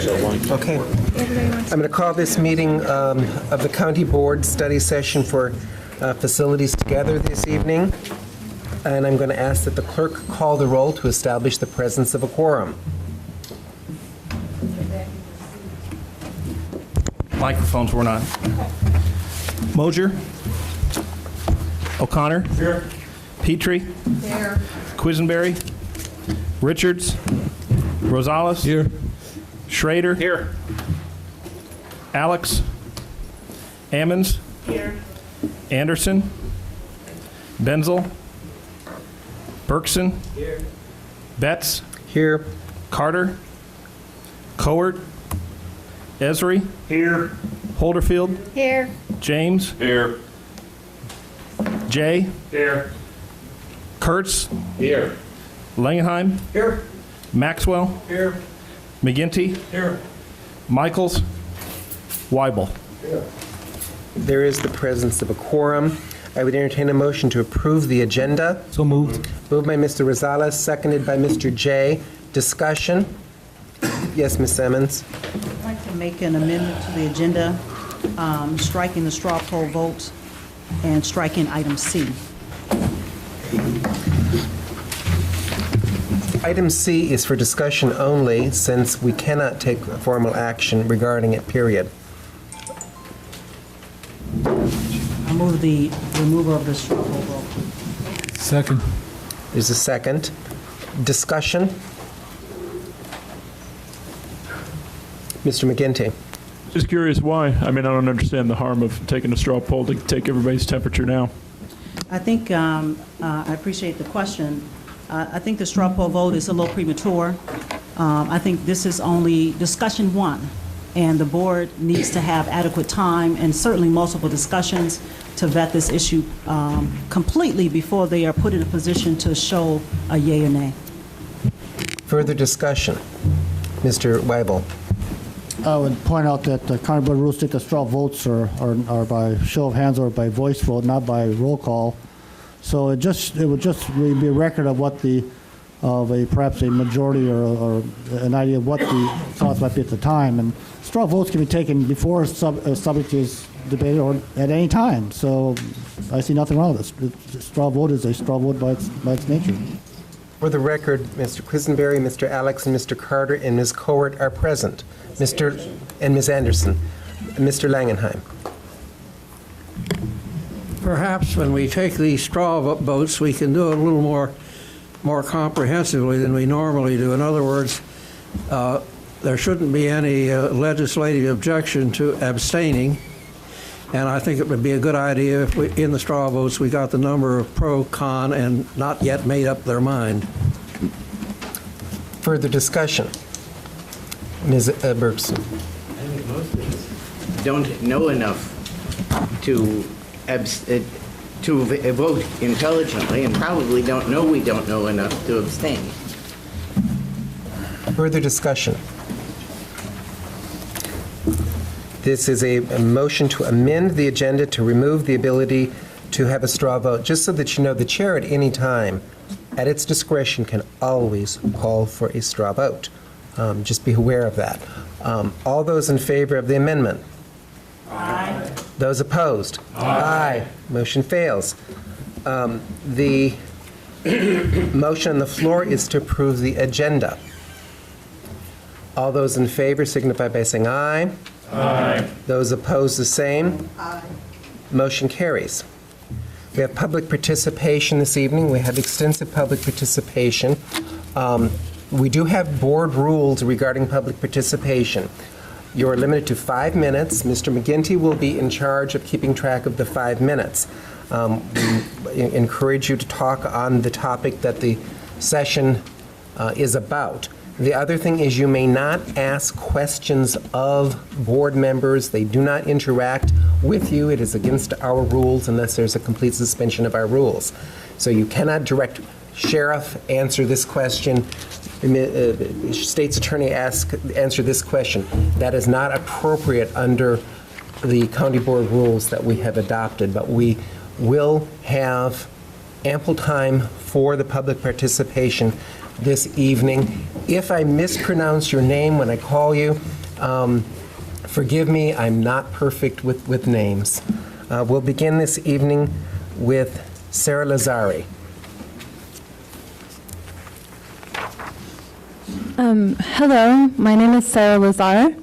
Okay. I'm going to call this meeting of the County Board Study Session for Facilities Together this evening. And I'm going to ask that the clerk call the roll to establish the presence of a quorum. Microphones were not. Mosier. O'Connor. Here. Petrie. Here. Quisenberry. Richards. Rosales. Here. Schrader. Here. Alex. Ammons. Here. Anderson. Benzel. Berkson. Here. Betts. Here. Carter. Cowart. Esri. Here. Holderfield. Here. James. Here. Jay. Here. Kurtz. Here. Langenheim. Here. Maxwell. Here. McGinty. Here. Michaels. Weibel. There is the presence of a quorum. I would entertain a motion to approve the agenda. So moved. Moved by Mr. Rosales, seconded by Mr. Jay. Discussion? Yes, Ms. Simmons. I'd like to make an amendment to the agenda, striking the straw poll votes and striking item C. Item C is for discussion only, since we cannot take formal action regarding it, period. I move the removal of the straw poll vote. Second. There's a second. Discussion? Mr. McGinty. Just curious why. I mean, I don't understand the harm of taking a straw poll to take everybody's temperature now. I think, I appreciate the question. I think the straw poll vote is a little premature. I think this is only discussion one, and the board needs to have adequate time and certainly multiple discussions to vet this issue completely before they are put in a position to show a yay or nay. Further discussion? Mr. Weibel. I would point out that the county board rules state that straw votes are by show of hands or by voice vote, not by roll call. So it would just be a record of what perhaps a majority or an idea of what the thoughts might be at the time. And straw votes can be taken before a subject is debated or at any time. So I see nothing wrong with this. The straw vote is a straw vote by its nature. For the record, Mr. Quisenberry, Mr. Alex, and Mr. Carter and Ms. Cowart are present. And Ms. Anderson. Mr. Langenheim. Perhaps when we take these straw votes, we can do it a little more comprehensively than we normally do. In other words, there shouldn't be any legislative objection to abstaining. And I think it would be a good idea if in the straw votes we got the number of pro, con, and not yet made up their mind. Further discussion? Ms. Berkson. I think most of us don't know enough to vote intelligently, and probably don't know enough to abstain. Further discussion? This is a motion to amend the agenda to remove the ability to have a straw vote. Just so that you know, the chair at any time, at its discretion, can always call for a straw vote. Just be aware of that. All those in favor of the amendment? Aye. Those opposed? Aye. Motion fails. The motion on the floor is to approve the agenda. All those in favor signify by saying aye. Aye. Those opposed, the same. Aye. Motion carries. We have public participation this evening. We have extensive public participation. We do have board rules regarding public participation. You're limited to 5 minutes. Mr. McGinty will be in charge of keeping track of the 5 minutes. We encourage you to talk on the topic that the session is about. The other thing is you may not ask questions of board members. They do not interact with you. It is against our rules unless there's a complete suspension of our rules. So you cannot direct sheriff, answer this question, state's attorney, answer this question. That is not appropriate under the county board rules that we have adopted, but we will have ample time for the public participation this evening. If I mispronounce your name when I call you, forgive me, I'm not perfect with names. We'll begin this evening with Sarah Lazari. Hello, my name is Sarah Lazar,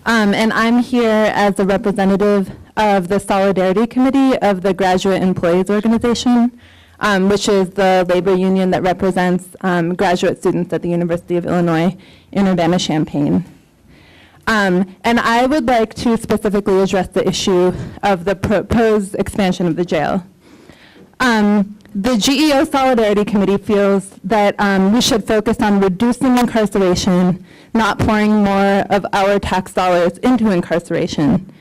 and I'm here as a representative of the Solidarity Committee of the Graduate Employees Organization, which is the labor union that represents graduate students at the University of Illinois in Urbana-Champaign. And I would like to specifically address the issue of the proposed expansion of the jail. The GEO Solidarity Committee feels that we should focus on reducing incarceration, not pouring more of our tax dollars into incarceration.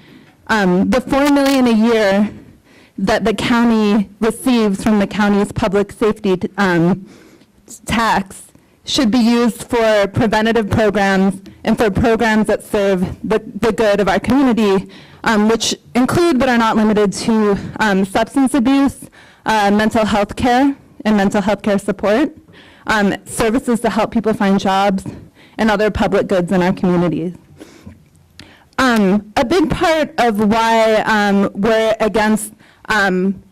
The $4 million a year that the county receives from the county's public safety tax should be used for preventative programs and for programs that serve the good of our community, which include but are not limited to substance abuse, mental health care and mental health care support, services to help people find jobs, and other public goods in our communities. A big part of why we're against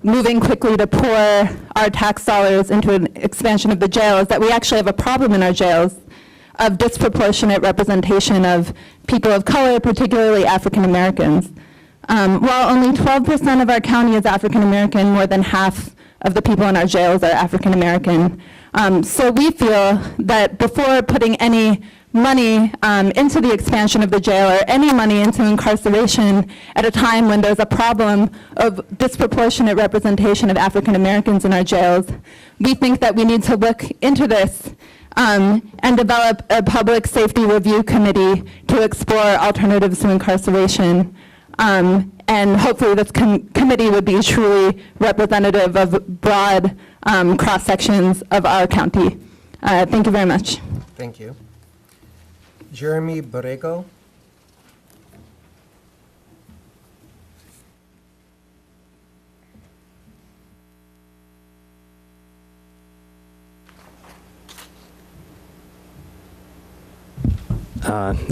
moving quickly to pour our tax dollars into an expansion of the jail is that we actually have a problem in our jails of disproportionate representation of people of color, particularly African Americans. While only 12% of our county is African American, more than half of the people in our jails are African American. So we feel that before putting any money into the expansion of the jail or any money into incarceration at a time when there's a problem of disproportionate representation of African Americans in our jails, we think that we need to look into this and develop a public safety review committee to explore alternatives to incarceration. And hopefully this committee would be truly representative of broad cross-sections of our county. Thank you very much. Thank you. Jeremy Borrego.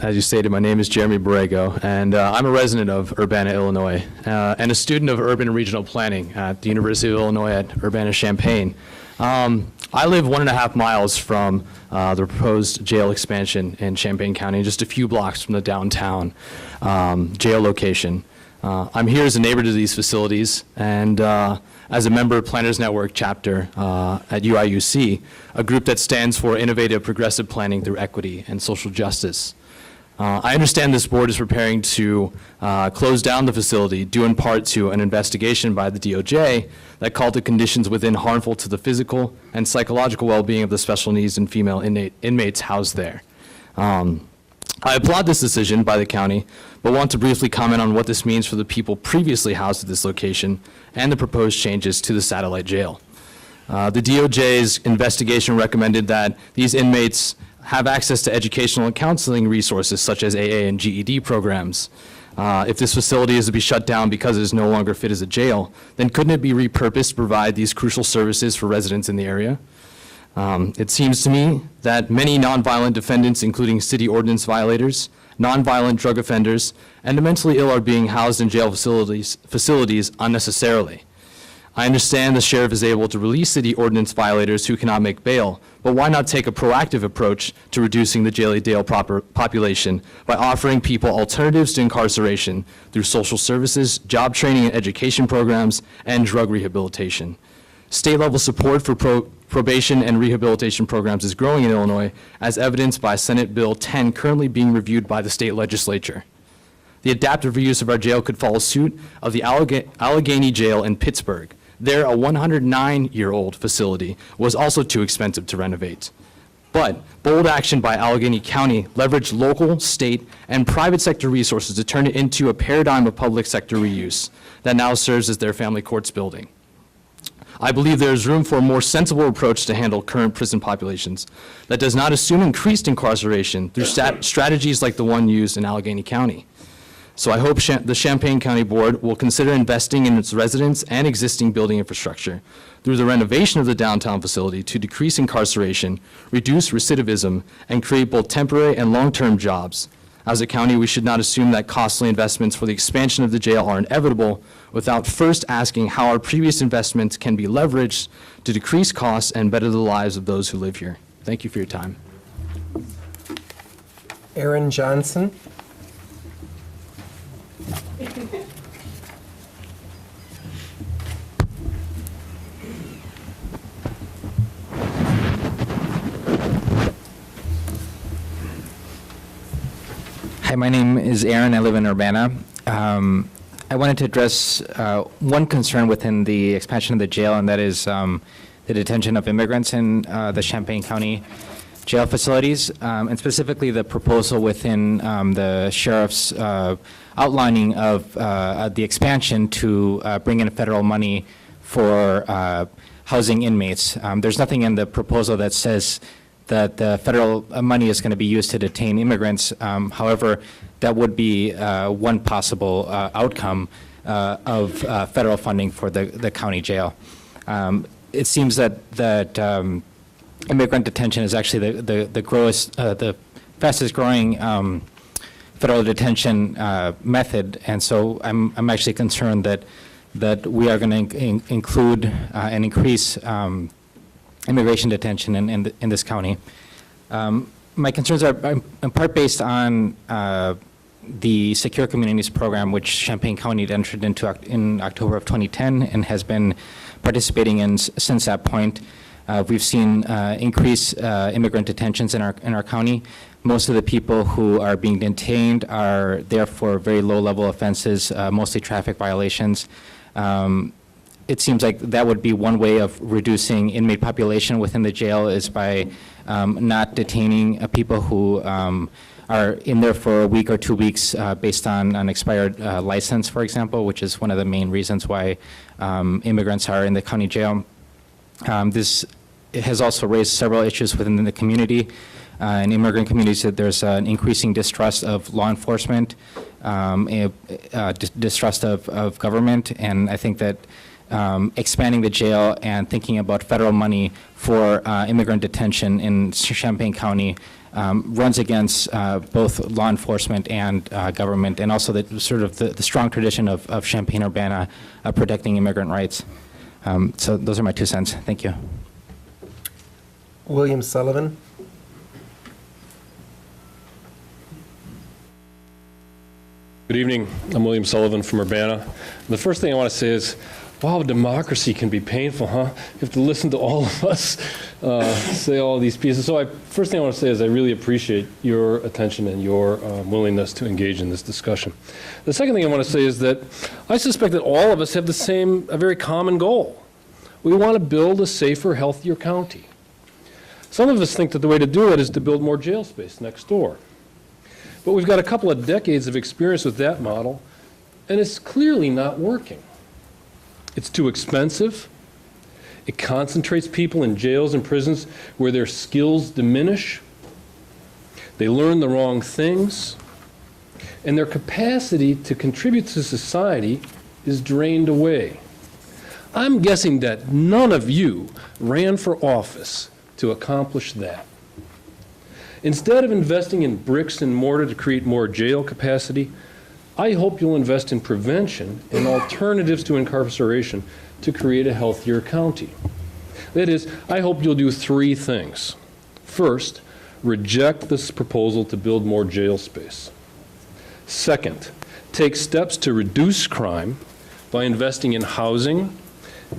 As you stated, my name is Jeremy Borrego, and I'm a resident of Urbana, Illinois, and a student of urban and regional planning at the University of Illinois at Urbana-Champaign. I live 1.5 miles from the proposed jail expansion in Champaign County, just a few blocks from the downtown jail location. I'm here as a neighbor to these facilities, and as a member of Planners Network chapter at UIUC, a group that stands for innovative progressive planning through equity and social justice. I understand this board is preparing to close down the facility due in part to an investigation by the DOJ that called the conditions within harmful to the physical and psychological well-being of the special needs and female inmates housed there. I applaud this decision by the county, but want to briefly comment on what this means for the people previously housed at this location and the proposed changes to the satellite jail. The DOJ's investigation recommended that these inmates have access to educational and counseling resources such as AA and GED programs. If this facility is to be shut down because it is no longer fit as a jail, then couldn't it be repurposed to provide these crucial services for residents in the area? It seems to me that many nonviolent defendants, including city ordinance violators, nonviolent drug offenders, and the mentally ill are being housed in jail facilities unnecessarily. I understand the sheriff is able to release city ordinance violators who cannot make bail, but why not take a proactive approach to reducing the jail population by offering people alternatives to incarceration through social services, job training and education programs, and drug rehabilitation? State-level support for probation and rehabilitation programs is growing in Illinois, as evidenced by Senate Bill 10 currently being reviewed by the state legislature. The adaptive reuse of our jail could follow suit of the Allegheny Jail in Pittsburgh. There, a 109-year-old facility was also too expensive to renovate. But bold action by Allegheny County leveraged local, state, and private sector resources to turn it into a paradigm of public sector reuse that now serves as their family courts building. I believe there is room for a more sensible approach to handle current prison populations that does not assume increased incarceration through strategies like the one used in Allegheny County. So I hope the Champaign County Board will consider investing in its residents and existing building infrastructure through the renovation of the downtown facility to decrease incarceration, reduce recidivism, and create both temporary and long-term jobs. As a county, we should not assume that costly investments for the expansion of the jail are inevitable without first asking how our previous investments can be leveraged to decrease costs and better the lives of those who live here. Thank you for your time. Aaron Johnson. Hi, my name is Aaron. I live in Urbana. I wanted to address one concern within the expansion of the jail, and that is the detention of immigrants in the Champaign County jail facilities, and specifically the proposal within the sheriff's outlining of the expansion to bring in federal money for housing inmates. There's nothing in the proposal that says that the federal money is going to be used to detain immigrants. However, that would be one possible outcome of federal funding for the county jail. It seems that immigrant detention is actually the fastest growing federal detention method, and so I'm actually concerned that we are going to include and increase immigration detention in this county. My concerns are in part based on the Secure Communities program, which Champaign County entered into in October of 2010 and has been participating in since that point. We've seen increased immigrant detentions in our county. Most of the people who are being detained are there for very low-level offenses, mostly traffic violations. It seems like that would be one way of reducing inmate population within the jail, is by not detaining people who are in there for a week or 2 weeks based on an expired license, for example, which is one of the main reasons why immigrants are in the county jail. This has also raised several issues within the community. In immigrant communities, there's an increasing distrust of law enforcement, distrust of government, and I think that expanding the jail and thinking about federal money for immigrant detention in Champaign County runs against both law enforcement and government, and also the strong tradition of Champaign-Urbana protecting immigrant rights. So those are my 2 cents. Thank you. William Sullivan. Good evening. I'm William Sullivan from Urbana. The first thing I want to say is, wow, democracy can be painful, huh? You have to listen to all of us say all these pieces. So first thing I want to say is I really appreciate your attention and your willingness to engage in this discussion. The second thing I want to say is that I suspect that all of us have a very common goal. We want to build a safer, healthier county. Some of us think that the way to do it is to build more jail space next door. But we've got a couple of decades of experience with that model, and it's clearly not working. It's too expensive. It concentrates people in jails and prisons where their skills diminish. They learn the wrong things, and their capacity to contribute to society is drained away. I'm guessing that none of you ran for office to accomplish that. Instead of investing in bricks and mortar to create more jail capacity, I hope you'll invest in prevention and alternatives to incarceration to create a healthier county. That is, I hope you'll do 3 things. First, reject this proposal to build more jail space. Second, take steps to reduce crime by investing in housing,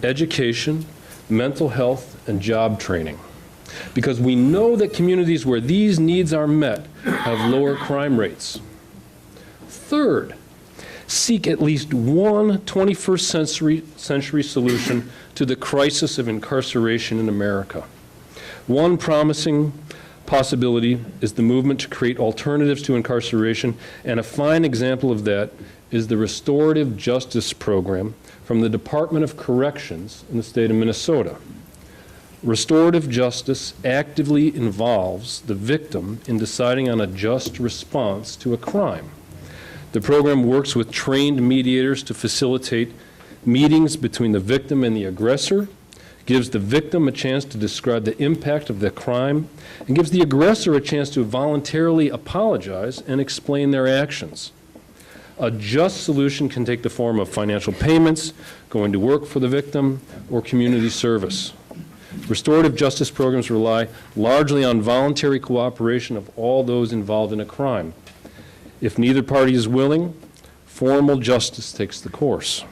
education, mental health, and job training. Because we know that communities where these needs are met have lower crime rates. Third, seek at least one 21st century solution to the crisis of incarceration in America. One promising possibility is the movement to create alternatives to incarceration, and a fine example of that is the Restorative Justice Program from the Department of Corrections in the state of Minnesota. Restorative justice actively involves the victim in deciding on a just response to a crime. The program works with trained mediators to facilitate meetings between the victim and the aggressor, gives the victim a chance to describe the impact of the crime, and gives the aggressor a chance to voluntarily apologize and explain their actions. A just solution can take the form of financial payments, going to work for the victim, or community service. Restorative justice programs rely largely on voluntary cooperation of all those involved in a crime. If neither party is willing, formal justice takes the course.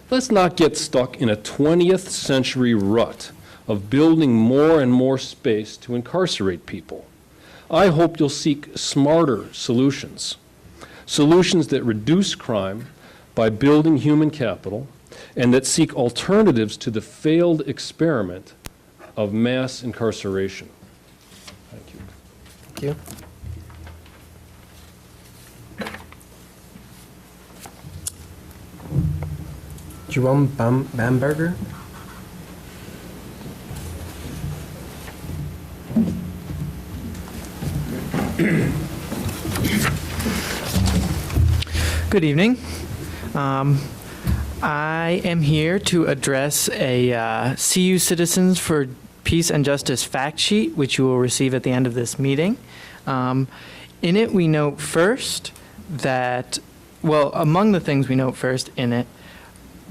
Let's not get stuck in a 20th century rut of building more and more space to incarcerate people. I hope you'll seek smarter solutions, solutions that reduce crime by building human capital and that seek alternatives to the failed experiment of mass incarceration. Thank you. Thank you. Jerome Bamberger. Good evening. I am here to address a CU Citizens for Peace and Justice fact sheet, which you will receive at the end of this meeting. In it, we note first that, well, among the things we note first in it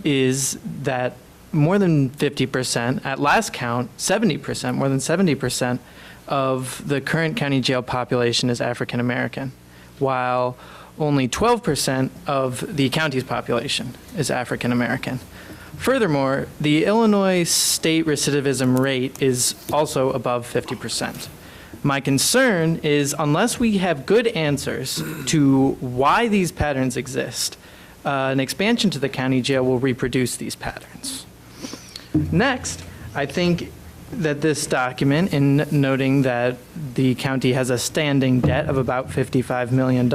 is that more than 50%, at last count, 70%, more than 70% of the current county jail population is African American, while only 12% of the county's population is African American. Furthermore, the Illinois state recidivism rate is also above 50%. My concern is, unless we have good answers to why these patterns exist, an expansion to the county jail will reproduce these patterns. Next, I think that this document, in noting that the county has a standing debt of about $55 million,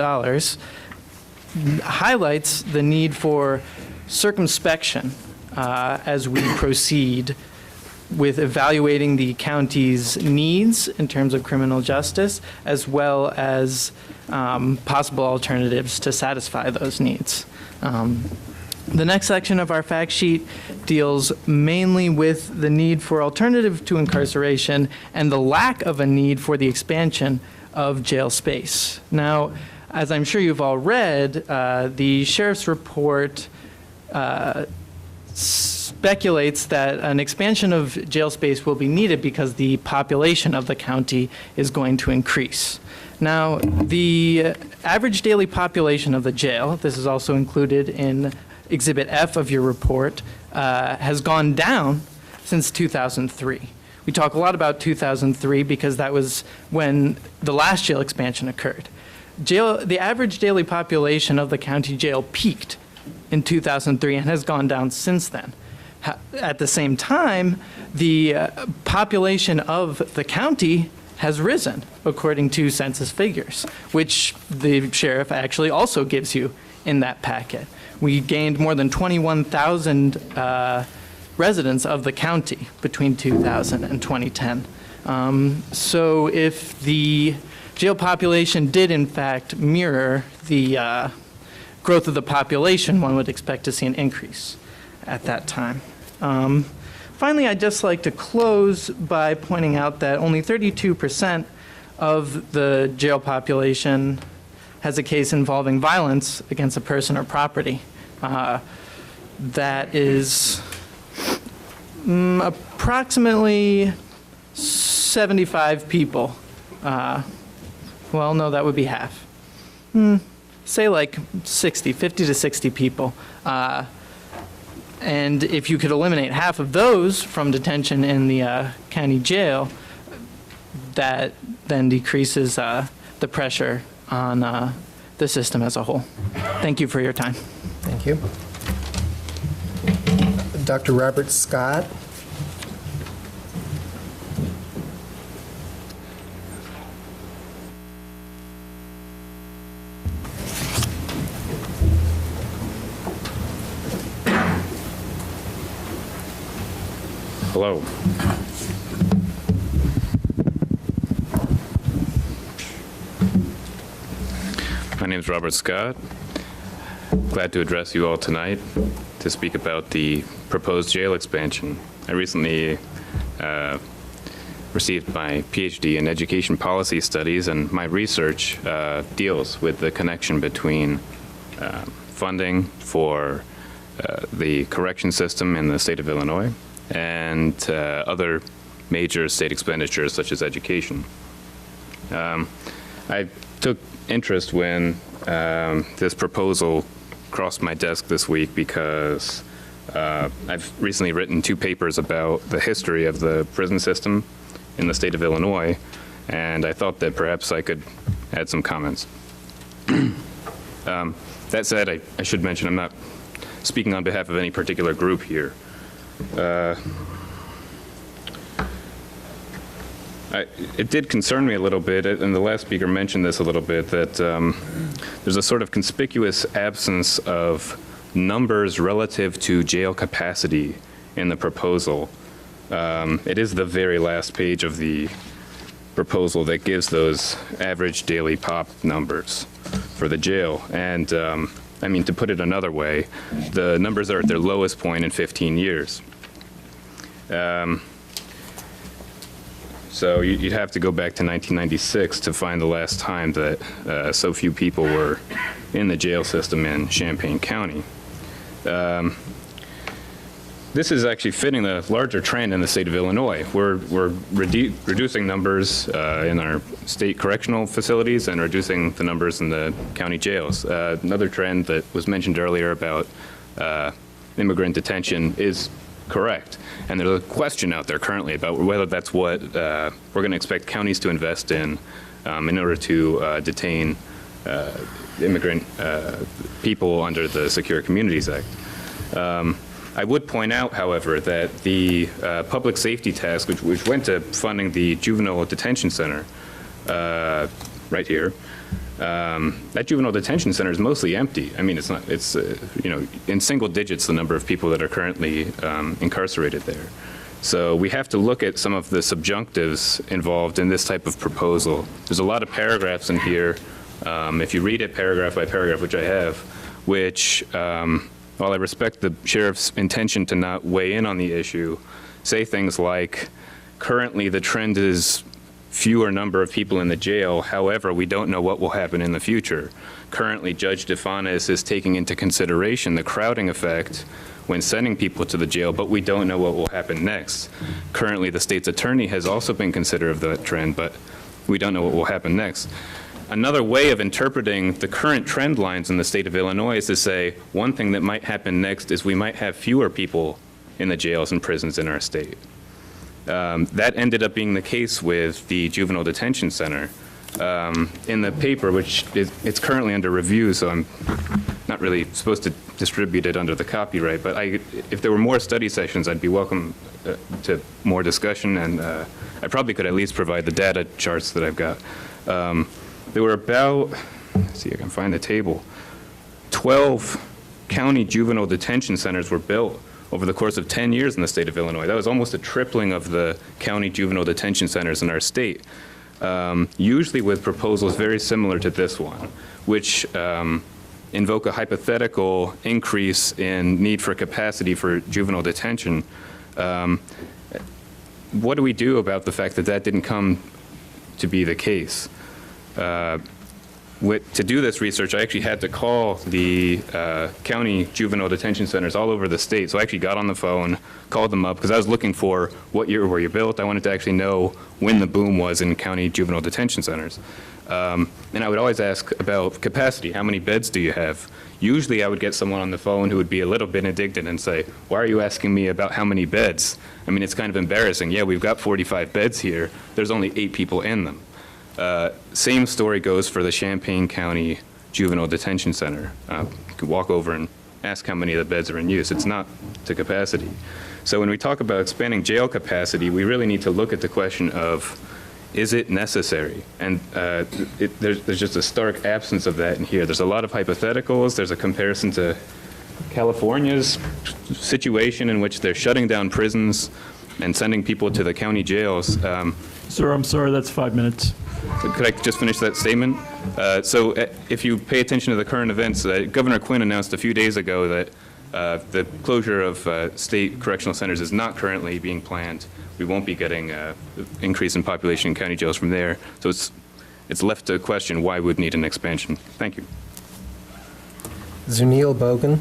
highlights the need for circumspection as we proceed with evaluating the county's needs in terms of criminal justice, as well as possible alternatives to satisfy those needs. The next section of our fact sheet deals mainly with the need for alternative to incarceration and the lack of a need for the expansion of jail space. Now, as I'm sure you've all read, the sheriff's report speculates that an expansion of jail space will be needed because the population of the county is going to increase. Now, the average daily population of the jail, this is also included in Exhibit F of your report, has gone down since 2003. We talk a lot about 2003 because that was when the last jail expansion occurred. The average daily population of the county jail peaked in 2003 and has gone down since then. At the same time, the population of the county has risen, according to census figures, which the sheriff actually also gives you in that packet. We gained more than 21,000 residents of the county between 2000 and 2010. So if the jail population did in fact mirror the growth of the population, one would expect to see an increase at that time. Finally, I'd just like to close by pointing out that only 32% of the jail population has a case involving violence against a person or property. That is approximately 75 people. Well, no, that would be half. Say like 50 to 60 people. And if you could eliminate half of those from detention in the county jail, that then decreases the pressure on the system as a whole. Thank you for your time. Thank you. Dr. Robert Scott. Hello. My name is Robert Scott. Glad to address you all tonight to speak about the proposed jail expansion. I recently received my PhD in education policy studies, and my research deals with the connection between funding for the correction system in the state of Illinois and other major state expenditures such as education. I took interest when this proposal crossed my desk this week because I've recently written 2 papers about the history of the prison system in the state of Illinois, and I thought that perhaps I could add some comments. That said, I should mention I'm not speaking on behalf of any particular group here. It did concern me a little bit, and the last speaker mentioned this a little bit, that there's a sort of conspicuous absence of numbers relative to jail capacity in the proposal. It is the very last page of the proposal that gives those average daily pop numbers for the jail. And I mean, to put it another way, the numbers are at their lowest point in 15 years. So you'd have to go back to 1996 to find the last time that so few people were in the jail system in Champaign County. This is actually fitting the larger trend in the state of Illinois. We're reducing numbers in our state correctional facilities and reducing the numbers in the county jails. Another trend that was mentioned earlier about immigrant detention is correct. And there's a question out there currently about whether that's what we're going to expect counties to invest in order to detain immigrant people under the Secure Communities Act. I would point out, however, that the public safety task, which went to funding the juvenile detention center right here, that juvenile detention center is mostly empty. I mean, it's not, it's, you know, in single digits the number of people that are currently incarcerated there. So we have to look at some of the subjunctives involved in this type of proposal. There's a lot of paragraphs in here. If you read it paragraph by paragraph, which I have, which, while I respect the sheriff's intention to not weigh in on the issue, say things like, currently the trend is fewer number of people in the jail. However, we don't know what will happen in the future. Currently, Judge DeFanis is taking into consideration the crowding effect when sending people to the jail, but we don't know what will happen next. Currently, the state's attorney has also been considerate of that trend, but we don't know what will happen next. Another way of interpreting the current trend lines in the state of Illinois is to say one thing that might happen next is we might have fewer people in the jails and prisons in our state. That ended up being the case with the juvenile detention center. In the paper, which it's currently under review, so I'm not really supposed to distribute it under the copyright, but if there were more study sessions, I'd be welcome to more discussion, and I probably could at least provide the data charts that I've got. There were about, let's see if I can find the table, 12 county juvenile detention centers were built over the course of 10 years in the state of Illinois. That was almost a tripling of the county juvenile detention centers in our state, usually with proposals very similar to this one, which invoke a hypothetical increase in need for capacity for juvenile detention. What do we do about the fact that that didn't come to be the case? To do this research, I actually had to call the county juvenile detention centers all over the state. So I actually got on the phone, called them up, because I was looking for what year were you built. I wanted to actually know when the boom was in county juvenile detention centers. And I would always ask about capacity. How many beds do you have? Usually I would get someone on the phone who would be a little bit indignant and say, why are you asking me about how many beds? I mean, it's kind of embarrassing. Yeah, we've got 45 beds here. There's only 8 people in them. Same story goes for the Champaign County Juvenile Detention Center. You could walk over and ask how many of the beds are in use. It's not to capacity. So when we talk about expanding jail capacity, we really need to look at the question of, is it necessary? And there's just a stark absence of that in here. There's a lot of hypotheticals. There's a comparison to California's situation in which they're shutting down prisons and sending people to the county jails. Sir, I'm sorry, that's 5 minutes. Could I just finish that statement? So if you pay attention to the current events, Governor Quinn announced a few days ago that the closure of state correctional centers is not currently being planned. We won't be getting increase in population in county jails from there. So it's left to question why we'd need an expansion. Thank you. Zunil Bogan.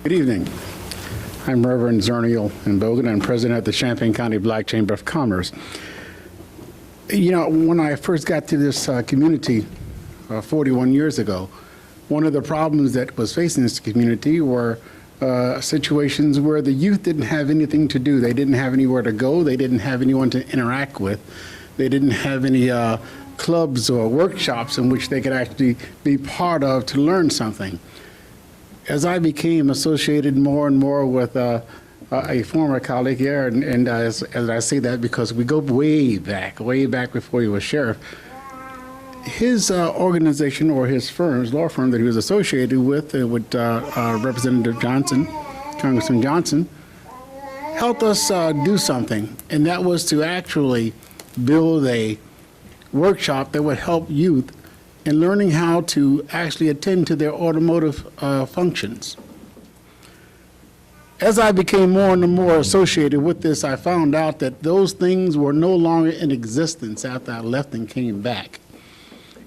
Good evening. I'm Reverend Zernial and Bogan. I'm president of the Champaign County Black Chamber of Commerce. You know, when I first got to this community 41 years ago, one of the problems that was facing this community were situations where the youth didn't have anything to do. They didn't have anywhere to go. They didn't have anyone to interact with. They didn't have any clubs or workshops in which they could actually be part of to learn something. As I became associated more and more with a former colleague here, and as I say that because we go way back before he was sheriff, his organization or his firm, his law firm that he was associated with Representative Johnson, Congressman Johnson, helped us do something, and that was to actually build a workshop that would help youth in learning how to actually attend to their automotive functions. As I became more and more associated with this, I found out that those things were no longer in existence after I left and came back.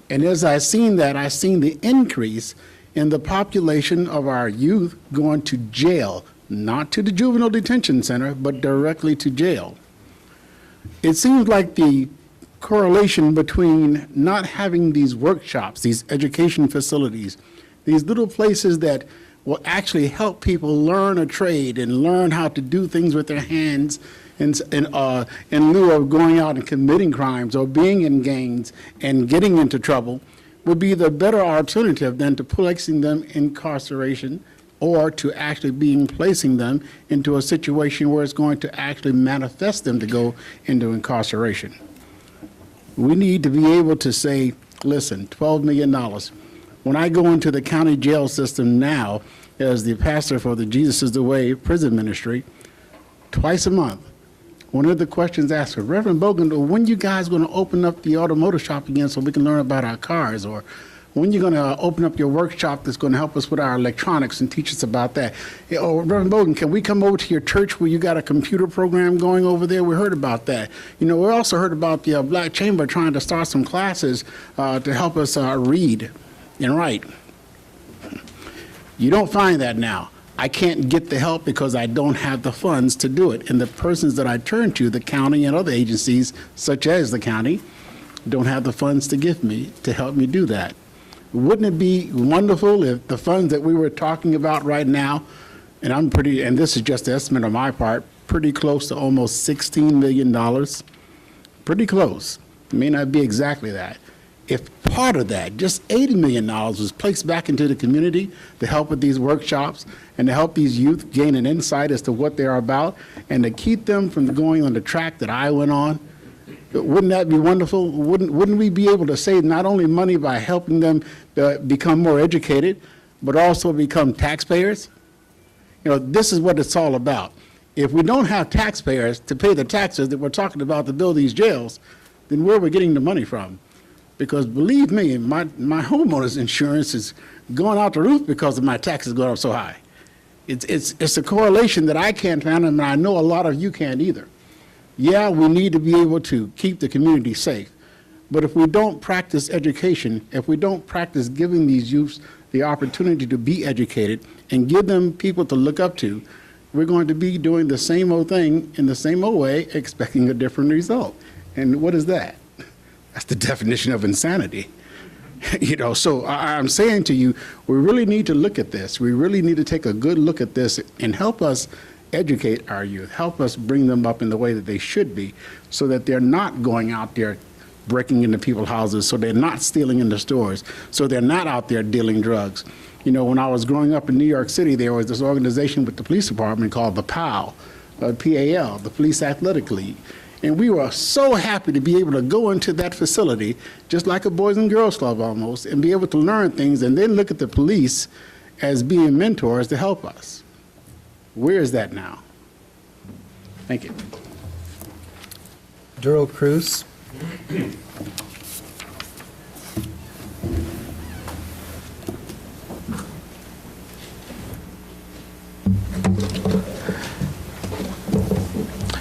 And as I seen that, I seen the increase in the population of our youth going to jail, not to the juvenile detention center, but directly to jail. It seems like the correlation between not having these workshops, these education facilities, these little places that will actually help people learn a trade and learn how to do things with their hands in lieu of going out and committing crimes or being in gangs and getting into trouble, would be the better alternative than to placing them in incarceration or to actually placing them into a situation where it's going to actually manifest them to go into incarceration. We need to be able to say, listen, $12 million. When I go into the county jail system now as the pastor for the Jesus is the Way prison ministry, twice a month, one of the questions asked for, Reverend Bogan, when you guys going to open up the automotive shop again so we can learn about our cars? Or when you going to open up your workshop that's going to help us with our electronics and teach us about that? Oh, Reverend Bogan, can we come over to your church where you got a computer program going over there? We heard about that. You know, we also heard about the Black Chamber trying to start some classes to help us read and write. You don't find that now. I can't get the help because I don't have the funds to do it. And the persons that I turn to, the county and other agencies, such as the county, don't have the funds to give me to help me do that. Wouldn't it be wonderful if the funds that we were talking about right now, and this is just an estimate on my part, pretty close to almost $16 million, pretty close. It may not be exactly that. If part of that, just $80 million, was placed back into the community to help with these workshops and to help these youth gain an insight as to what they're about and to keep them from going on the track that I went on, wouldn't that be wonderful? Wouldn't we be able to save not only money by helping them become more educated, but also become taxpayers? You know, this is what it's all about. If we don't have taxpayers to pay the taxes that we're talking about to build these jails, then where are we getting the money from? Because believe me, my homeowner's insurance is going out the roof because of my taxes going up so high. It's a correlation that I can't find, and I know a lot of you can't either. Yeah, we need to be able to keep the community safe, but if we don't practice education, if we don't practice giving these youths the opportunity to be educated and give them people to look up to, we're going to be doing the same old thing in the same old way, expecting a different result. And what is that? That's the definition of insanity. You know, so I'm saying to you, we really need to look at this. We really need to take a good look at this and help us educate our youth, help us bring them up in the way that they should be so that they're not going out there breaking into people's houses, so they're not stealing in the stores, so they're not out there dealing drugs. You know, when I was growing up in New York City, there was this organization with the police department called the PAL, P-A-L, the Police Athletic League. And we were so happy to be able to go into that facility, just like a Boys and Girls Club almost, and be able to learn things and then look at the police as being mentors to help us. Where is that now? Thank you. Darrell Cruz.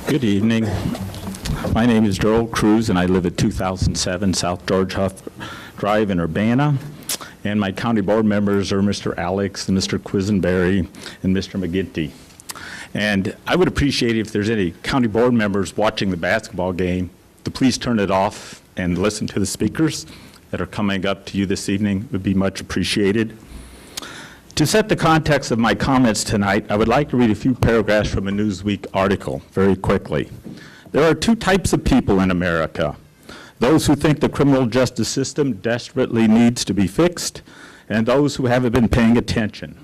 Good evening. My name is Darrell Cruz, and I live at 2007 South George Huff Drive in Urbana. And my county board members are Mr. Alex and Mr. Quisenberry and Mr. McGinty. And I would appreciate if there's any county board members watching the basketball game to please turn it off and listen to the speakers that are coming up to you this evening. It would be much appreciated. To set the context of my comments tonight, I would like to read a few paragraphs from a Newsweek article very quickly. There are two types of people in America: those who think the criminal justice system desperately needs to be fixed, and those who haven't been paying attention.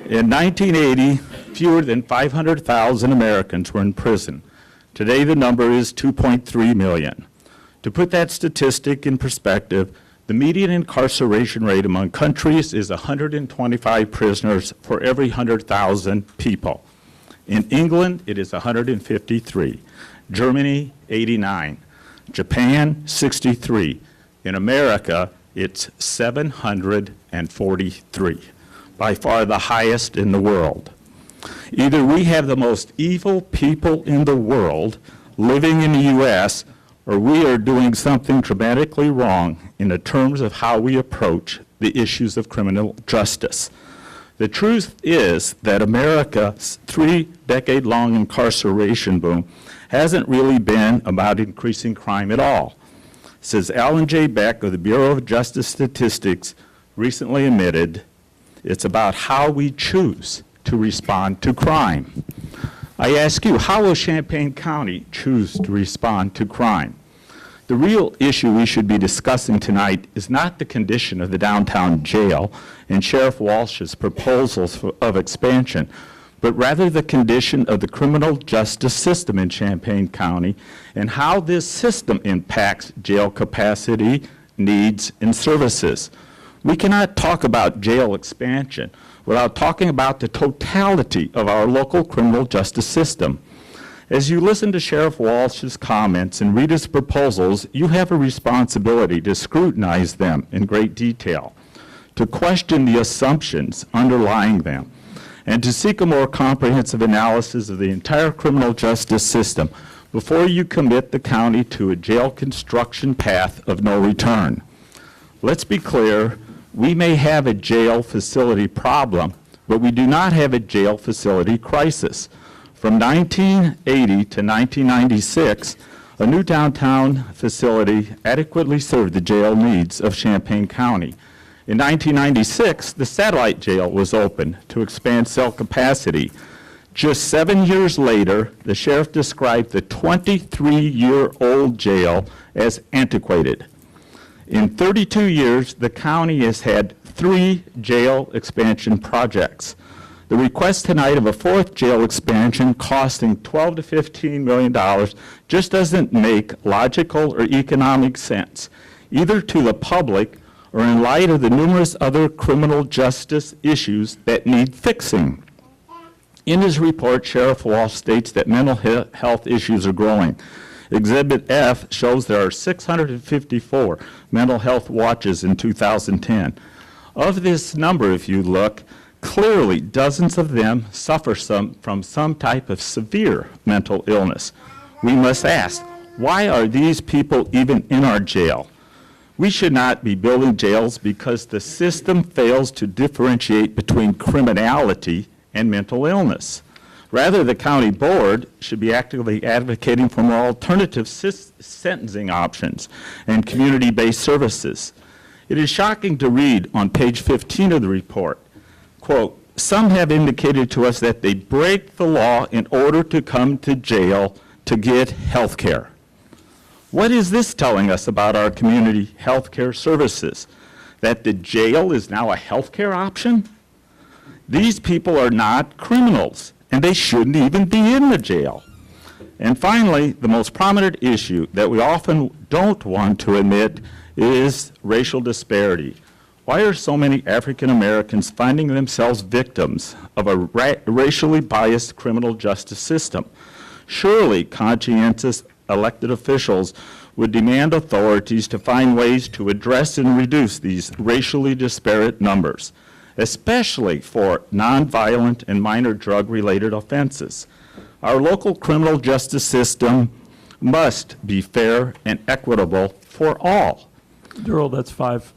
In 1980, fewer than 500,000 Americans were in prison. Today, the number is 2.3 million. To put that statistic in perspective, the median incarceration rate among countries is 125 prisoners for every 100,000 people. In England, it is 153. Germany, 89. Japan, 63. In America, it's 743, by far the highest in the world. Either we have the most evil people in the world living in the U.S., or we are doing something dramatically wrong in the terms of how we approach the issues of criminal justice. The truth is that America's 3-decade-long incarceration boom hasn't really been about increasing crime at all. Says Alan J. Beck of the Bureau of Justice Statistics recently admitted, it's about how we choose to respond to crime. I ask you, how will Champaign County choose to respond to crime? The real issue we should be discussing tonight is not the condition of the downtown jail and Sheriff Walsh's proposals of expansion, but rather the condition of the criminal justice system in Champaign County and how this system impacts jail capacity, needs, and services. We cannot talk about jail expansion without talking about the totality of our local criminal justice system. As you listen to Sheriff Walsh's comments and read his proposals, you have a responsibility to scrutinize them in great detail, to question the assumptions underlying them, and to seek a more comprehensive analysis of the entire criminal justice system before you commit the county to a jail construction path of no return. Let's be clear, we may have a jail facility problem, but we do not have a jail facility crisis. From 1980 to 1996, a new downtown facility adequately served the jail needs of Champaign County. In 1996, the satellite jail was opened to expand cell capacity. Just 7 years later, the sheriff described the 23-year-old jail as antiquated. In 32 years, the county has had 3 jail expansion projects. The request tonight of a 4th jail expansion costing $12 to $15 million just doesn't make logical or economic sense, either to the public or in light of the numerous other criminal justice issues that need fixing. In his report, Sheriff Walsh states that mental health issues are growing. Exhibit F shows there are 654 mental health watches in 2010. Of this number, if you look, clearly dozens of them suffer from some type of severe mental illness. We must ask, why are these people even in our jail? We should not be building jails because the system fails to differentiate between criminality and mental illness. Rather, the county board should be actively advocating for more alternative sentencing options and community-based services. It is shocking to read on page 15 of the report, quote, some have indicated to us that they break the law in order to come to jail to get health care. What is this telling us about our community health care services? That the jail is now a health care option? These people are not criminals, and they shouldn't even be in the jail. And finally, the most prominent issue that we often don't want to admit is racial disparity. Why are so many African Americans finding themselves victims of a racially biased criminal justice system? Surely conscientious elected officials would demand authorities to find ways to address and reduce these racially disparate numbers, especially for nonviolent and minor drug-related offenses. Our local criminal justice system must be fair and equitable for all. Durrell, that's 5.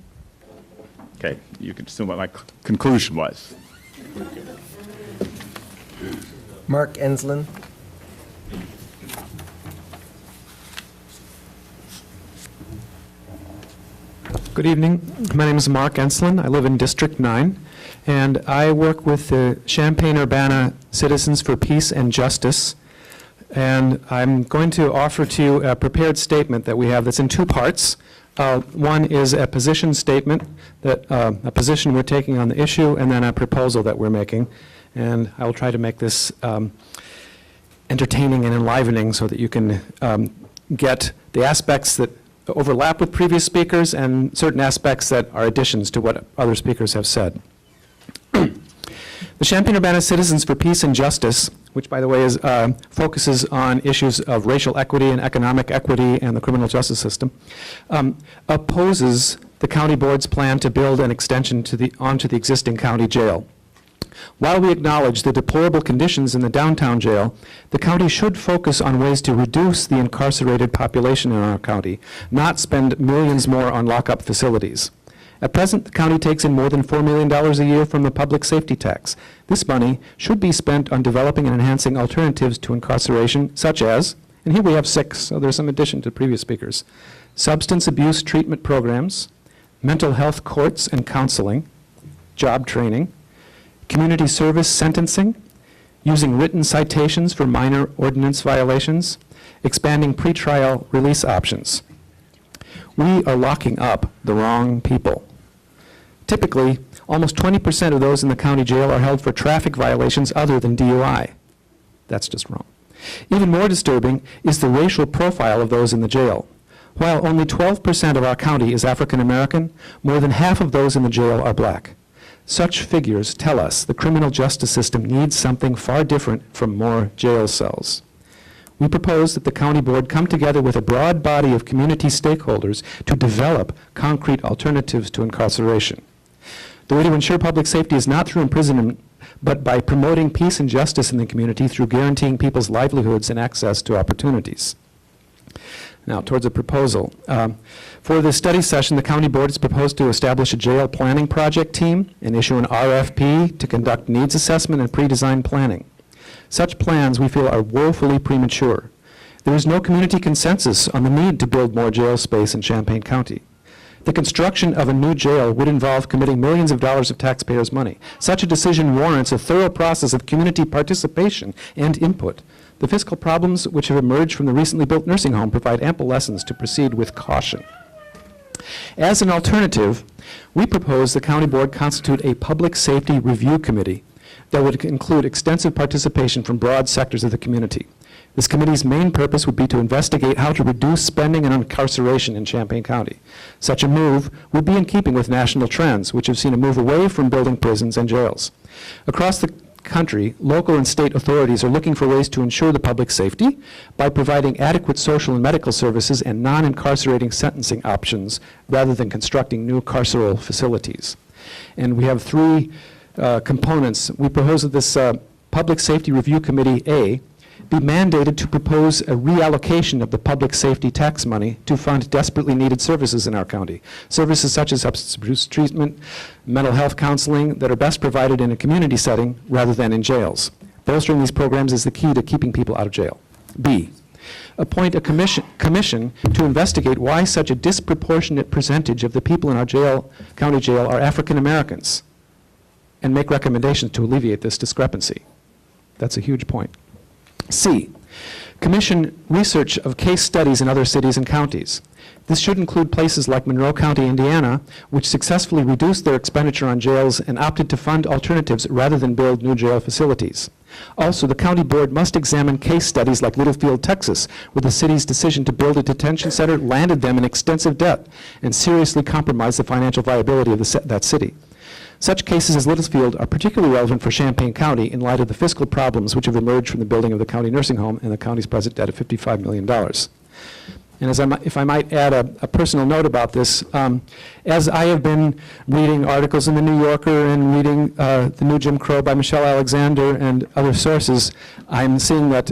Okay, you can assume what my conclusion was. Mark Enslin. Good evening. My name is Mark Enslin. I live in District 9, and I work with the Champaign-Urbana Citizens for Peace and Justice. And I'm going to offer to you a prepared statement that we have that's in 2 parts. One is a position statement, that a position we're taking on the issue, and then a proposal that we're making. And I will try to make this entertaining and enlivening so that you can get the aspects that overlap with previous speakers and certain aspects that are additions to what other speakers have said. The Champaign-Urbana Citizens for Peace and Justice, which, by the way, is, focuses on issues of racial equity and economic equity and the criminal justice system, opposes the county board's plan to build an extension onto the existing county jail. While we acknowledge the deplorable conditions in the downtown jail, the county should focus on ways to reduce the incarcerated population in our county, not spend millions more on lockup facilities. At present, the county takes in more than $4 million a year from the public safety tax. This money should be spent on developing and enhancing alternatives to incarceration, such as, and here we have 6, so there's some addition to previous speakers, substance abuse treatment programs, mental health courts and counseling, job training, community service sentencing, using written citations for minor ordinance violations, expanding pretrial release options. We are locking up the wrong people. Typically, almost 20% of those in the county jail are held for traffic violations other than DUI. That's just wrong. Even more disturbing is the racial profile of those in the jail. While only 12% of our county is African American, more than half of those in the jail are black. Such figures tell us the criminal justice system needs something far different from more jail cells. We propose that the county board come together with a broad body of community stakeholders to develop concrete alternatives to incarceration. The way to ensure public safety is not through imprisonment, but by promoting peace and justice in the community through guaranteeing people's livelihoods and access to opportunities. Now, towards a proposal. For this study session, the county board has proposed to establish a jail planning project team and issue an RFP to conduct needs assessment and pre-design planning. Such plans, we feel, are woefully premature. There is no community consensus on the need to build more jail space in Champaign County. The construction of a new jail would involve committing millions of dollars of taxpayers' money. Such a decision warrants a thorough process of community participation and input. The fiscal problems which have emerged from the recently built nursing home provide ample lessons to proceed with caution. As an alternative, we propose the county board constitute a public safety review committee that would include extensive participation from broad sectors of the community. This committee's main purpose would be to investigate how to reduce spending and incarceration in Champaign County. Such a move would be in keeping with national trends, which have seen a move away from building prisons and jails. Across the country, local and state authorities are looking for ways to ensure the public safety by providing adequate social and medical services and non-incarcerating sentencing options rather than constructing new carceral facilities. And we have 3 components. We propose that this Public Safety Review Committee A be mandated to propose a reallocation of the public safety tax money to fund desperately needed services in our county. Services such as substance abuse treatment, mental health counseling that are best provided in a community setting rather than in jails. Bolstering these programs is the key to keeping people out of jail. B, appoint a commission to investigate why such a disproportionate percentage of the people in our county jail are African Americans and make recommendations to alleviate this discrepancy. That's a huge point. C, Commission research of case studies in other cities and counties. This should include places like Monroe County, Indiana, which successfully reduced their expenditure on jails and opted to fund alternatives rather than build new jail facilities. Also, the county board must examine case studies like Littlefield, Texas, where the city's decision to build a detention center landed them in extensive debt and seriously compromised the financial viability of that city. Such cases as Littlefield are particularly relevant for Champaign County in light of the fiscal problems which have emerged from the building of the county nursing home and the county's present debt of $55 million. And if I might add a personal note about this, as I have been reading articles in the New Yorker and reading The New Jim Crow by Michelle Alexander and other sources, I'm seeing that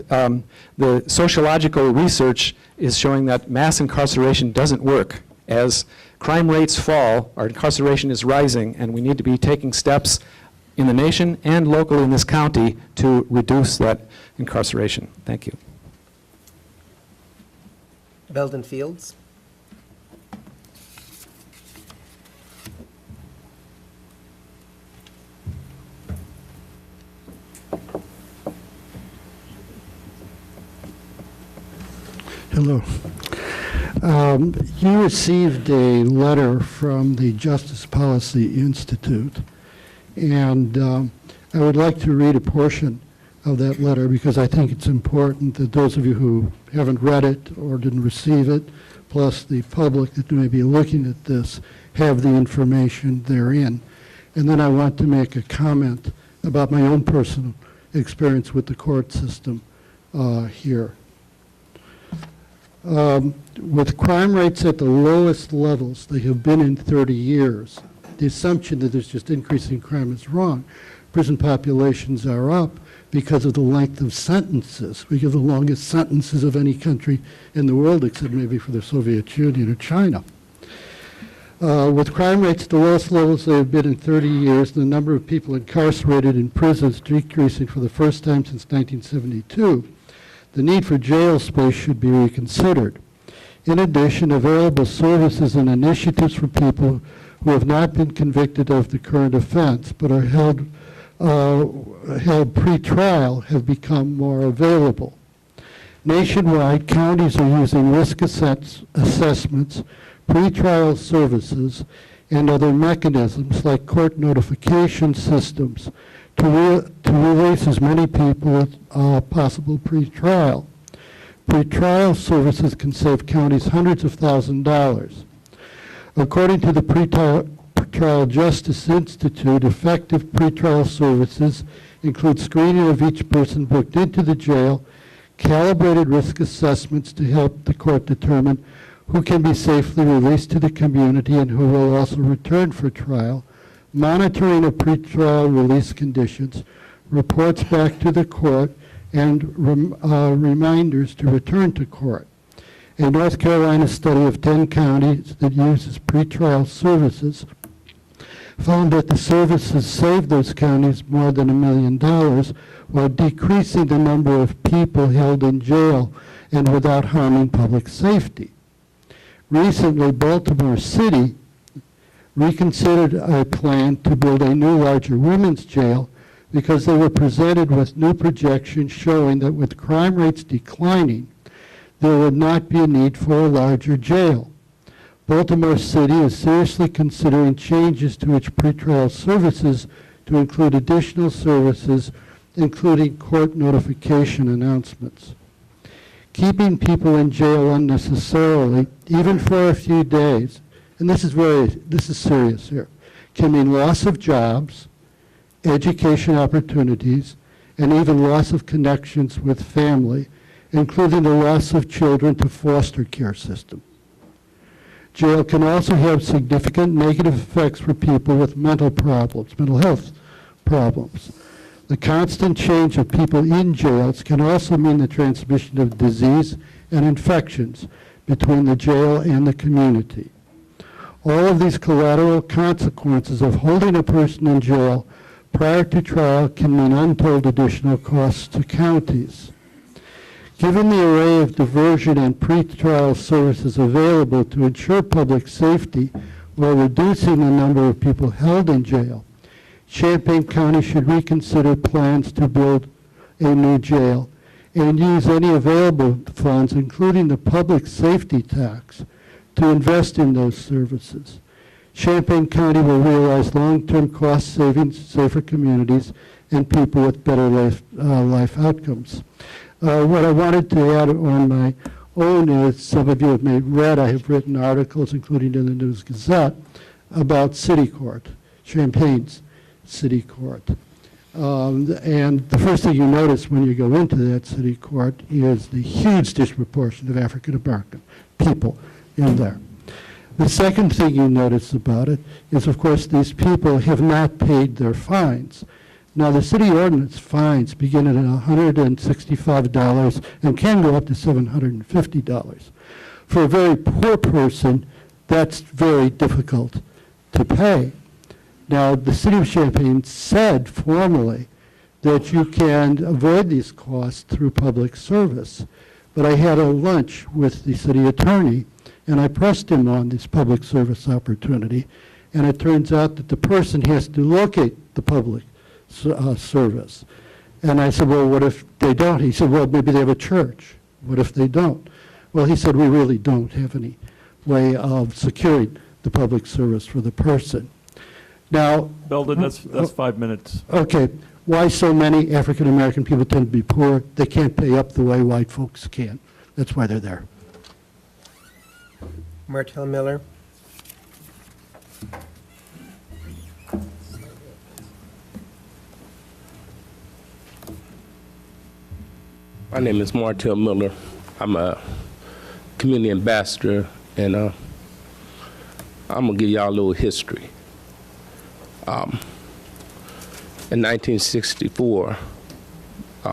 the sociological research is showing that mass incarceration doesn't work. As crime rates fall, our incarceration is rising, and we need to be taking steps in the nation and locally in this county to reduce that incarceration. Thank you. Belden Fields. Hello. You received a letter from the Justice Policy Institute, and I would like to read a portion of that letter because I think it's important that those of you who haven't read it or didn't receive it, plus the public that may be looking at this, have the information therein. And then I want to make a comment about my own personal experience with the court system here. With crime rates at the lowest levels they have been in 30 years, the assumption that there's just increasing crime is wrong. Prison populations are up because of the length of sentences. We give the longest sentences of any country in the world, except maybe for the Soviet Union or China. With crime rates at the lowest levels they have been in 30 years, the number of people incarcerated in prisons decreasing for the first time since 1972, the need for jail space should be reconsidered. In addition, available services and initiatives for people who have not been convicted of the current offense but are held pre-trial have become more available. Nationwide, counties are using risk assessments, pre-trial services, and other mechanisms like court notification systems to release as many people as possible pre-trial. Pre-trial services can save counties hundreds of thousands of dollars. According to the Pre-Trial Justice Institute, effective pretrial services include screening of each person booked into the jail, calibrated risk assessments to help the court determine who can be safely released to the community and who will also return for trial, monitoring of pretrial release conditions, reports back to the court, and reminders to return to court. A North Carolina study of 10 counties that uses pretrial services found that the services saved those counties more than $1 million while decreasing the number of people held in jail and without harming public safety. Recently, Baltimore City reconsidered a plan to build a new, larger women's jail because they were presented with new projections showing that with crime rates declining, there would not be a need for a larger jail. Baltimore City is seriously considering changes to its pretrial services to include additional services, including court notification announcements. Keeping people in jail unnecessarily, even for a few days, and this is serious here, can mean loss of jobs, education opportunities, and even loss of connections with family, including the loss of children to foster care system. Jail can also have significant negative effects for people with mental health problems. The constant change of people in jails can also mean the transmission of disease and infections between the jail and the community. All of these collateral consequences of holding a person in jail prior to trial can mean untold additional costs to counties. Given the array of diversion and pretrial services available to ensure public safety while reducing the number of people held in jail, Champaign County should reconsider plans to build a new jail and use any available funds, including the public safety tax, to invest in those services. Champaign County will realize long-term cost savings, safer communities, and people with better life outcomes. What I wanted to add on my own is, some of you have read, I have written articles, including in the News Gazette, about City Court, Champaign's City Court. And the first thing you notice when you go into that City Court is the huge disproportion of African American people in there. The second thing you notice about it is, of course, these people have not paid their fines. Now, the city ordinance fines begin at $165 and can go up to $750. For a very poor person, that's very difficult to pay. Now, the city of Champaign said formally that you can avoid these costs through public service. But I had a lunch with the city attorney, and I pressed him on this public service opportunity, and it turns out that the person has to locate the public service. And I said, well, what if they don't? He said, well, maybe they have a church. What if they don't? Well, he said, we really don't have any way of securing the public service for the person. Now, Belden, that's 5 minutes. Okay. Why so many African American people tend to be poor? They can't pay up the way white folks can. That's why they're there. Martell Miller. My name is Martell Miller. I'm a community ambassador, and I'm going to give y'all a little history. In 1964,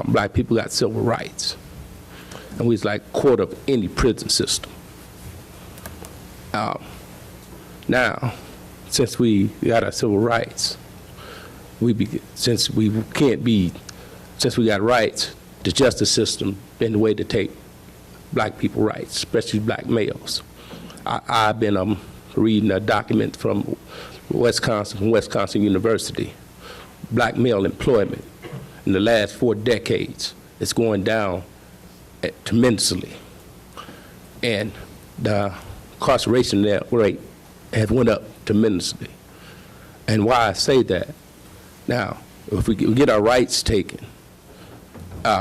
black people got civil rights, and we was like quarter of any prison system. Now, since we got our civil rights, since we got rights, the justice system been the way to take black people rights, especially black males. I've been reading a document from Wisconsin University. Black male employment in the last 4 decades is going down tremendously, and the incarceration rate has went up tremendously. And why I say that, now, if we get our rights taken,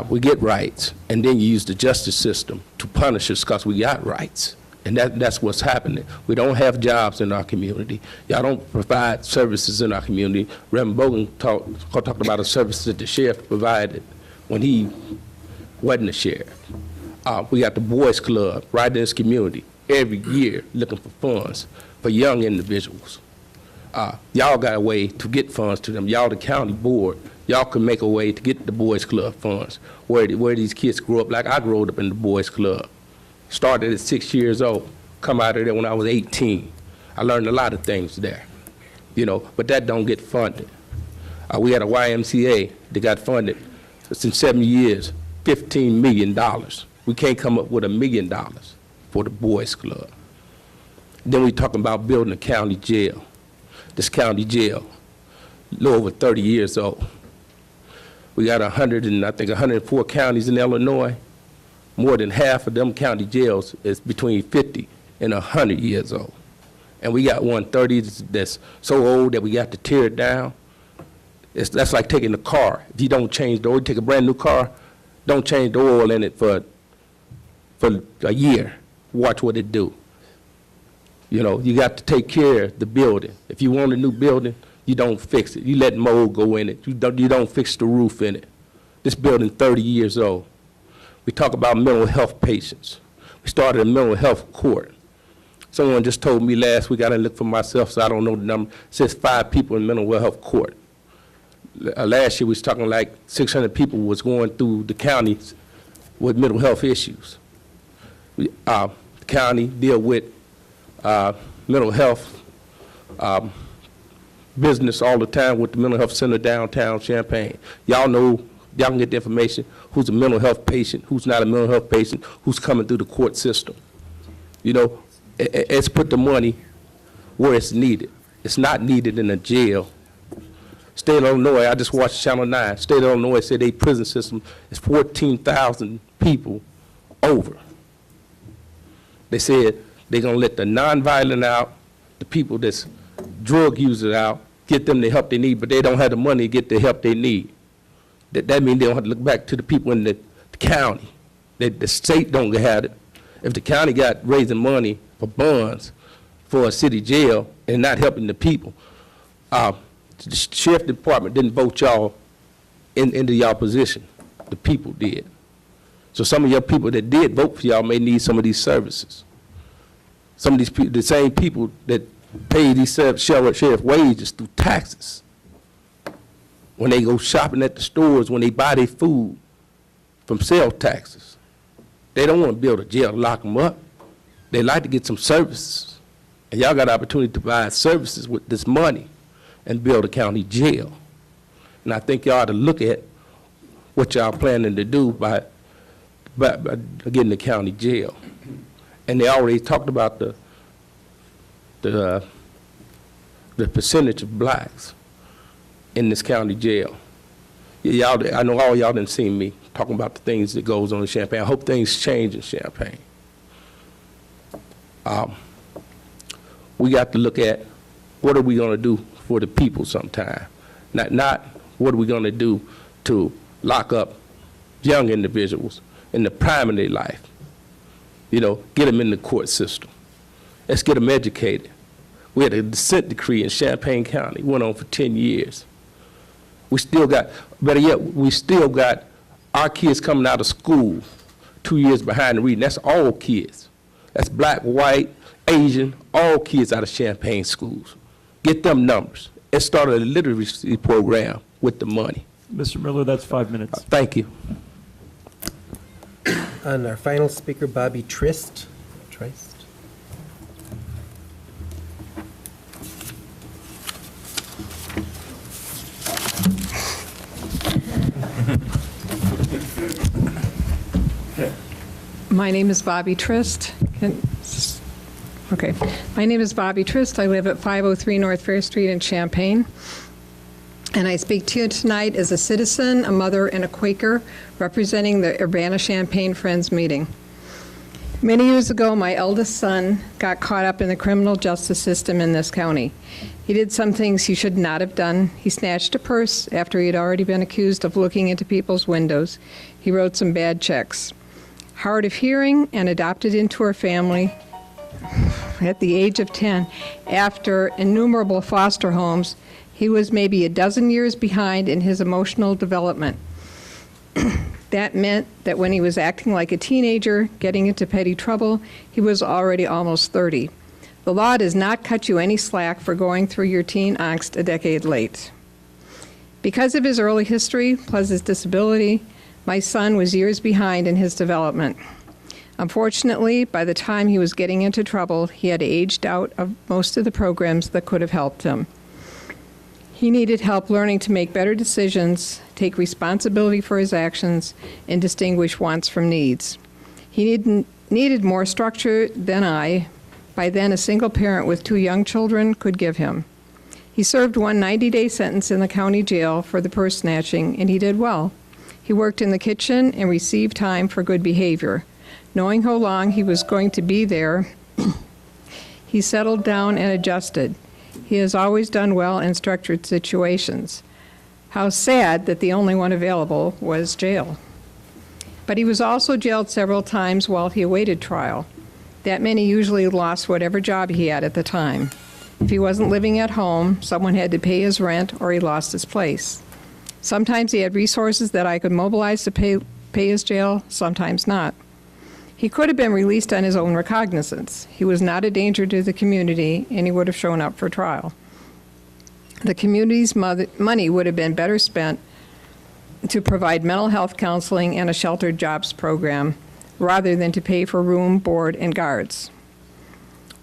we get rights, and then you use the justice system to punish us because we got rights. And that's what's happening. We don't have jobs in our community. Y'all don't provide services in our community. Reverend Bogan talked about a service that the sheriff provided when he wasn't a sheriff. We got the Boys Club right in this community every year looking for funds for young individuals. Y'all got a way to get funds to them. Y'all the county board. Y'all can make a way to get the Boys Club funds where these kids grow up. Like I grew up in the Boys Club. Started at 6 years old, come out of there when I was 18. I learned a lot of things there, but that don't get funded. We had a YMCA that got funded in 7 years, $15 million. We can't come up with $1 million for the Boys Club. Then we talking about building a county jail. This county jail, a little over 30 years old. We got 104 counties in Illinois. More than half of them county jails is between 50 and 100 years old. And we got 130 that's so old that we got to tear it down. That's like taking a car. If you don't change the oil, you take a brand new car, don't change the oil in it for a year. Watch what it do. You got to take care of the building. If you want a new building, you don't fix it. You let mold go in it. You don't fix the roof in it. This building 30 years old. We talk about mental health patients. We started a mental health court. Someone just told me last week, I didn't look for myself, so I don't know the number, it says 5 people in mental health court. Last year, we was talking like 600 people was going through the counties with mental health issues. The county deal with mental health business all the time with the mental health center downtown Champaign. Y'all know, y'all can get the information, who's a mental health patient, who's not a mental health patient, who's coming through the court system. It's put the money where it's needed. It's not needed in a jail State of Illinois, I just watched Channel 9. State of Illinois said their prison system is 14,000 people over. They said they're going to let the nonviolent out, the people that's drug users out, get them the help they need, but they don't have the money to get the help they need. That means they don't have to look back to the people in the county. The state don't have it. If the county got raising money for bonds for a city jail and not helping the people, the sheriff department didn't vote y'all into y'all position. The people did. So some of your people that did vote for y'all may need some of these services. Some of these people, the same people that pay these sheriff wages through taxes, when they go shopping at the stores, when they buy their food from sales taxes, they don't want to build a jail to lock them up. They like to get some services. And y'all got the opportunity to provide services with this money and build a county jail. And I think y'all ought to look at what y'all planning to do by getting the county jail. And they already talked about the percentage of blacks in this county jail. Y'all, I know all y'all didn't see me talking about the things that goes on in Champaign. I hope things change in Champaign. We got to look at what are we going to do for the people sometime. Not what are we going to do to lock up young individuals in the prime of their life. You know, get them in the court system. Let's get them educated. We had a dissent decree in Champaign County, went on for 10 years. We still got, better yet, we still got our kids coming out of school 2 years behind the reading. That's all kids. That's black, white, Asian, all kids out of Champaign schools. Get them numbers. It started a literacy program with the money. Mr. Miller, that's 5 minutes. Thank you. And our final speaker, Bobby Trist. My name is Bobby Trist. My name is Bobby Trist. I live at 503 North Fair Street in Champaign. And I speak to you tonight as a citizen, a mother, and a Quaker representing the Urbana-Champaign Friends meeting. Many years ago, my eldest son got caught up in the criminal justice system in this county. He did some things he should not have done. He snatched a purse after he had already been accused of looking into people's windows. He wrote some bad checks. Hard of hearing and adopted into our family at the age of 10. After innumerable foster homes, he was maybe a dozen years behind in his emotional development. That meant that when he was acting like a teenager, getting into petty trouble, he was already almost 30. The law does not cut you any slack for going through your teen angst a decade late. Because of his early history, plus his disability, my son was years behind in his development. Unfortunately, by the time he was getting into trouble, he had aged out of most of the programs that could have helped him. He needed help learning to make better decisions, take responsibility for his actions, and distinguish wants from needs. He needed more structure than I, by then a single parent with 2 young children, could give him. He served one 90-day sentence in the county jail for the purse snatching, and he did well. He worked in the kitchen and received time for good behavior. Knowing how long he was going to be there, he settled down and adjusted. He has always done well in structured situations. How sad that the only one available was jail. But he was also jailed several times while he awaited trial. That meant he usually lost whatever job he had at the time. If he wasn't living at home, someone had to pay his rent or he lost his place. Sometimes he had resources that I could mobilize to pay his jail, sometimes not. He could have been released on his own recognizance. He was not a danger to the community, and he would have shown up for trial. The community's money would have been better spent to provide mental health counseling and a sheltered jobs program, rather than to pay for room, board, and guards.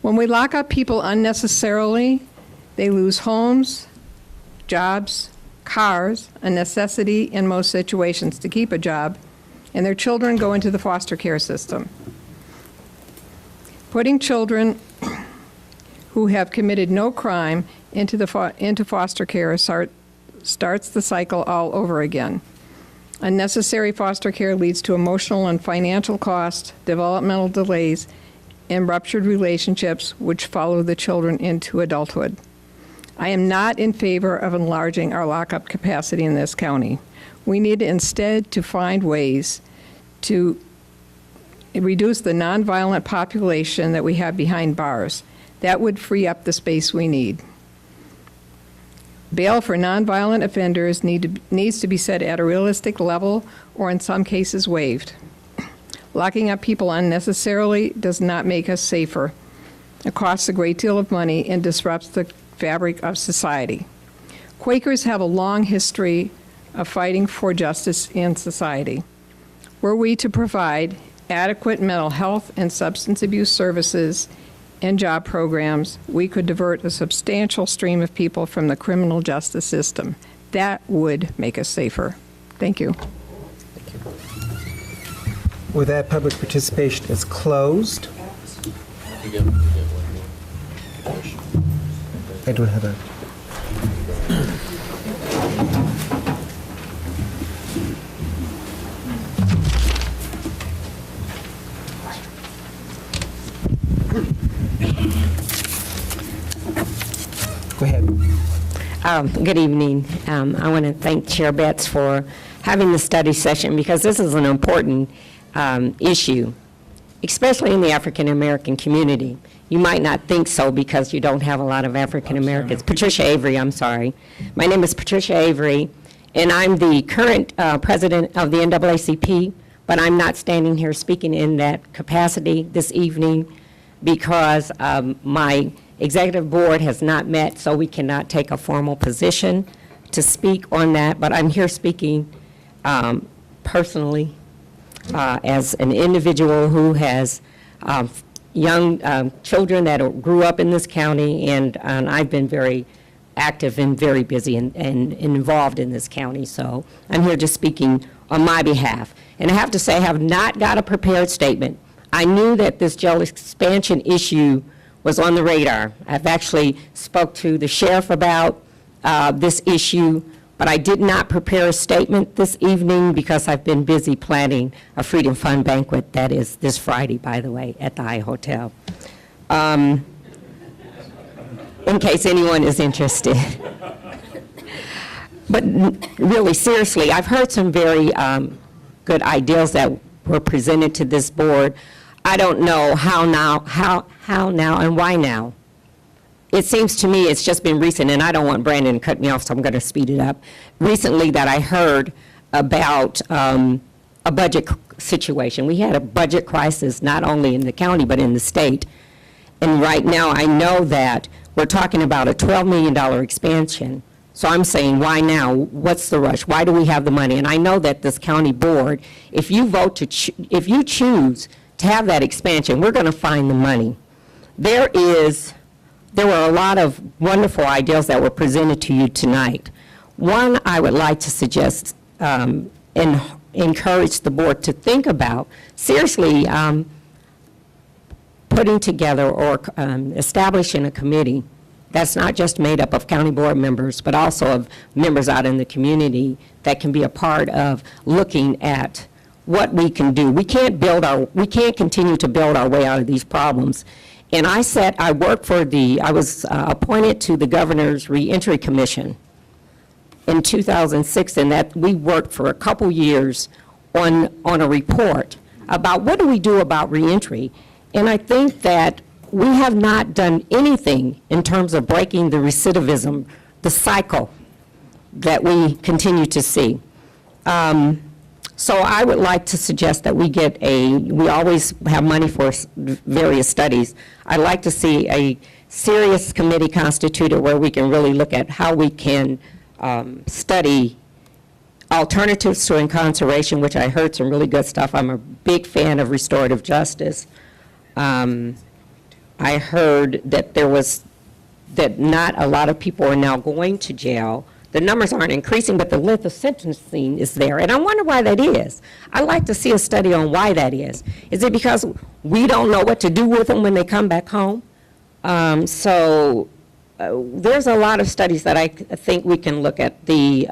When we lock up people unnecessarily, they lose homes, jobs, cars, a necessity in most situations to keep a job, and their children go into the foster care system. Putting children who have committed no crime into foster care starts the cycle all over again. Unnecessary foster care leads to emotional and financial costs, developmental delays, and ruptured relationships which follow the children into adulthood. I am not in favor of enlarging our lockup capacity in this county. We need instead to find ways to reduce the nonviolent population that we have behind bars. That would free up the space we need. Bail for nonviolent offenders needs to be set at a realistic level or in some cases waived. Locking up people unnecessarily does not make us safer. It costs a great deal of money and disrupts the fabric of society. Quakers have a long history of fighting for justice in society. Were we to provide adequate mental health and substance abuse services and job programs, we could divert a substantial stream of people from the criminal justice system. That would make us safer. Thank you. With that, public participation is closed. I don't have a... Go ahead. Good evening. I want to thank Chair Betts for having the study session because this is an important issue, especially in the African American community. You might not think so because you don't have a lot of African Americans. Patricia Avery, I'm sorry. My name is Patricia Avery, and I'm the current president of the NAACP, but I'm not standing here speaking in that capacity this evening because my executive board has not met, so we cannot take a formal position to speak on that, but I'm here speaking personally as an individual who has young children that grew up in this county, and I've been very active and very busy and involved in this county, so I'm here just speaking on my behalf. And I have to say I have not got a prepared statement. I knew that this jail expansion issue was on the radar. I've actually spoke to the sheriff about this issue, but I did not prepare a statement this evening because I've been busy planning a Freedom Fund banquet that is this Friday, by the way, at the Hyatt Hotel. In case anyone is interested. But really, seriously, I've heard some very good ideas that were presented to this board. I don't know how now, and why now. It seems to me it's just been recent, and I don't want Brandon to cut me off, so I'm going to speed it up. Recently that I heard about a budget situation. We had a budget crisis not only in the county but in the state. And right now I know that we're talking about a $12 million expansion. So I'm saying, why now? What's the rush? Why do we have the money? And I know that this county board, if you vote to, if you choose to have that expansion, we're going to find the money. There were a lot of wonderful ideas that were presented to you tonight. One I would like to suggest and encourage the board to think about, seriously putting together or establishing a committee that's not just made up of county board members, but also of members out in the community that can be a part of looking at what we can do. We can't continue to build our way out of these problems. And I was appointed to the Governor's Reentry Commission in 2006, and that we worked for a couple years on a report about what do we do about reentry. And I think that we have not done anything in terms of breaking the recidivism, the cycle that we continue to see. So I would like to suggest that we always have money for various studies. I'd like to see a serious committee constituted where we can really look at how we can study alternatives to incarceration, which I heard some really good stuff. I'm a big fan of restorative justice. I heard that that not a lot of people are now going to jail. The numbers aren't increasing, but the length of sentencing is there. And I wonder why that is. I'd like to see a study on why that is. Is it because we don't know what to do with them when they come back home? So there's a lot of studies that I think we can look at. The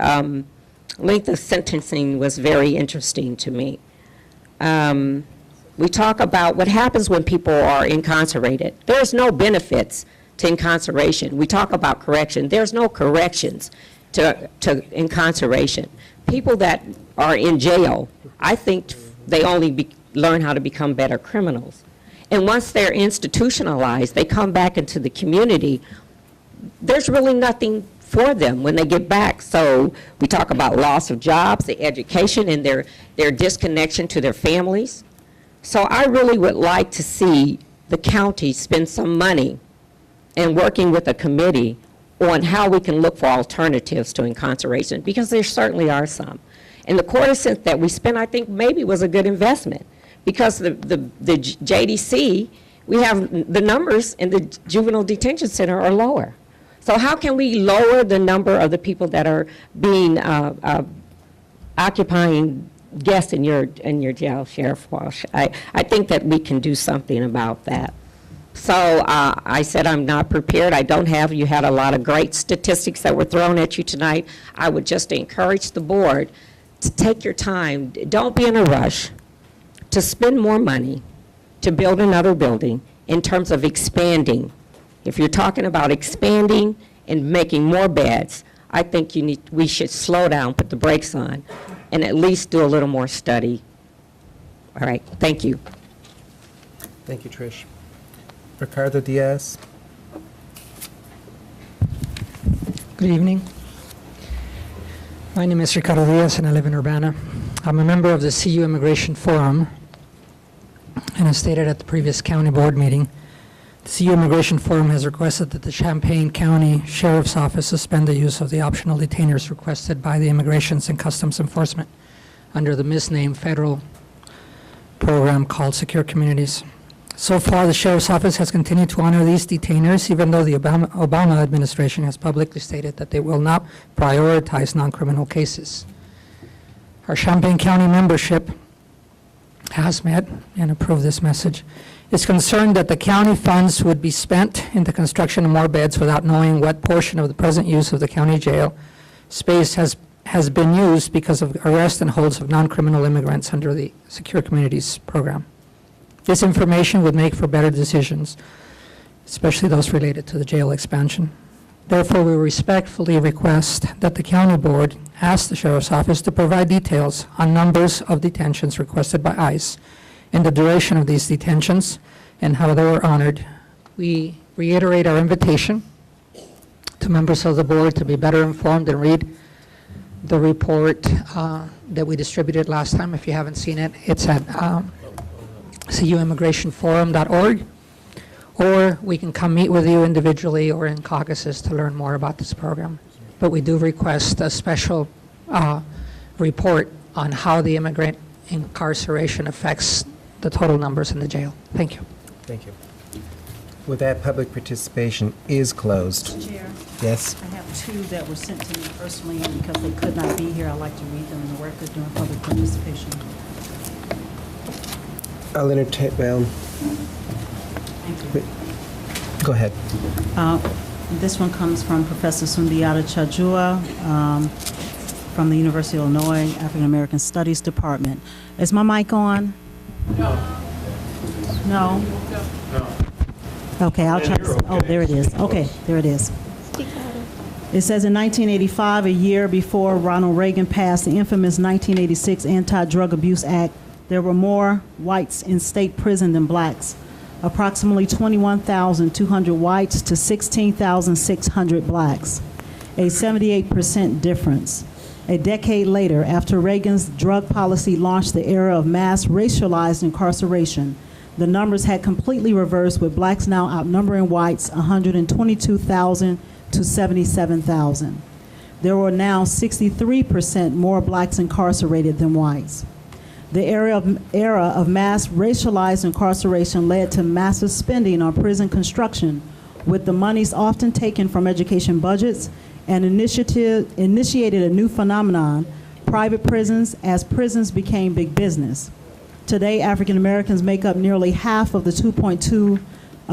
length of sentencing was very interesting to me. We talk about what happens when people are incarcerated. There's no benefits to incarceration. We talk about correction. There's no corrections to incarceration. People that are in jail, I think they only learn how to become better criminals. And once they're institutionalized, they come back into the community, there's really nothing for them when they get back. So we talk about loss of jobs, the education, and their disconnection to their families. So I really would like to see the county spend some money and working with a committee on how we can look for alternatives to incarceration, because there certainly are some. And the quarter cent that we spent, I think, maybe was a good investment, because the JDC, we have the numbers in the juvenile detention center are lower. So how can we lower the number of the people that are being occupying guests in your jail, Sheriff Walsh? I think that we can do something about that. So I said I'm not prepared. I don't have. You had a lot of great statistics that were thrown at you tonight. I would just encourage the board to take your time. Don't be in a rush to spend more money to build another building in terms of expanding. If you're talking about expanding and making more beds, I think we should slow down, put the brakes on, and at least do a little more study. All right, thank you. Thank you, Trish. Ricardo Diaz. Good evening. My name is Ricardo Diaz and I live in Urbana. I'm a member of the CU Immigration Forum, and as stated at the previous county board meeting, the CU Immigration Forum has requested that the Champaign County Sheriff's Office suspend the use of the optional detainers requested by the Immigrations and Customs Enforcement under the misnamed federal program called Secure Communities. So far, the Sheriff's Office has continued to honor these detainers, even though the Obama administration has publicly stated that they will not prioritize non-criminal cases. Our Champaign County membership has met and approved this message. It's concerned that the county funds would be spent in the construction of more beds without knowing what portion of the present use of the county jail space has been used because of arrest and holds of non-criminal immigrants under the Secure Communities program. This information would make for better decisions, especially those related to the jail expansion. Therefore, we respectfully request that the county board ask the Sheriff's Office to provide details on numbers of detentions requested by ICE and the duration of these detentions and how they were honored. We reiterate our invitation to members of the board to be better informed and read the report that we distributed last time. If you haven't seen it, it's at cuimmigrationforum.org, or we can come meet with you individually or in caucuses to learn more about this program. But we do request a special report on how the immigrant incarceration affects the total numbers in the jail. Thank you. Thank you. With that, public participation is closed. Chair? Yes? I have two that were sent to me personally, and because they could not be here, I'd like to read them in the record during public participation. I'll entertain, well, Thank you. go ahead. This one comes from Professor Sundiata Chajua from the University of Illinois African American Studies Department. Is my mic on? No. No? No. Okay, I'll try. Oh, there it is. Okay, there it is. It says in 1985, a year before Ronald Reagan passed the infamous 1986 Anti-Drug Abuse Act, there were more whites in state prison than blacks. Approximately 21,200 whites to 16,600 blacks, a 78% difference. A decade later, after Reagan's drug policy launched the era of mass racialized incarceration, the numbers had completely reversed, with blacks now outnumbering whites 122,000 to 77,000. There were now 63% more blacks incarcerated than whites. The era of mass racialized incarceration led to massive spending on prison construction, with the monies often taken from education budgets, and initiated a new phenomenon, private prisons, as prisons became big business. Today, African Americans make up nearly half of the 2.2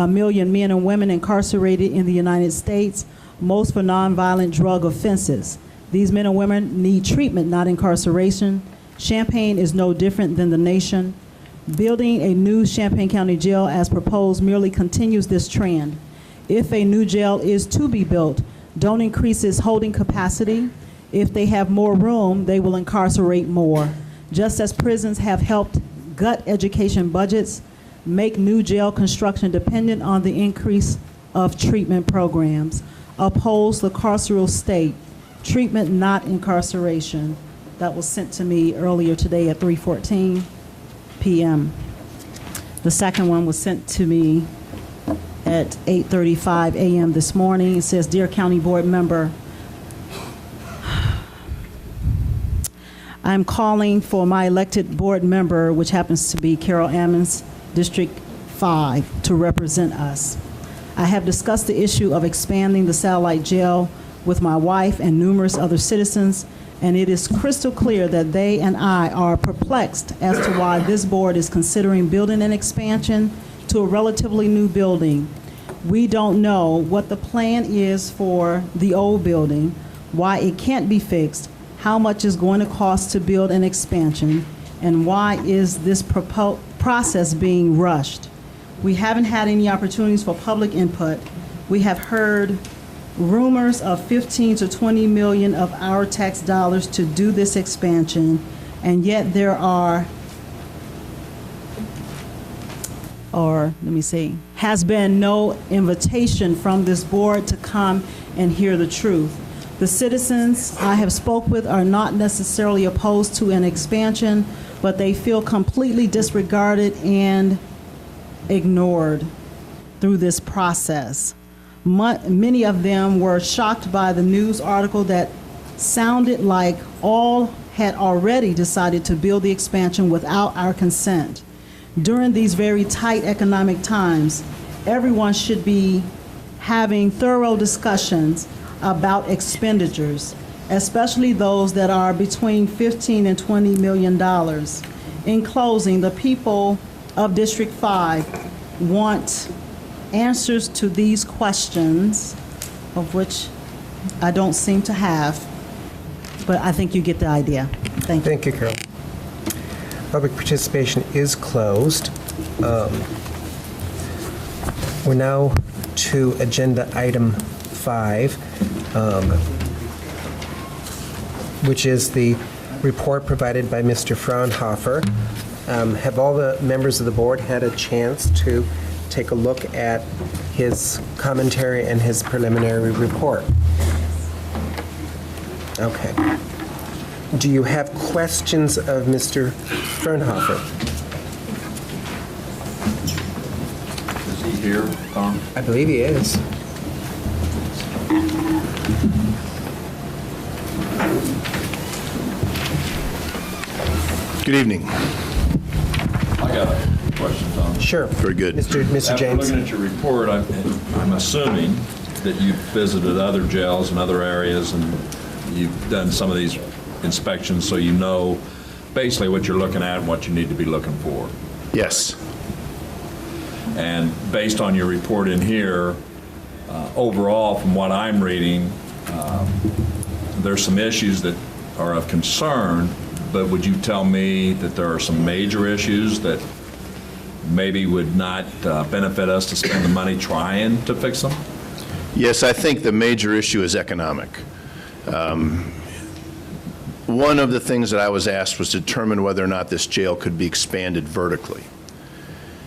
million men and women incarcerated in the United States, most for nonviolent drug offenses. These men and women need treatment, not incarceration. Champaign is no different than the nation. Building a new Champaign County jail as proposed merely continues this trend. If a new jail is to be built, don't increase its holding capacity. If they have more room, they will incarcerate more. Just as prisons have helped gut education budgets, make new jail construction dependent on the increase of treatment programs. Oppose the carceral state. Treatment, not incarceration. That was sent to me earlier today at 3:14 p.m. The second one was sent to me at 8:35 a.m. this morning. It says, Dear County Board Member, I'm calling for my elected board member, which happens to be Carol Ammons, District 5, to represent us. I have discussed the issue of expanding the satellite jail with my wife and numerous other citizens, and it is crystal clear that they and I are perplexed as to why this board is considering building an expansion to a relatively new building. We don't know what the plan is for the old building, why it can't be fixed, how much is going to cost to build an expansion, and why is this process being rushed. We haven't had any opportunities for public input. We have heard rumors of 15 to 20 million of our tax dollars to do this expansion, and yet there has been no invitation from this board to come and hear the truth. The citizens I have spoke with are not necessarily opposed to an expansion, but they feel completely disregarded and ignored through this process. Many of them were shocked by the news article that sounded like all had already decided to build the expansion without our consent. During these very tight economic times, everyone should be having thorough discussions about expenditures, especially those that are between $15 and $20 million. In closing, the people of District 5 want answers to these questions, of which I don't seem to have, but I think you get the idea. Thank you. Thank you, Carol. Public participation is closed. We're now to agenda item 5, which is the report provided by Mr. Fraunhofer. Have all the members of the board had a chance to take a look at his commentary and his preliminary report? Okay. Do you have questions of Mr. Fraunhofer? Is he here, Tom? I believe he is. Good evening. I got a question, Tom. Sure. Very good. Mr. James. After looking at your report, I'm assuming that you've visited other jails and other areas, and you've done some of these inspections, so you know basically what you're looking at and what you need to be looking for. Yes. And based on your report in here, overall, from what I'm reading, there's some issues that are of concern, but would you tell me that there are some major issues that maybe would not benefit us to spend the money trying to fix them? Yes, I think the major issue is economic. One of the things that I was asked was to determine whether or not this jail could be expanded vertically.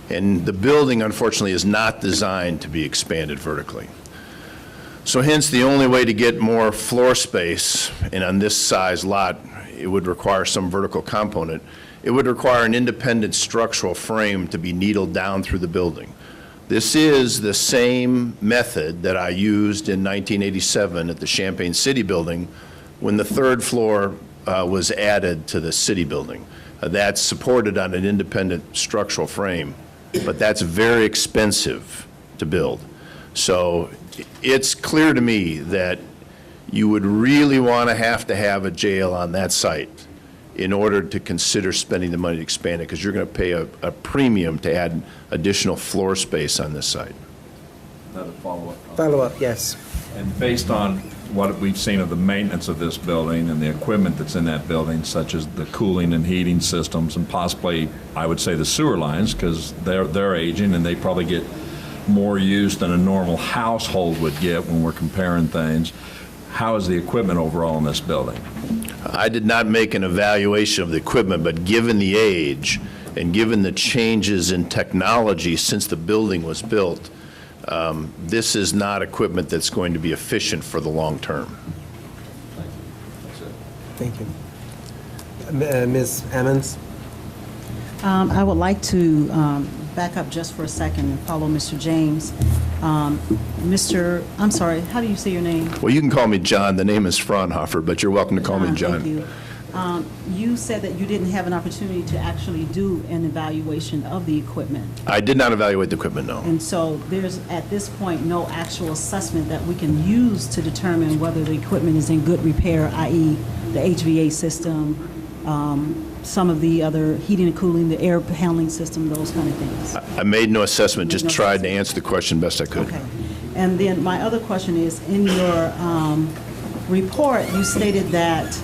And the building, unfortunately, is not designed to be expanded vertically. So hence, the only way to get more floor space, and on this size lot, it would require some vertical component. It would require an independent structural frame to be needled down through the building. This is the same method that I used in 1987 at the Champaign City Building when the third floor was added to the city building. That's supported on an independent structural frame, but that's very expensive to build. So it's clear to me that you would really want to have a jail on that site in order to consider spending the money to expand it, because you're going to pay a premium to add additional floor space on this site. Another follow-up. Follow-up, yes. And based on what we've seen of the maintenance of this building and the equipment that's in that building, such as the cooling and heating systems and possibly, I would say, the sewer lines, because they're aging and they probably get more use than a normal household would get when we're comparing things. How is the equipment overall in this building? I did not make an evaluation of the equipment, but given the age and given the changes in technology since the building was built, this is not equipment that's going to be efficient for the long term. Thank you. Ms. Emmons? I would like to back up just for a second and follow Mr. James. I'm sorry, how do you say your name? Well, you can call me John. The name is Fraunhofer, but you're welcome to call me John. Thank you. You said that you didn't have an opportunity to actually do an evaluation of the equipment. I did not evaluate the equipment, no. And so there's, at this point, no actual assessment that we can use to determine whether the equipment is in good repair, i.e. the HVA system, some of the other heating and cooling, the air handling system, those kind of things. I made no assessment, just tried to answer the question best I could. Okay. And then my other question is, in your report, you stated that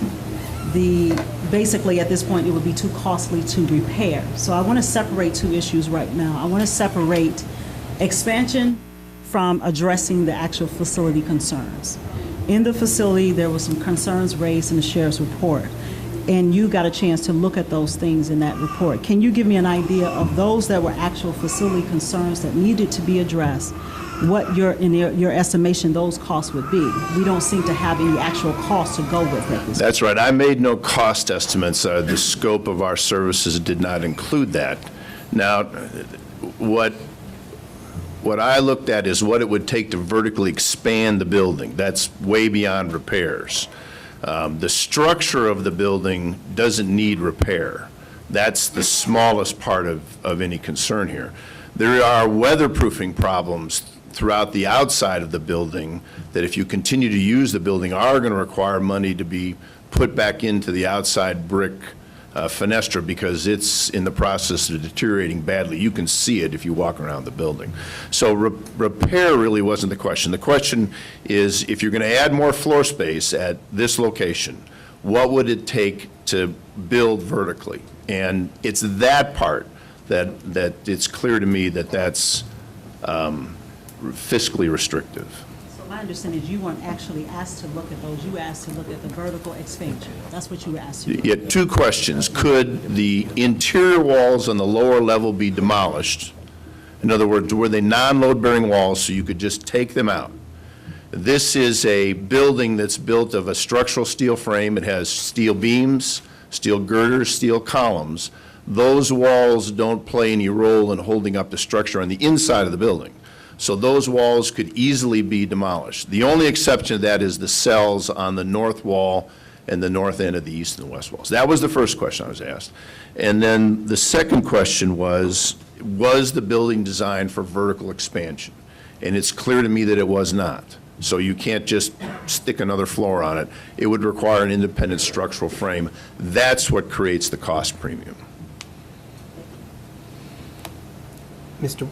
basically at this point it would be too costly to repair. So I want to separate two issues right now. I want to separate expansion from addressing the actual facility concerns. In the facility, there were some concerns raised in the sheriff's report, and you got a chance to look at those things in that report. Can you give me an idea of those that were actual facility concerns that needed to be addressed, what in your estimation those costs would be? We don't seem to have any actual cost to go with it. That's right. I made no cost estimates. The scope of our services did not include that. Now, what I looked at is what it would take to vertically expand the building. That's way beyond repairs. The structure of the building doesn't need repair. That's the smallest part of any concern here. There are weatherproofing problems throughout the outside of the building that if you continue to use the building are going to require money to be put back into the outside brick fenestra because it's in the process of deteriorating badly. You can see it if you walk around the building. So repair really wasn't the question. The question is, if you're going to add more floor space at this location, what would it take to build vertically? And it's that part that it's clear to me that that's fiscally restrictive. So my understanding is you weren't actually asked to look at those. You asked to look at the vertical expansion. That's what you were asked to do. Yeah, two questions. Could the interior walls on the lower level be demolished? In other words, were they non-load-bearing walls so you could just take them out? This is a building that's built of a structural steel frame. It has steel beams, steel girders, steel columns. Those walls don't play any role in holding up the structure on the inside of the building. So those walls could easily be demolished. The only exception to that is the cells on the north wall and the north end of the east and west walls. That was the first question I was asked. And then the second question was the building designed for vertical expansion? And it's clear to me that it was not. So you can't just stick another floor on it. It would require an independent structural frame. That's what creates the cost premium. Mr.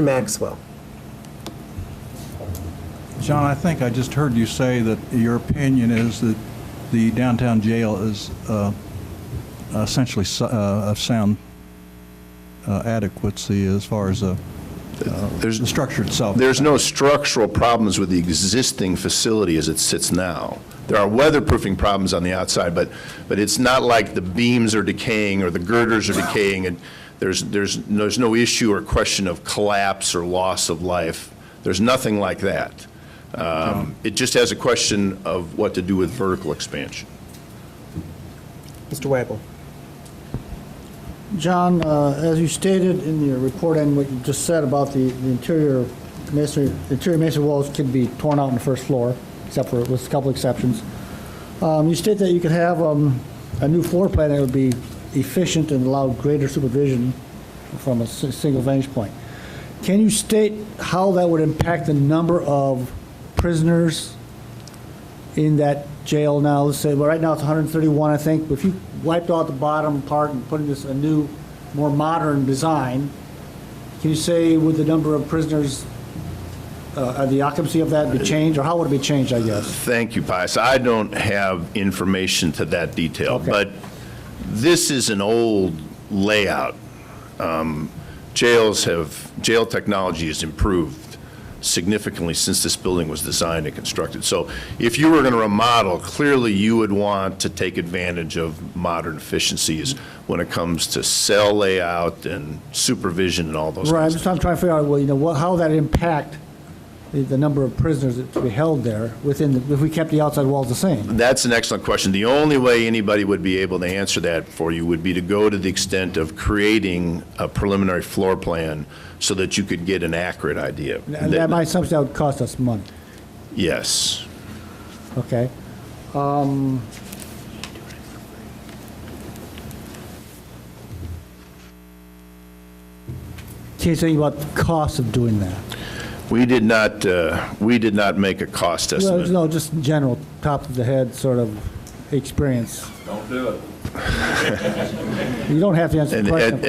Maxwell. John, I think I just heard you say that your opinion is that the downtown jail is essentially of sound adequacy as far as the structure itself. There's no structural problems with the existing facility as it sits now. There are weatherproofing problems on the outside, but it's not like the beams are decaying or the girders are decaying, and there's no issue or question of collapse or loss of life. There's nothing like that. It just has a question of what to do with vertical expansion. Mr. Weigel. John, as you stated in your report and what you just said about the interior masonry walls can be torn out on the first floor, except for with a couple exceptions. You state that you could have a new floor plan that would be efficient and allow greater supervision from a single vantage point. Can you state how that would impact the number of prisoners in that jail now, let's say, well, right now it's 131, I think. If you wiped out the bottom part and put in this a new, more modern design, can you say would the number of prisoners, the occupancy of that be changed, or how would it be changed, I guess? Thank you, Pius. I don't have information to that detail, Okay. but this is an old layout. Jail technology has improved significantly since this building was designed and constructed. So if you were going to remodel, clearly you would want to take advantage of modern efficiencies when it comes to cell layout and supervision and all those Right, kinds I'm just trying to figure out, well, you know, how that impact the number of prisoners that to be held there within, if we kept the outside walls the same. That's an excellent question. The only way anybody would be able to answer that for you would be to go to the extent of creating a preliminary floor plan so that you could get an accurate idea. And that might, something that would cost us money. Yes. Okay. Can you say about the cost of doing that? We did not make a cost estimate. No, just in general, top of the head sort of experience. Don't do it. You don't have to answer the question.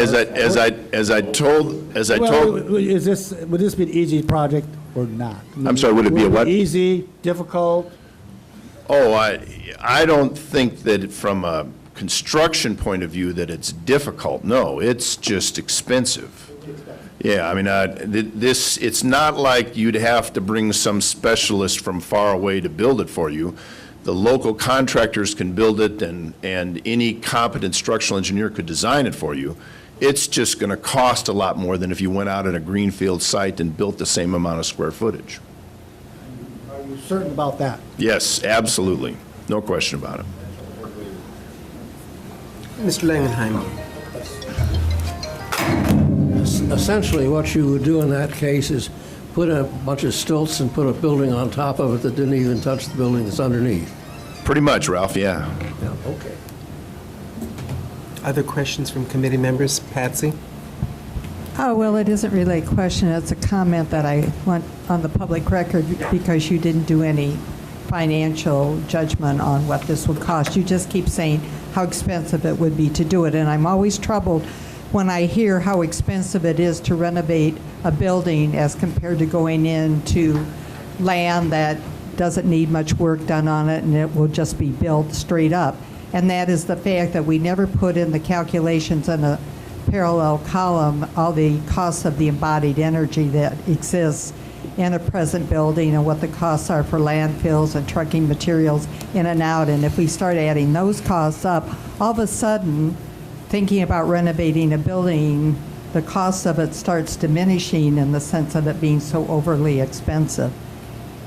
As I told, Is this, would this be an easy project or not? I'm sorry, would it be a what? Easy, difficult? Oh, I don't think that from a construction point of view that it's difficult. No, it's just expensive. Yeah, I mean, it's not like you'd have to bring some specialist from far away to build it for you. The local contractors can build it, and any competent structural engineer could design it for you. It's just going to cost a lot more than if you went out on a greenfield site and built the same amount of square footage. Are you certain about that? Yes, absolutely. No question about it. Mr. Langenheim. Essentially, what you would do in that case is put a bunch of stilts and put a building on top of it that didn't even touch the building that's underneath. Pretty much, Ralph, yeah. Yeah, okay. Other questions from committee members? Patsy? Oh, well, it isn't really a question. It's a comment that I want on the public record because you didn't do any financial judgment on what this would cost. You just keep saying how expensive it would be to do it. And I'm always troubled when I hear how expensive it is to renovate a building as compared to going into land that doesn't need much work done on it and it will just be built straight up. And that is the fact that we never put in the calculations in a parallel column all the costs of the embodied energy that exists in a present building and what the costs are for landfills and trucking materials in and out. And if we start adding those costs up, all of a sudden, thinking about renovating a building, the cost of it starts diminishing in the sense of it being so overly expensive.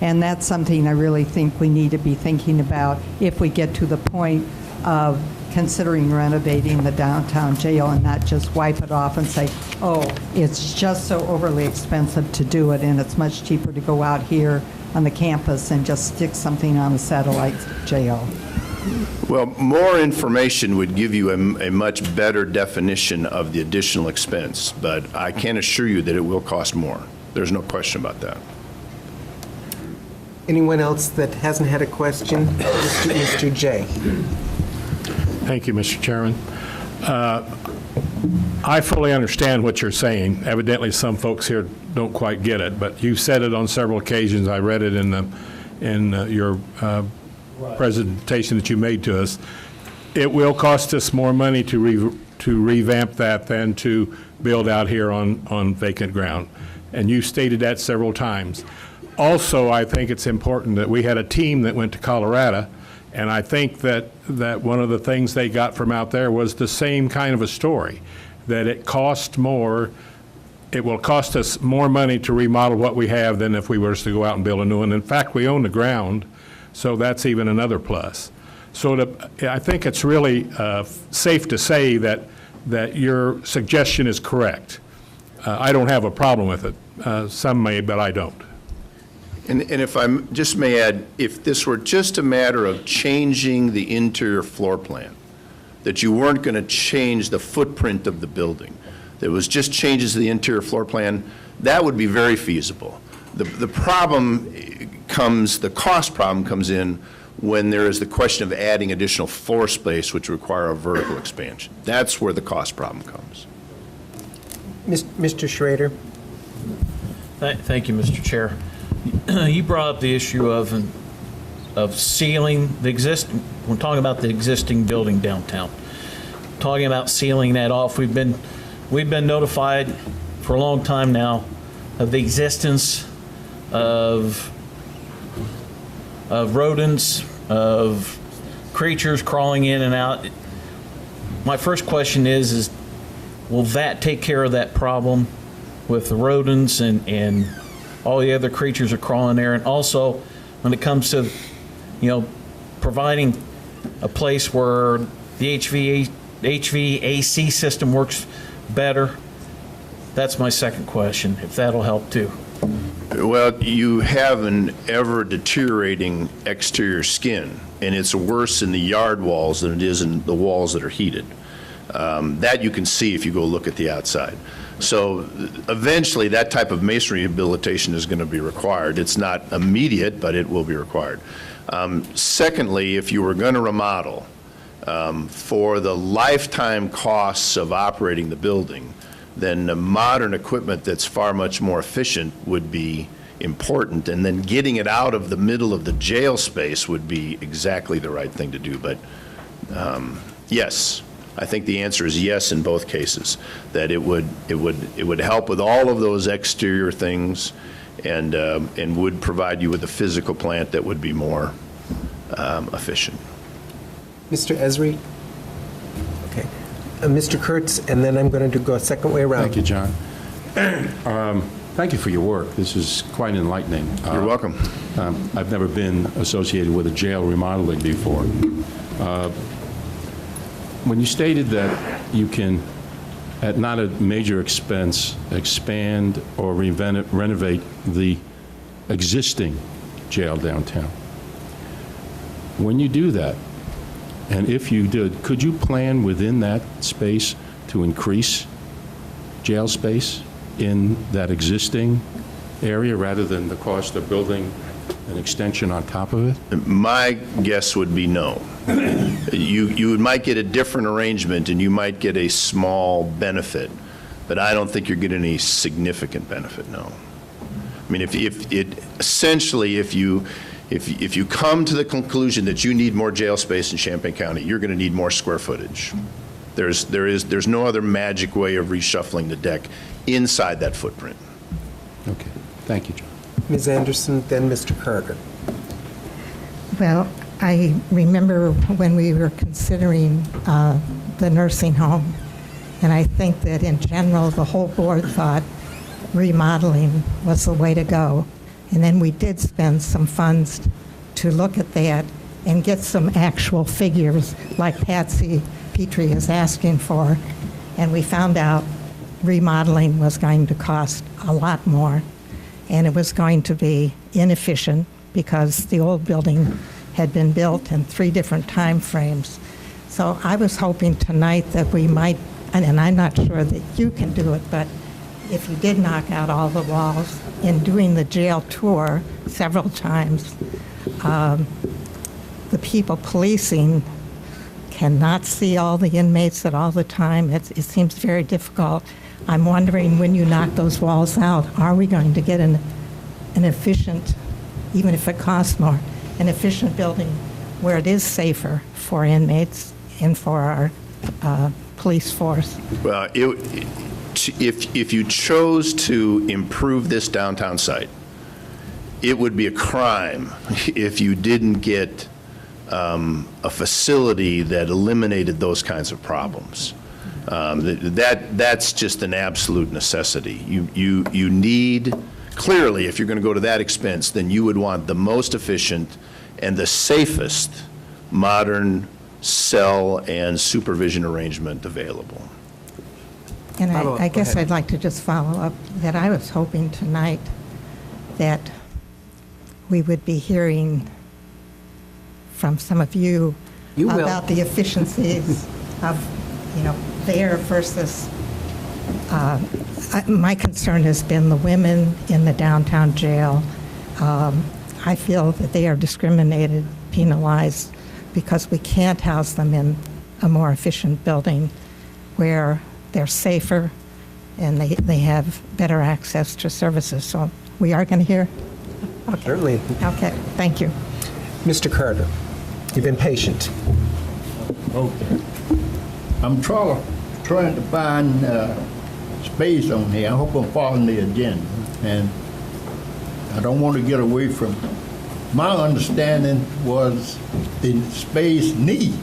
And that's something I really think we need to be thinking about if we get to the point of considering renovating the downtown jail and not just wipe it off and say, oh, it's just so overly expensive to do it and it's much cheaper to go out here on the campus and just stick something on a satellite jail. Well, more information would give you a much better definition of the additional expense, but I can assure you that it will cost more. There's no question about that. Anyone else that hasn't had a question? Mr. Jay. Thank you, Mr. Chairman. I fully understand what you're saying. Evidently, some folks here don't quite get it, but you said it on several occasions. I read it in your presentation that you made to us. It will cost us more money to revamp that than to build out here on vacant ground. And you stated that several times. Also, I think it's important that we had a team that went to Colorado, and I think that one of the things they got from out there was the same kind of a story, that it cost more, it will cost us more money to remodel what we have than if we were to go out and build a new one. In fact, we own the ground, so that's even another plus. So I think it's really safe to say that your suggestion is correct. I don't have a problem with it. Some may, but I don't. And if I just may add, if this were just a matter of changing the interior floor plan, that you weren't going to change the footprint of the building, that was just changes to the interior floor plan, that would be very feasible. The problem comes, the cost problem comes in when there is the question of adding additional floor space, which require a vertical expansion. That's where the cost problem comes. Mr. Schrader? Thank you, Mr. Chair. You brought up the issue of sealing the existing, we're talking about the existing building downtown. Talking about sealing that off. We've been notified for a long time now of the existence of rodents, of creatures crawling in and out. My first question is will that take care of that problem with the rodents and all the other creatures are crawling there? And also, when it comes to, providing a place where the HVAC system works better, that's my second question, if that'll help too. Well, you have an ever deteriorating exterior skin, and it's worse in the yard walls than it is in the walls that are heated. That you can see if you go look at the outside. So eventually that type of masonry rehabilitation is going to be required. It's not immediate, but it will be required. Secondly, if you were going to remodel, for the lifetime costs of operating the building, then the modern equipment that's far much more efficient would be important, and then getting it out of the middle of the jail space would be exactly the right thing to do. But yes, I think the answer is yes in both cases, that it would help with all of those exterior things and would provide you with a physical plant that would be more efficient. Mr. Esri? Okay. Mr. Kurtz, and then I'm going to go a second way around. Thank you, John. Thank you for your work. This is quite enlightening. You're welcome. I've never been associated with a jail remodeling before. When you stated that you can, at not a major expense, expand or renovate the existing jail downtown, when you do that, and if you did, could you plan within that space to increase jail space in that existing area rather than the cost of building an extension on top of it? My guess would be no. You might get a different arrangement and you might get a small benefit, but I don't think you're getting any significant benefit, no. I mean, if you come to the conclusion that you need more jail space in Champaign County, you're going to need more square footage. There's no other magic way of reshuffling the deck inside that footprint. Okay. Thank you, John. Ms. Anderson, then Mr. Carter. Well, I remember when we were considering the nursing home, and I think that in general, the whole board thought remodeling was the way to go. And then we did spend some funds to look at that and get some actual figures like Patsy Petrie is asking for. And we found out remodeling was going to cost a lot more. And it was going to be inefficient because the old building had been built in 3 different time frames. So I was hoping tonight that we might, and I'm not sure that you can do it, but if you did knock out all the walls, in doing the jail tour several times, the people policing cannot see all the inmates at all the time. It seems very difficult. I'm wondering, when you knock those walls out, are we going to get an efficient, even if it costs more, an efficient building where it is safer for inmates and for our police force? Well, if you chose to improve this downtown site, it would be a crime if you didn't get a facility that eliminated those kinds of problems. That's just an absolute necessity. You need, clearly, if you're going to go to that expense, then you would want the most efficient and the safest modern cell and supervision arrangement available. And I guess I'd like to just follow up that I was hoping tonight that we would be hearing from some of you about the efficiencies of, there versus, my concern has been the women in the downtown jail. I feel that they are discriminated penalized because we can't house them in a more efficient building where they're safer and they have better access to services. So we are going to hear? Okay. Certainly. Okay, thank you. Mr. Carter, you've been patient. Okay. I'm trying to find space on here. I hope I'm following the agenda. And I don't want to get away from, my understanding was the space need.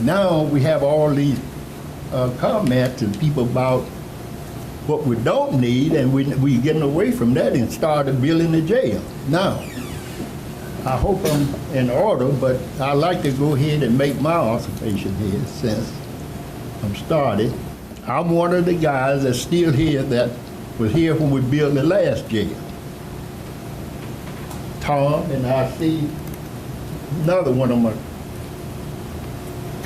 Now we have all these comments and people about what we don't need, and we getting away from that and started building the jail. Now, I hope I'm in order, but I'd like to go ahead and make my observation here since I'm started. I'm one of the guys that's still here that was here when we built the last jail. Tom, and I see another one of my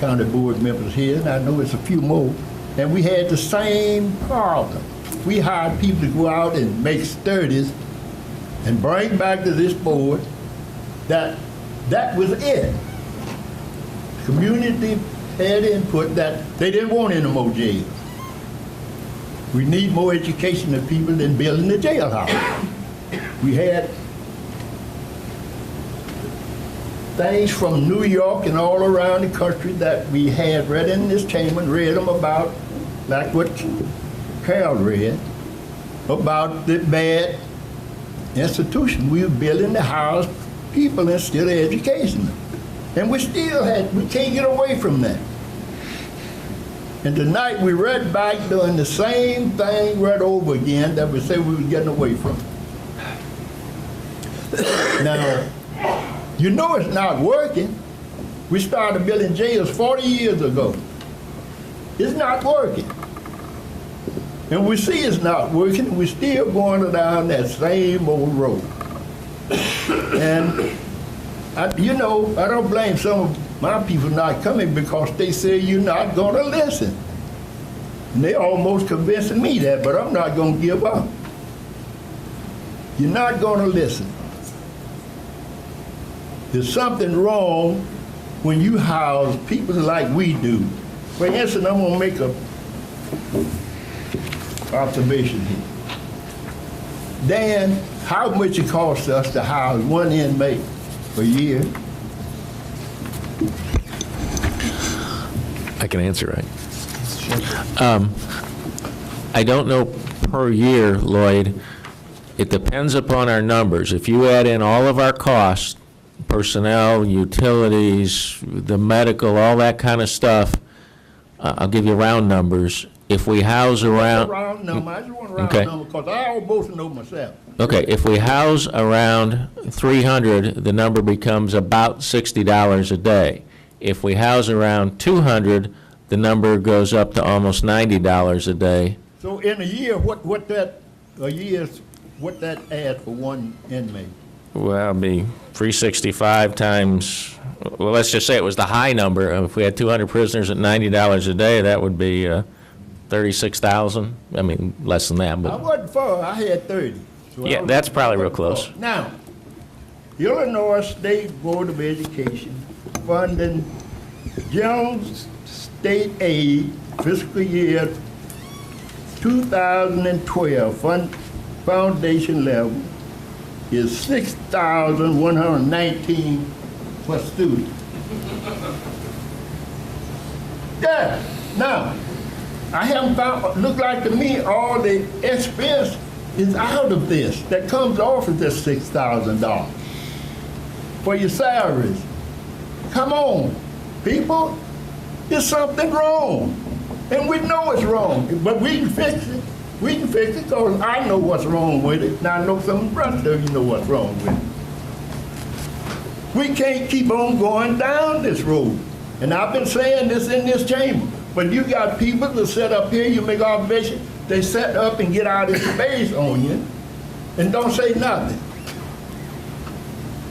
county board members here, and I know it's a few more, and we had the same problem. We hired people to go out and make studies and bring back to this board that was it. Community had input that they didn't want any more jails. We need more education of people than building the jailhouse. We had things from New York and all around the country that we had read in this chamber and read them about, like what Carol read, about the bad institution. We were building to house people instead of education them. And we can't get away from that. And tonight we read back doing the same thing right over again that we said we were getting away from. Now, you know it's not working. We started building jails 40 years ago. It's not working. And we see it's not working, we're still going down that same old road. And, I don't blame some of my people not coming because they say you're not going to listen. And they almost convincing me that, but I'm not going to give up. You're not going to listen. There's something wrong when you house people like we do. For instance, I'm going to make a observation here. Dan, how much it costs us to house one inmate a year? I can answer, right? I don't know per year, Lloyd. It depends upon our numbers. If you add in all of our costs, personnel, utilities, the medical, all that kind of stuff, I'll give you round numbers. If we house around... Round number. I just want a round number because I almost know myself. Okay, if we house around 300, the number becomes about $60 a day. If we house around 200, the number goes up to almost $90 a day. So in a year, what that adds for one inmate? Well, it'd be 365 times, well, let's just say it was the high number. If we had 200 prisoners at $90 a day, that would be 36,000. I mean, less than that, I but wasn't far. I had 30. So yeah, that's probably real close. Now, Illinois State Board of Education funding Jones State Aid fiscal year 2012 foundation level is $6,119 per student. Yeah, now, I haven't found, look like to me, all the expense is out of this, that comes off of this $6,000 for your salaries. Come on, people, there's something wrong. And we know it's wrong, but we can fix it. We can fix it because I know what's wrong with it, and I know some of the rest of you know what's wrong with it. We can't keep on going down this road. And I've been saying this in this chamber, but you got people that sit up here, you make observation, they set up and get out of space on you and don't say nothing.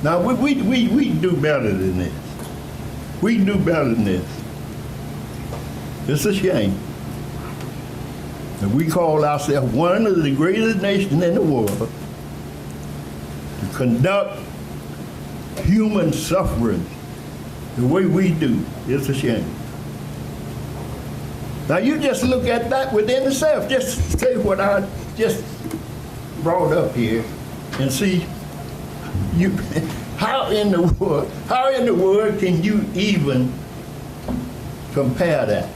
Now, we do better than this. We can do better than this. It's a shame that we call ourselves one of the greatest nations in the world to conduct human suffering the way we do. It's a shame. Now you just look at that within itself. Just say what I just brought up here and see you how in the world can you even compare that?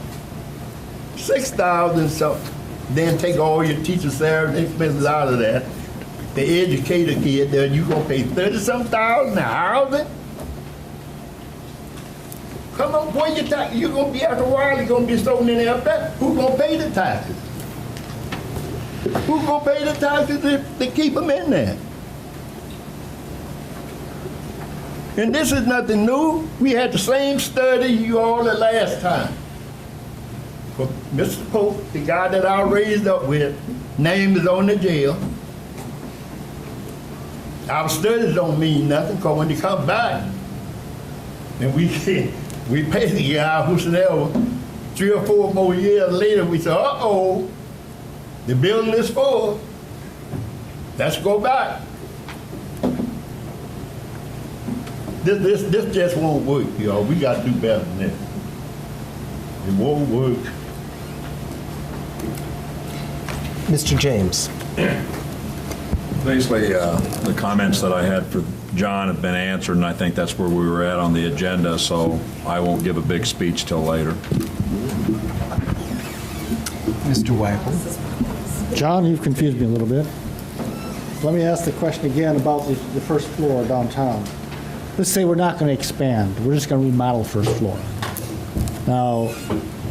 6,000 something. Then take all your teacher salary expenses out of that. The educator kid there, you gonna pay 30-some thousand a housing? Come on, boy, you're gonna be after a while, you're gonna be thrown in there up there. Who's gonna pay the taxes? Who's gonna pay the taxes if they keep them in there? And this is nothing new. We had the same study you all the last time. But Mr. Pope, the guy that I raised up with, name is on the jail. Our studies don't mean nothing, because when they come back, and we pay the guy who's there 3 or 4 more years later, we say, uh-oh, the building is full. Let's go back. This just won't work, y'all. We got to do better than this. It won't work. Mr. James. Basically, the comments that I had for John have been answered, and I think that's where we were at on the agenda, so I won't give a big speech till later. Mr. Weigel. John, you've confused me a little bit. Let me ask the question again about the first floor downtown. Let's say we're not going to expand. We're just going to remodel first floor. Now,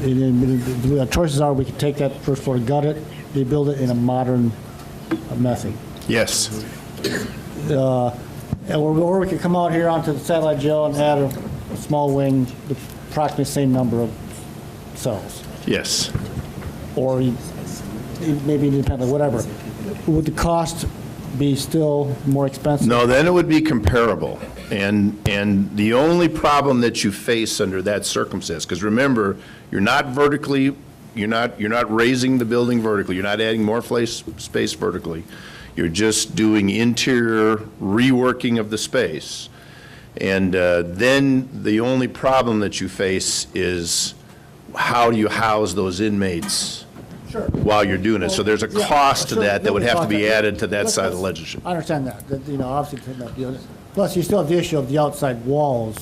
the choices are we could take that first floor, gut it, rebuild it in a modern method. Yes. Or we could come out here onto the satellite jail and add a small wing, approximately the same number of cells. Yes. Or maybe independently, whatever. Would the cost be still more expensive? No, then it would be comparable. And the only problem that you face under that circumstance, because remember, you're not raising the building vertically, you're not adding more space vertically. You're just doing interior reworking of the space. And then the only problem that you face is how do you house those inmates while you're doing it? So there's a cost to that would have to be added to that side of the legislature. I understand that. Obviously, plus you still have the issue of the outside walls.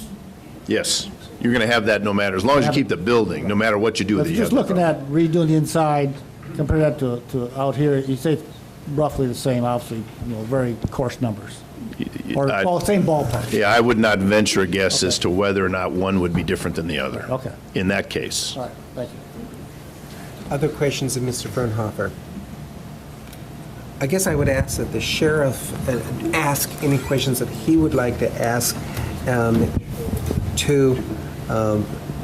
Yes, you're going to have that no matter, as long as you keep the building, no matter what you do. But if you're just looking at redoing the inside, compare that to out here, you say it's roughly the same, obviously, very coarse numbers. Or same ballpark. Yeah, I would not venture a guess as to whether or not one would be different than the other. Okay. In that case. All right, thank you. Other questions of Mr. Fernhofer? I guess I would ask that the sheriff ask any questions that he would like to ask to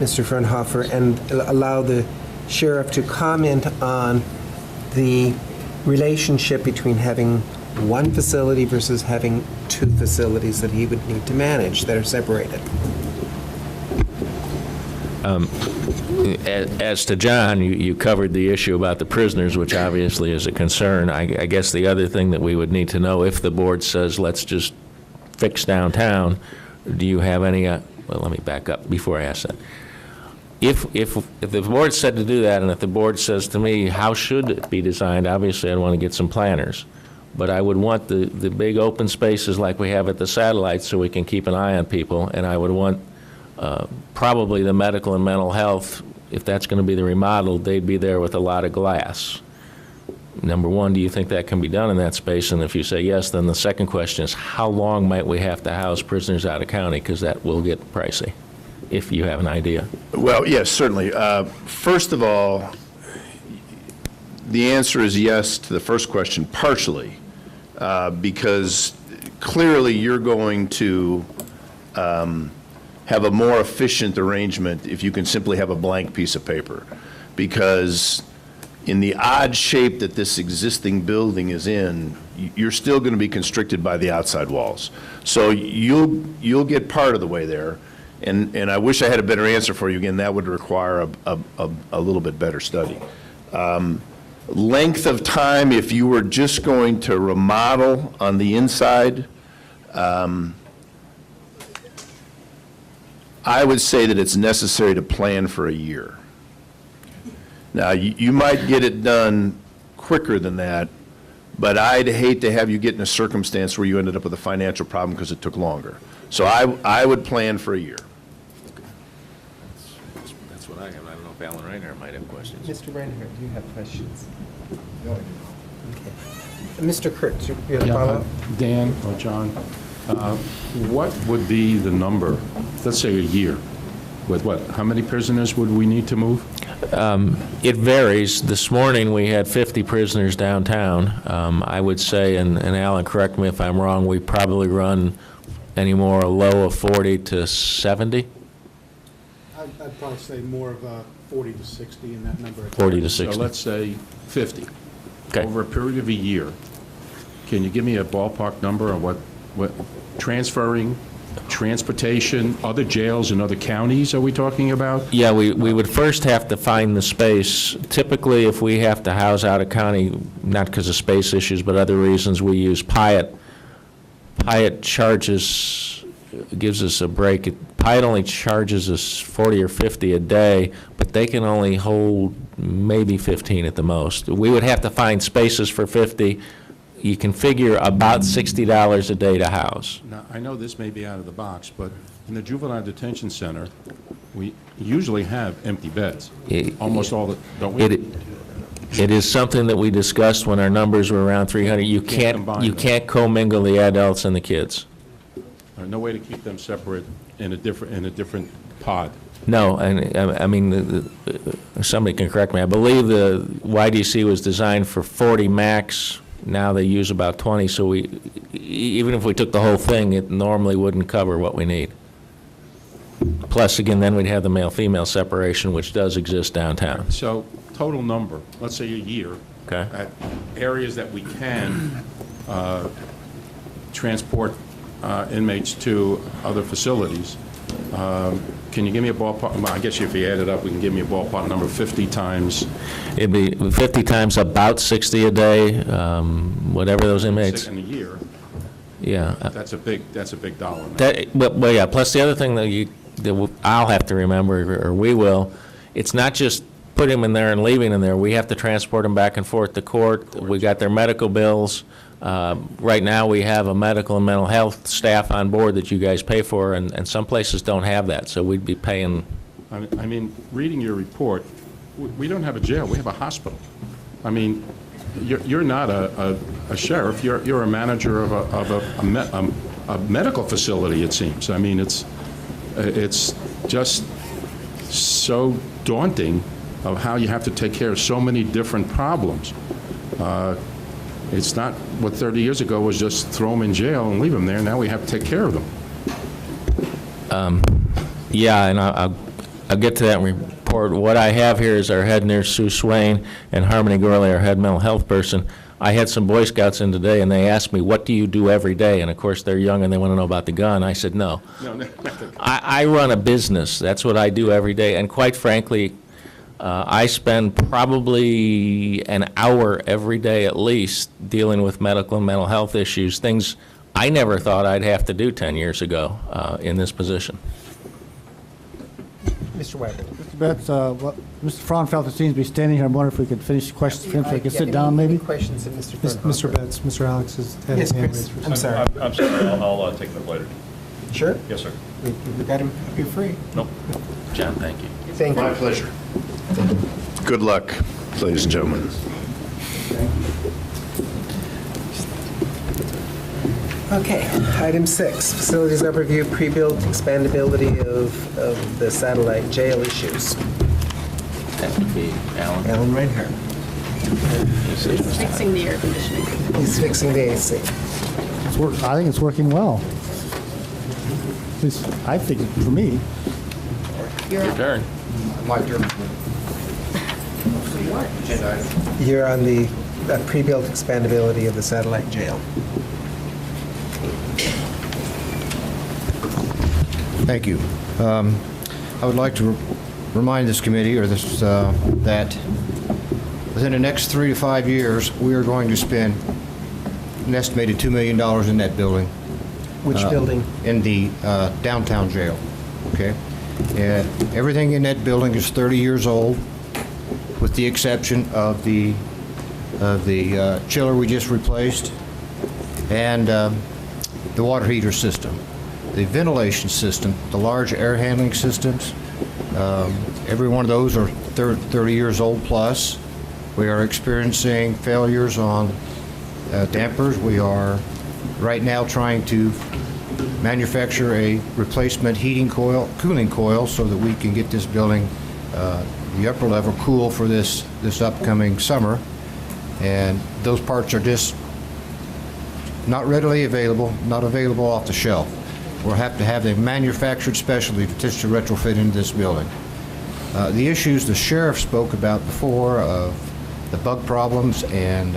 Mr. Fernhofer, and allow the sheriff to comment on the relationship between having one facility versus having 2 facilities that he would need to manage that are separated. As to John, you covered the issue about the prisoners, which obviously is a concern. I guess the other thing that we would need to know, if the board says, let's just fix downtown, do you have any, well, let me back up before I ask that. If the board said to do that, and if the board says to me, how should it be designed, obviously I'd want to get some planners. But I would want the big open spaces like we have at the satellite so we can keep an eye on people, and I would want probably the medical and mental health, if that's going to be the remodel, they'd be there with a lot of glass. Number one, do you think that can be done in that space? And if you say yes, then the second question is, how long might we have to house prisoners out of county? Because that will get pricey, if you have an idea. Well, yes, certainly. First of all, the answer is yes to the first question, partially, because clearly you're going to have a more efficient arrangement if you can simply have a blank piece of paper. Because in the odd shape that this existing building is in, you're still going to be constricted by the outside walls. So you'll get part of the way there. And I wish I had a better answer for you. Again, that would require a little bit better study. Length of time, if you were just going to remodel on the inside, I would say that it's necessary to plan for a year. Now, you might get it done quicker than that, but I'd hate to have you get in a circumstance where you ended up with a financial problem because it took longer. So I would plan for a year. That's what I have. I don't know if Alan Reinhardt might have questions. Mr. Reinhardt, do you have questions? No, I do not. Okay. Mr. Kurtz, you have a follow-up? Dan or John, what would be the number, let's say a year, with what, how many prisoners would we need to move? It varies. This morning, we had 50 prisoners downtown. I would say, and Alan, correct me if I'm wrong, we probably run anymore a low of 40 to 70? I'd probably say more of a 40 to 60 in that number. 40 to 60. So let's say 50. Okay. Over a period of a year, can you give me a ballpark number on what transferring, transportation, other jails in other counties are we talking about? Yeah, we would first have to find the space. Typically, if we have to house out a county, not because of space issues, but other reasons, we use Pyatt. Pyatt gives us a break. Pyatt only charges us 40 or 50 a day, but they can only hold maybe 15 at the most. We would have to find spaces for 50. You can figure about $60 a day to house. Now, I know this may be out of the box, but in the juvenile detention center, we usually have empty beds. Almost all the, don't we? It is something that we discussed when our numbers were around 300. You can't commingle the adults and the kids. No way to keep them separate in a different pod. No, and I mean, somebody can correct me. I believe the YDC was designed for 40 max. Now they use about 20, so even if we took the whole thing, it normally wouldn't cover what we need. Plus, again, then we'd have the male-female separation, which does exist downtown. So total number, let's say a year, Okay. at areas that we can transport inmates to other facilities. Can you give me a ballpark? Well, I guess if you add it up, we can give me a ballpark number, 50 times. It'd be 50 times about 60 a day, whatever those inmates. In a year. Yeah. That's a big dollar. Well, yeah, plus the other thing that I'll have to remember, or we will, it's not just put him in there and leaving him there. We have to transport them back and forth to court. We got their medical bills. Right now, we have a medical and mental health staff on board that you guys pay for, and some places don't have that, so we'd be paying. I mean, reading your report, we don't have a jail, we have a hospital. I mean, you're not a sheriff, you're a manager of a medical facility, it seems. I mean, it's just so daunting of how you have to take care of so many different problems. It's not what 30 years ago was just throw them in jail and leave them there. Now we have to take care of them. Yeah, and I'll get to that report. What I have here is our head nurse, Sue Swain, and Harmony Gorley, our head mental health person. I had some Boy Scouts in today, and they asked me, what do you do every day? And, of course, they're young, and they want to know about the gun. I said, no. I run a business. That's what I do every day. And quite frankly, I spend probably an hour every day at least dealing with medical and mental health issues, things I never thought I'd have to do 10 years ago in this position. Mr. Weber. Mr. Betts, Mr. Frauenfelder seems to be standing here. I wonder if we could finish the questions for him so he can sit down, maybe? Questions of Mr. Mr. Betts, Mr. Alex has had Yes, his hand Chris. raised. I'm sorry. I'm sorry, I'll take that later. Sure? Yes, sir. We got him. You're free. Nope. John, thank you. Thank you. My pleasure. Good luck, ladies and gentlemen. Okay, item 6, facilities overview, pre-built expandability of the satellite jail issues. That would be Alan. Alan Reinhardt. He's fixing the air conditioning. He's fixing the AC. I think it's working well. At least I think for me. Your turn. My turn. You're on the pre-built expandability of the satellite jail. Thank you. I would like to remind this committee that within the next 3 to 5 years, we are going to spend an estimated $2 million in that building. Which building? In the downtown jail. Okay. Everything in that building is 30 years old, with the exception of the chiller we just replaced and the water heater system. The ventilation system, the large air handling systems, every one of those are 30 years old plus. We are experiencing failures on dampers. We are right now trying to manufacture a replacement cooling coil so that we can get this building, the upper level, cool for this upcoming summer. And those parts are just not readily available, not available off the shelf. We'll have to have them manufactured specially just to retrofit into this building. The issues the sheriff spoke about before of the bug problems and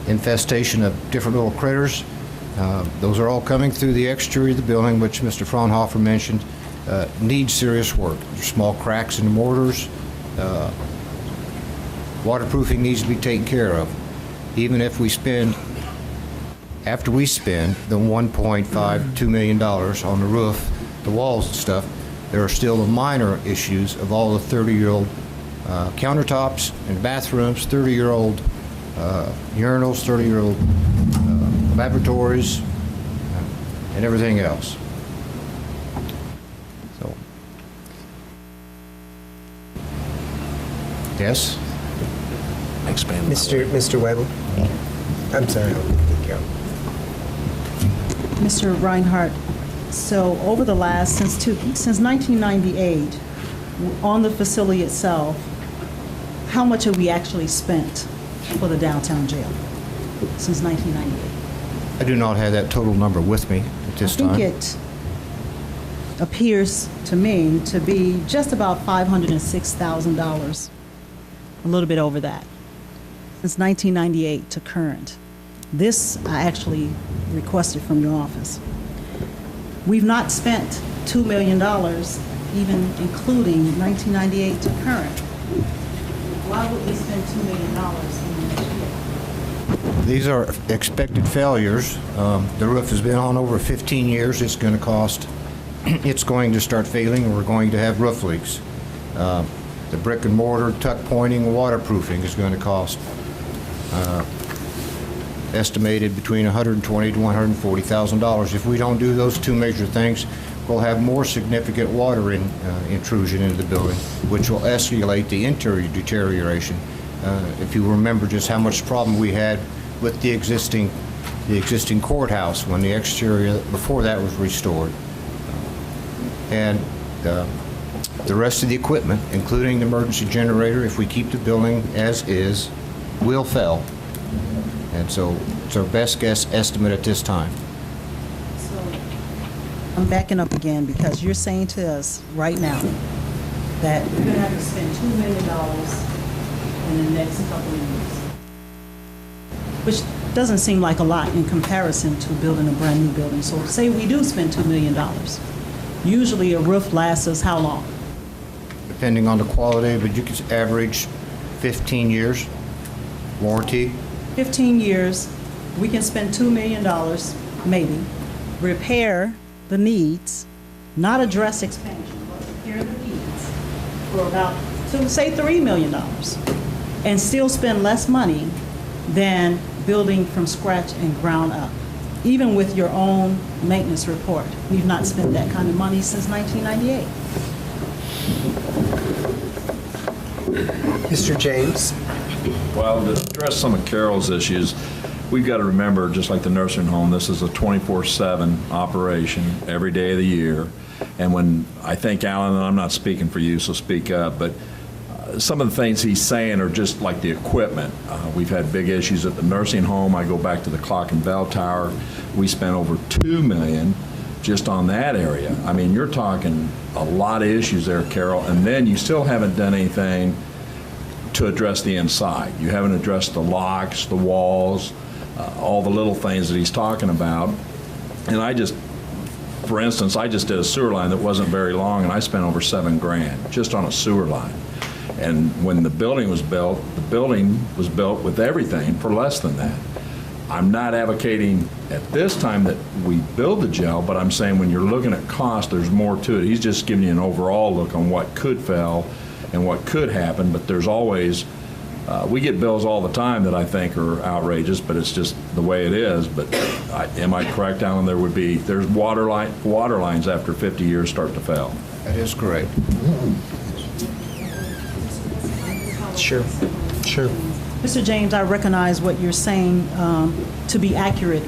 infestation of different little critters, those are all coming through the exterior of the building, which Mr. Fraunhofer mentioned, needs serious work. There's small cracks in the mortars. Waterproofing needs to be taken care of. Even if we spend, after we spend the $1.2 million on the roof, the walls and stuff, there are still the minor issues of all the 30-year-old countertops and bathrooms, 30-year-old urinals, 30-year-old laboratories, and everything else. So, yes? Expand. Mr. Weddle? I'm sorry, I'll take care of it. Mr. Reinhardt, so over the last, since 1998, on the facility itself, how much have we actually spent for the downtown jail since 1998? I do not have that total number with me at this time. I think it appears to me to be just about $506,000, a little bit over that, since 1998 to current. This I actually requested from your office. We've not spent $2 million, even including 1998 to current. Why would we spend $2 million in the next year? These are expected failures. The roof has been on over 15 years. It's going to start failing, and we're going to have roof leaks. The brick and mortar, tuck pointing, and waterproofing is going to cost estimated between $120,000 to $140,000. If we don't do those two major things, we'll have more significant water intrusion into the building, which will escalate the interior deterioration. If you remember just how much problem we had with the existing courthouse when the exterior before that was restored. And the rest of the equipment, including the emergency generator, if we keep the building as is, will fail. And so it's our best guess estimate at this time. So I'm backing up again because you're saying to us right now that we're going to have to spend $2 million in the next couple of years, which doesn't seem like a lot in comparison to building a brand new building. So say we do spend $2 million. Usually a roof lasts us how long? Depending on the quality, but you could average 15 years warranty. 15 years, we can spend $2 million, maybe, repair the needs, not address expansion, but repair the needs for about, so say $3 million, and still spend less money than building from scratch and ground up. Even with your own maintenance report, we've not spent that kind of money since 1998. Mr. James? Well, to address some of Carol's issues, we've got to remember, just like the nursing home, this is a 24/7 operation every day of the year. And when I think, Alan, and I'm not speaking for you, so speak up, but some of the things he's saying are just like the equipment. We've had big issues at the nursing home. I go back to the clock and bell tower. We spent over $2 million just on that area. I mean, you're talking a lot of issues there, Carol, and then you still haven't done anything to address the inside. You haven't addressed the locks, the walls, all the little things that he's talking about. And for instance, I just did a sewer line that wasn't very long, and I spent over $7,000 just on a sewer line. And when the building was built with everything for less than that. I'm not advocating at this time that we build the jail, but I'm saying when you're looking at cost, there's more to it. He's just giving you an overall look on what could fail and what could happen, but there's always, we get bills all the time that I think are outrageous, but it's just the way it is. But am I correct, Alan? There's water lines after 50 years start to fail. That is correct. Sure. Mr. James, I recognize what you're saying to be accurate.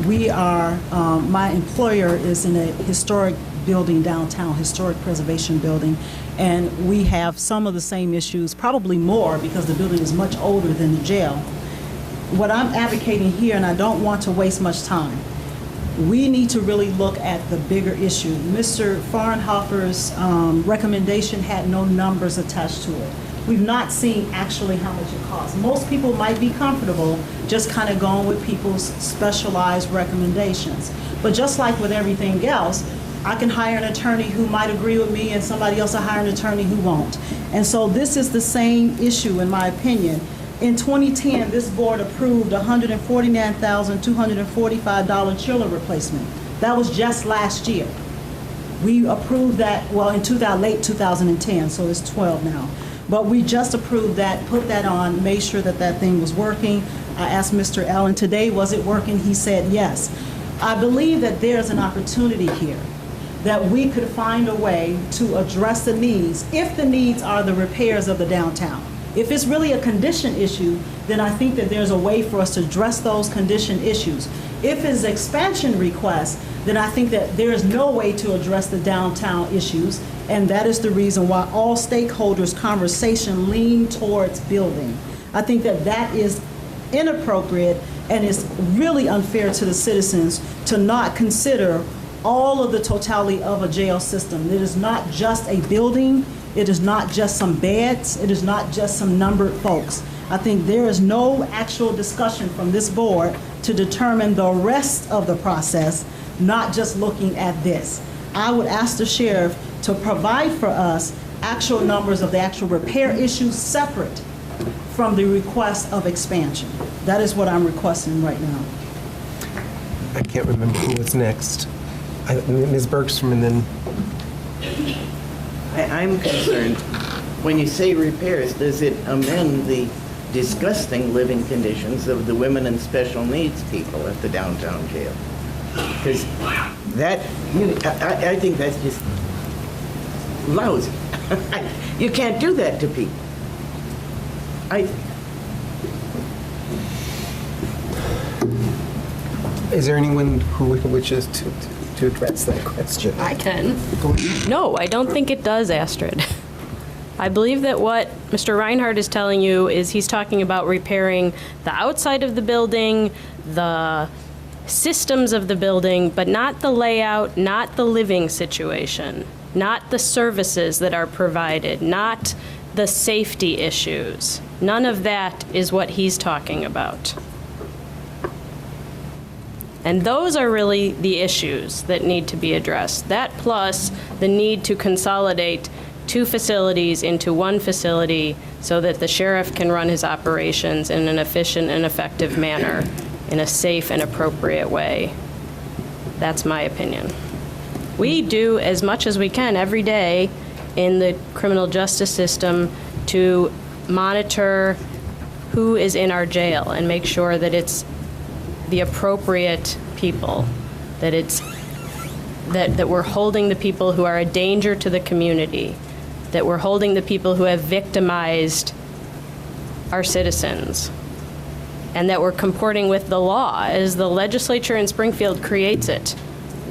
We are, my employer is in a historic building downtown, historic preservation building, and we have some of the same issues, probably more because the building is much older than the jail. What I'm advocating here, and I don't want to waste much time, we need to really look at the bigger issue. Mr. Farnhofer's recommendation had no numbers attached to it. We've not seen actually how much it costs. Most people might be comfortable just kind of going with people's specialized recommendations. But just like with everything else, I can hire an attorney who might agree with me and somebody else will hire an attorney who won't. And so this is the same issue in my opinion. In 2010, this board approved $149,245 chiller replacement. That was just last year. We approved that, well, in late 2010, so it's 12 now. But we just approved that, put that on, made sure that that thing was working. I asked Mr. Allen today, was it working? He said yes. I believe that there's an opportunity here that we could find a way to address the needs, if the needs are the repairs of the downtown. If it's really a condition issue, then I think that there's a way for us to address those condition issues. If it's expansion requests, then I think that there is no way to address the downtown issues, and that is the reason why all stakeholders' conversation lean towards building. I think that that is inappropriate and is really unfair to the citizens to not consider all of the totality of a jail system. It is not just a building, it is not just some beds, it is not just some numbered folks. I think there is no actual discussion from this board to determine the rest of the process, not just looking at this. I would ask the sheriff to provide for us actual numbers of the actual repair issues separate from the request of expansion. That is what I'm requesting right now. I can't remember who was next. Ms. Bergstrom and then... I'm concerned, when you say repairs, does it amend the disgusting living conditions of the women and special needs people at the downtown jail? Because that, I think that's just lousy. You can't do that to people. Is there anyone who wishes to address that question? I can. No, I don't think it does, Astrid. I believe that what Mr. Reinhardt is telling you is he's talking about repairing the outside of the building, the systems of the building, but not the layout, not the living situation, not the services that are provided, not the safety issues. None of that is what he's talking about. And those are really the issues that need to be addressed. That plus the need to consolidate 2 facilities into 1 facility so that the sheriff can run his operations in an efficient and effective manner, in a safe and appropriate way. That's my opinion. We do as much as we can every day in the criminal justice system to monitor who is in our jail and make sure that it's the appropriate people, that it's that we're holding the people who are a danger to the community, that we're holding the people who have victimized our citizens, and that we're comporting with the law as the legislature in Springfield creates it.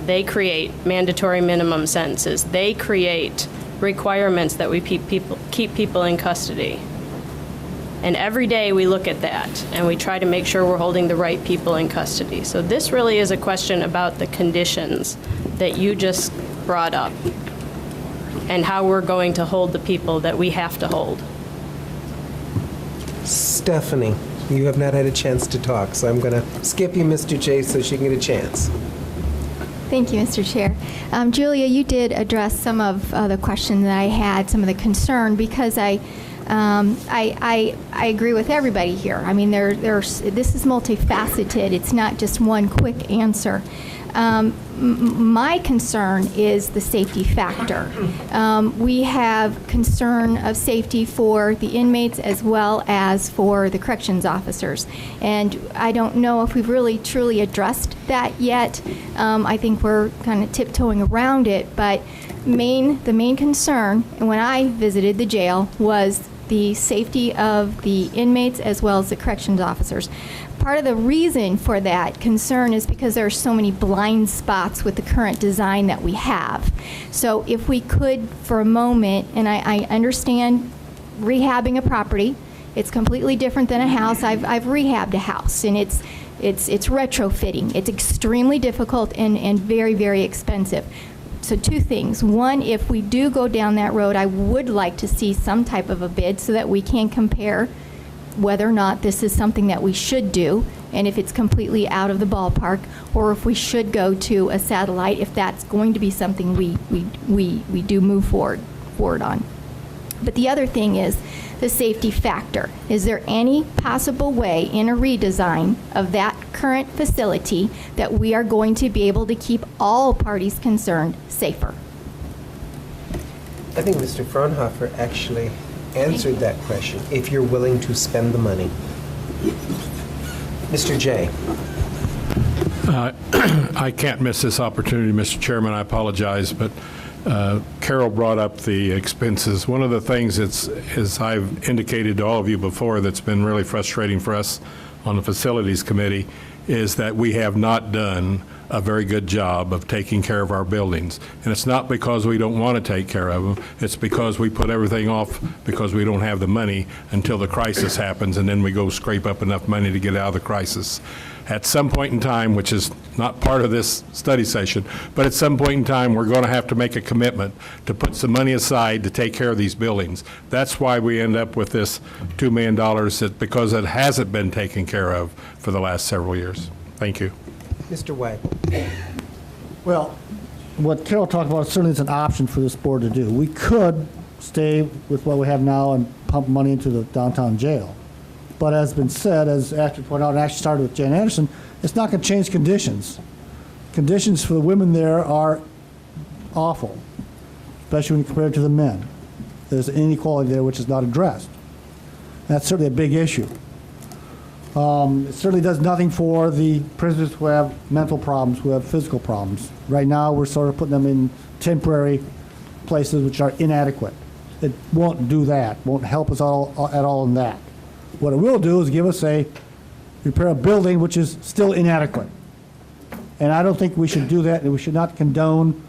They create mandatory minimum sentences. They create requirements that we keep people in custody. And every day we look at that and we try to make sure we're holding the right people in custody. So this really is a question about the conditions that you just brought up and how we're going to hold the people that we have to hold. Stephanie, you have not had a chance to talk, so I'm going to skip you, Mr. J, so she can get a chance. Thank you, Mr. Chair. Julia, you did address some of the question that I had, some of the concern, because I I agree with everybody here. I mean, this is multifaceted. It's not just one quick answer. My concern is the safety factor. We have concern of safety for the inmates as well as for the corrections officers. And I don't know if we've really truly addressed that yet. I think we're kind of tiptoeing around it, but the main concern when I visited the jail was the safety of the inmates as well as the corrections officers. Part of the reason for that concern is because there are so many blind spots with the current design that we have. So if we could, for a moment, and I understand rehabbing a property, it's completely different than a house. I've rehabbed a house, and it's retrofitting. It's extremely difficult and very, very expensive. So two things. One, if we do go down that road, I would like to see some type of a bid so that we can compare whether or not this is something that we should do, and if it's completely out of the ballpark, or if we should go to a satellite, if that's going to be something we do move forward on. But the other thing is the safety factor. Is there any possible way in a redesign of that current facility that we are going to be able to keep all parties concerned safer? I think Mr. Fraunhofer actually answered that question, if you're willing to spend the money. Mr. Jay. I can't miss this opportunity, Mr. Chairman. I apologize, but Carol brought up the expenses. One of the things that's, as I've indicated to all of you before, that's been really frustrating for us on the Facilities Committee is that we have not done a very good job of taking care of our buildings. And it's not because we don't want to take care of them, it's because we put everything off because we don't have the money until the crisis happens, and then we go scrape up enough money to get out of the crisis. At some point in time, which is not part of this study session, but at some point in time, we're going to have to make a commitment to put some money aside to take care of these buildings. That's why we end up with this $2 million, because it hasn't been taken care of for the last several years. Thank you. Mr. White. Well, what Carol talked about certainly is an option for this board to do. We could stay with what we have now and pump money into the downtown jail. But as been said, as Ashley pointed out, and actually started with Jane Anderson, it's not going to change conditions. Conditions for the women there are awful, especially when you compare it to the men. There's an inequality there which is not addressed. That's certainly a big issue. It certainly does nothing for the prisoners who have mental problems, who have physical problems. Right now, we're sort of putting them in temporary places which are inadequate. It won't do that, won't help us at all in that. What it will do is give us repair a building which is still inadequate. And I don't think we should do that, and we should not condone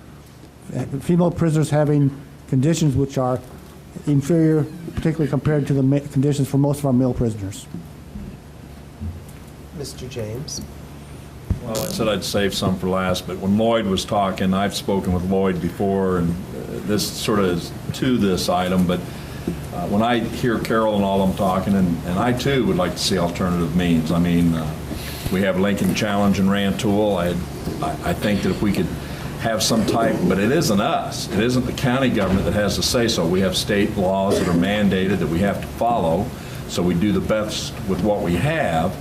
female prisoners having conditions which are inferior, particularly compared to the conditions for most of our male prisoners. Mr. James. Well, I said I'd save some for last, but when Lloyd was talking, I've spoken with Lloyd before, and this sort of is to this item, but when I hear Carol and all of them talking, and I too would like to see alternative means. I mean, we have Lincoln Challenge and Rantoul. I think that if we could have some type, but it isn't us. It isn't the county government that has to say so. We have state laws that are mandated that we have to follow, so we do the best with what we have.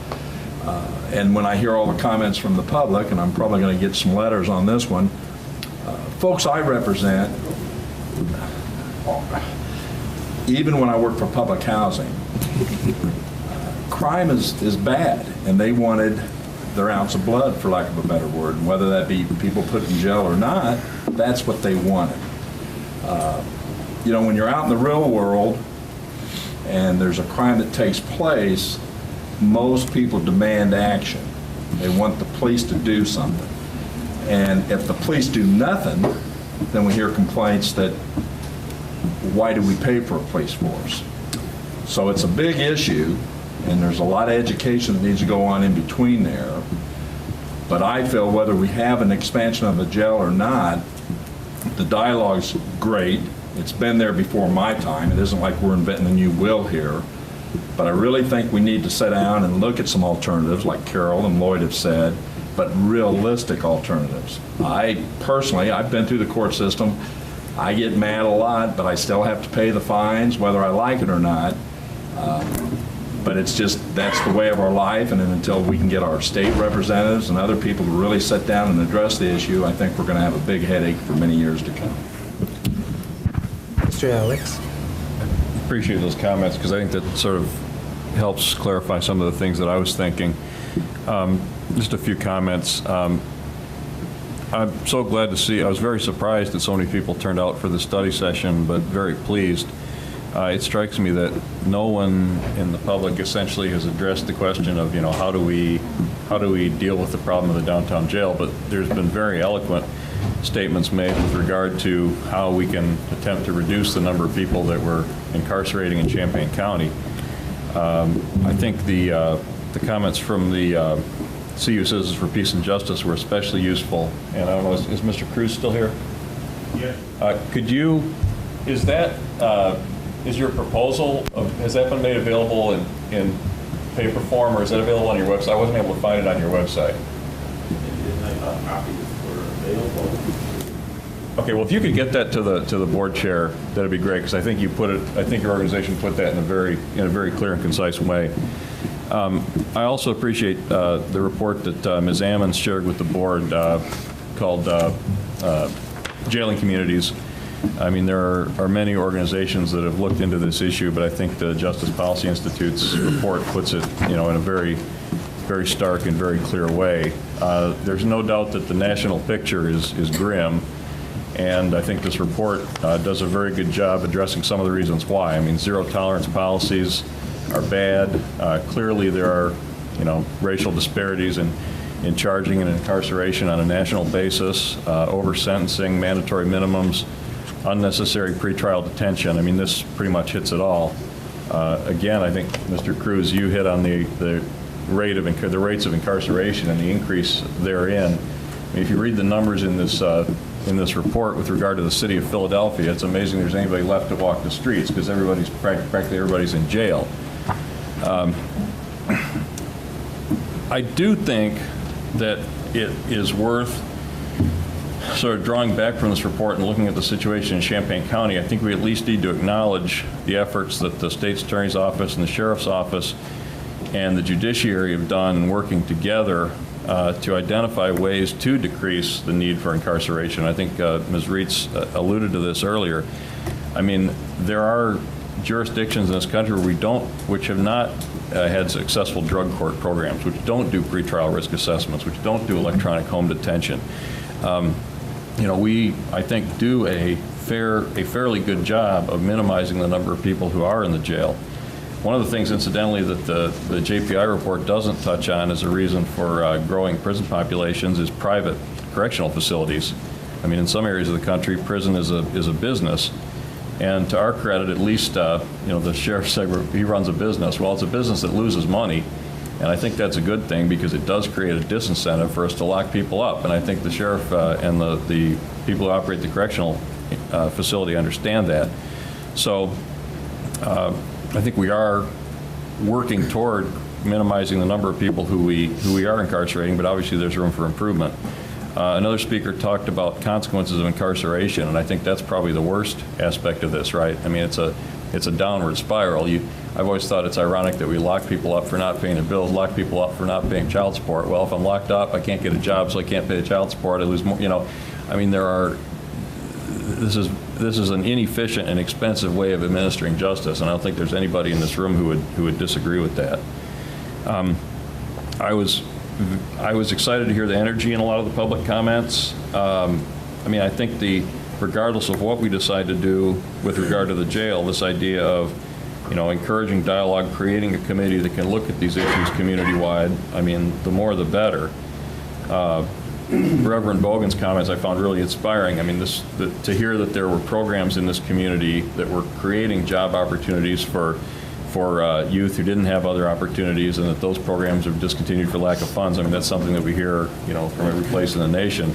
And when I hear all the comments from the public, and I'm probably going to get some letters on this one, folks I represent, even when I work for public housing, crime is bad, and they wanted their ounce of blood, for lack of a better word. And whether that be people put in jail or not, that's what they wanted. You know, when you're out in the real world and there's a crime that takes place, most people demand action. They want the police to do something. And if the police do nothing, then we hear complaints that, why do we pay for a police force? So it's a big issue, and there's a lot of education that needs to go on in between there. But I feel whether we have an expansion of a jail or not, the dialogue's great. It's been there before my time. It isn't like we're inventing a new wheel here. But I really think we need to sit down and look at some alternatives, like Carol and Lloyd have said, but realistic alternatives. I personally, I've been through the court system. I get mad a lot, but I still have to pay the fines, whether I like it or not. But it's just, that's the way of our life, and then until we can get our state representatives and other people to really sit down and address the issue, I think we're going to have a big headache for many years to come. Mr. Alex? Appreciate those comments, because I think that sort of helps clarify some of the things that I was thinking. Just a few comments. I'm so glad to see, I was very surprised that so many people turned out for the study session, but very pleased. It strikes me that no one in the public essentially has addressed the question of, how do we deal with the problem of the downtown jail, but there's been very eloquent statements made with regard to how we can attempt to reduce the number of people that we're incarcerating in Champaign County. I think the comments from the CU Citizens for Peace and Justice were especially useful. And I don't know, is Mr. Cruz still here? Yes. Is your proposal, has that been made available in paper form, or is that available on your website? I wasn't able to find it on your website. Okay, well, if you could get that to the board chair, that'd be great, because I think your organization put that in a very clear and concise way. I also appreciate the report that Ms. Ammons shared with the board called Jailing Communities. I mean, there are many organizations that have looked into this issue, but I think the Justice Policy Institute's report puts it, in a very, very stark and very clear way. There's no doubt that the national picture is grim, and I think this report does a very good job addressing some of the reasons why. I mean, zero tolerance policies are bad. Clearly, there are, racial disparities in charging and incarceration on a national basis, over-sentencing, mandatory minimums, unnecessary pretrial detention. I mean, this pretty much hits it all. Again, I think, Mr. Cruz, you hit on the rates of incarceration and the increase therein. I mean, if you read the numbers in this report with regard to the city of Philadelphia, it's amazing there's anybody left to walk the streets, because practically everybody's in jail. I do think that it is worth sort of drawing back from this report and looking at the situation in Champaign County. I think we at least need to acknowledge the efforts that the State's Attorney's Office and the Sheriff's Office and the judiciary have done in working together to identify ways to decrease the need for incarceration. I think Ms. Reitz alluded to this earlier. I mean, there are jurisdictions in this country which have not had successful drug court programs, which don't do pretrial risk assessments, which don't do electronic home detention. We, I think, do a fairly good job of minimizing the number of people who are in the jail. One of the things, incidentally, that the JPI report doesn't touch on as a reason for growing prison populations is private correctional facilities. I mean, in some areas of the country, prison is a business. And to our credit, at least, the sheriff said he runs a business. Well, it's a business that loses money. And I think that's a good thing, because it does create a disincentive for us to lock people up. And I think the sheriff and the people who operate the correctional facility understand that. So I think we are working toward minimizing the number of people who we are incarcerating, but obviously there's room for improvement. Another speaker talked about consequences of incarceration, and I think that's probably the worst aspect of this, right? I mean, it's a downward spiral. I've always thought it's ironic that we lock people up for not paying their bills, lock people up for not paying child support. Well, if I'm locked up, I can't get a job, so I can't pay the child support. I lose more. I mean, this is an inefficient and expensive way of administering justice, and I don't think there's anybody in this room who would disagree with that. I was excited to hear the energy in a lot of the public comments. I mean, I think regardless of what we decide to do with regard to the jail, this idea of encouraging dialogue, creating a committee that can look at these issues community-wide, I mean, the more the better. Reverend Bogan's comments I found really inspiring. I mean, to hear that there were programs in this community that were creating job opportunities for youth who didn't have other opportunities, and that those programs have discontinued for lack of funds. I mean, that's something that we hear, from every place in the nation.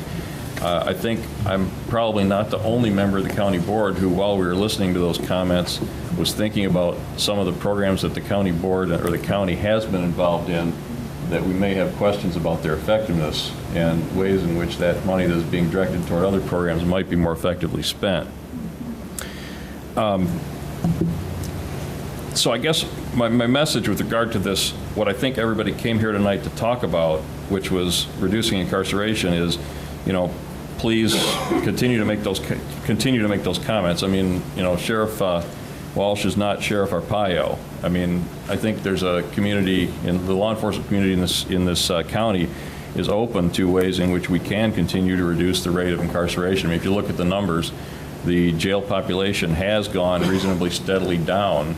I think I'm probably not the only member of the county board who, while we were listening to those comments, was thinking about some of the programs that the county board or the county has been involved in, that we may have questions about their effectiveness and ways in which that money that is being directed toward other programs might be more effectively spent. So I guess my message with regard to this, what I think everybody came here tonight to talk about, which was reducing incarceration, is, please continue to make those comments. I mean, Sheriff Walsh is not Sheriff Arpaio. I mean, I think there's a community, in the law enforcement community in this county is open to ways in which we can continue to reduce the rate of incarceration. I mean, if you look at the numbers, the jail population has gone reasonably steadily down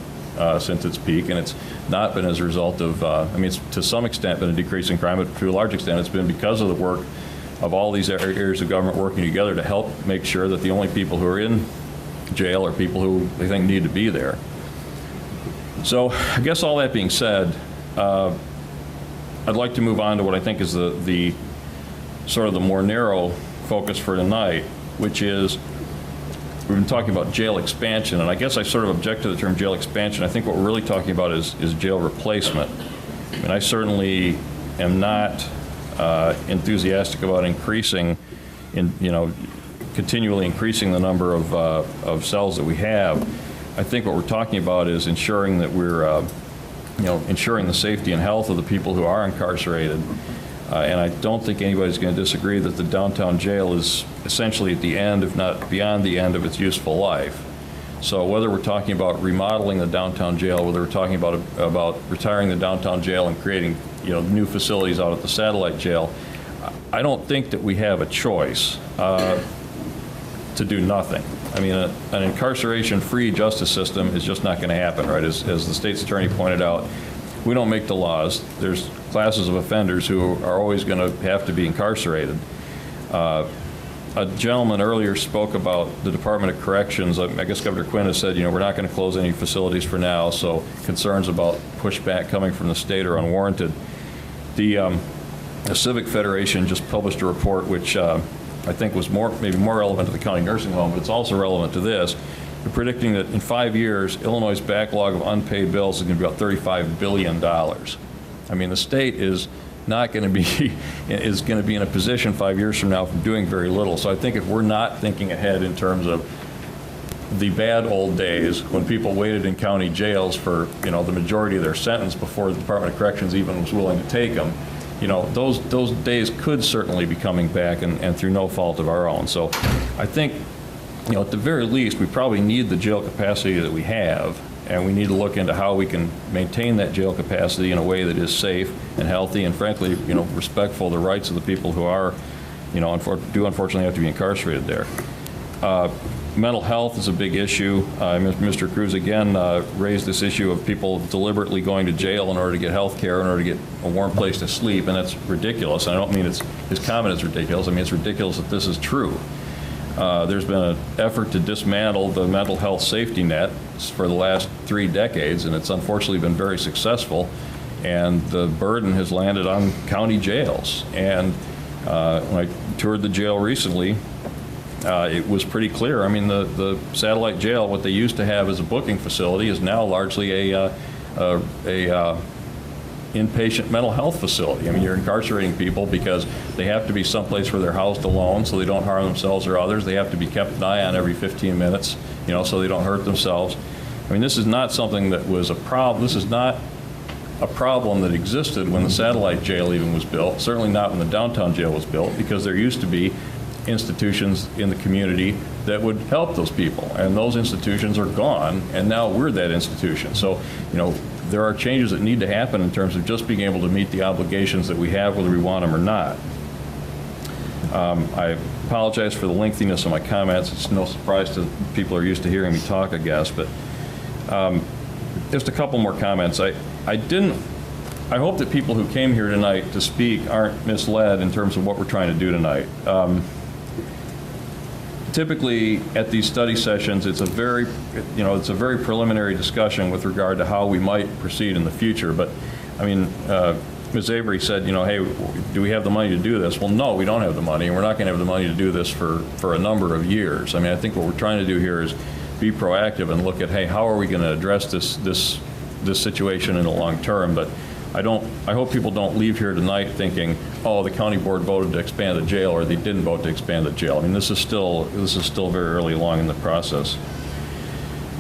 since its peak, and it's not been as a result of, it's to some extent been a decrease in crime, but to a large extent it's been because of the work of all these areas of government working together to help make sure that the only people who are in jail are people who they think need to be there. So I guess all that being said, I'd like to move on to what I think is the sort of the more narrow focus for tonight, which is we've been talking about jail expansion, and I guess I sort of object to the term jail expansion. I think what we're really talking about is jail replacement. And I certainly am not enthusiastic about continually increasing the number of cells that we have. I think what we're talking about is ensuring that we're, ensuring the safety and health of the people who are incarcerated. And I don't think anybody's going to disagree that the downtown jail is essentially at the end, if not beyond the end of its useful life. So whether we're talking about remodeling the downtown jail, whether we're talking about retiring the downtown jail and creating new facilities out at the satellite jail, I don't think that we have a choice to do nothing. I mean, an incarceration-free justice system is just not going to happen, right? As the state's attorney pointed out, we don't make the laws. There's classes of offenders who are always going to have to be incarcerated. A gentleman earlier spoke about the Department of Corrections. I guess Governor Quinn has said, we're not going to close any facilities for now, so concerns about pushback coming from the state are unwarranted. The Civic Federation just published a report which I think was maybe more relevant to the county nursing home, but it's also relevant to this. They're predicting that in 5 years, Illinois' backlog of unpaid bills is going to be about $35 billion. I mean, the state is not going to be in a position 5 years from now from doing very little. So I think if we're not thinking ahead in terms of the bad old days when people waited in county jails for the majority of their sentence before the Department of Corrections even was willing to take them, those days could certainly be coming back, and through no fault of our own. So I think, at the very least, we probably need the jail capacity that we have, and we need to look into how we can maintain that jail capacity in a way that is safe and healthy and, frankly, respectful of the rights of the people who are, do unfortunately have to be incarcerated there. Mental health is a big issue. Mr. Cruz again raised this issue of people deliberately going to jail in order to get health care, in order to get a warm place to sleep, and that's ridiculous. And I don't mean his comment is ridiculous. I mean it's ridiculous that this is true. There's been an effort to dismantle the mental health safety net for the last 3 decades, and it's unfortunately been very successful. And the burden has landed on county jails. And when I toured the jail recently, it was pretty clear. I mean, the satellite jail, what they used to have as a booking facility, is now largely a inpatient mental health facility. I mean, you're incarcerating people because they have to be someplace where they're housed alone so they don't harm themselves or others. They have to be kept an eye on every 15 minutes, so they don't hurt themselves. I mean, this is not something that was a problem. This is not a problem that existed when the satellite jail even was built, certainly not when the downtown jail was built, because there used to be institutions in the community that would help those people, and those institutions are gone, and now we're that institution. So, there are changes that need to happen in terms of just being able to meet the obligations that we have, whether we want them or not. I apologize for the lengthiness of my comments. It's no surprise to people who are used to hearing me talk, I guess, but just a couple more comments. I hope that people who came here tonight to speak aren't misled in terms of what we're trying to do tonight. Typically, at these study sessions, it's a very preliminary discussion with regard to how we might proceed in the future. But, I mean, Ms. Avery said, hey, do we have the money to do this? Well, no, we don't have the money, and we're not going to have the money to do this for a number of years. I mean, I think what we're trying to do here is be proactive and look at, hey, how are we going to address this situation in the long term? But I hope people don't leave here tonight thinking, oh, the county board voted to expand the jail, or they didn't vote to expand the jail. I mean, this is still very early along in the process.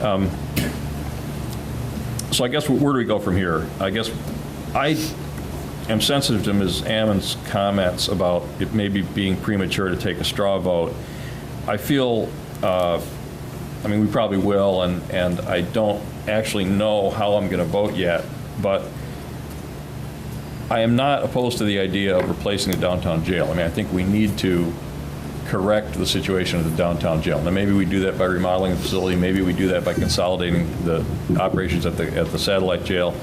So I guess where do we go from here? I guess I am sensitive to Ms. Ammon's comments about it maybe being premature to take a straw vote. I feel, I mean, we probably will, and I don't actually know how I'm going to vote yet, but I am not opposed to the idea of replacing the downtown jail. I mean, I think we need to correct the situation of the downtown jail. Now, maybe we do that by remodeling the facility. Maybe we do that by consolidating the operations at the satellite jail.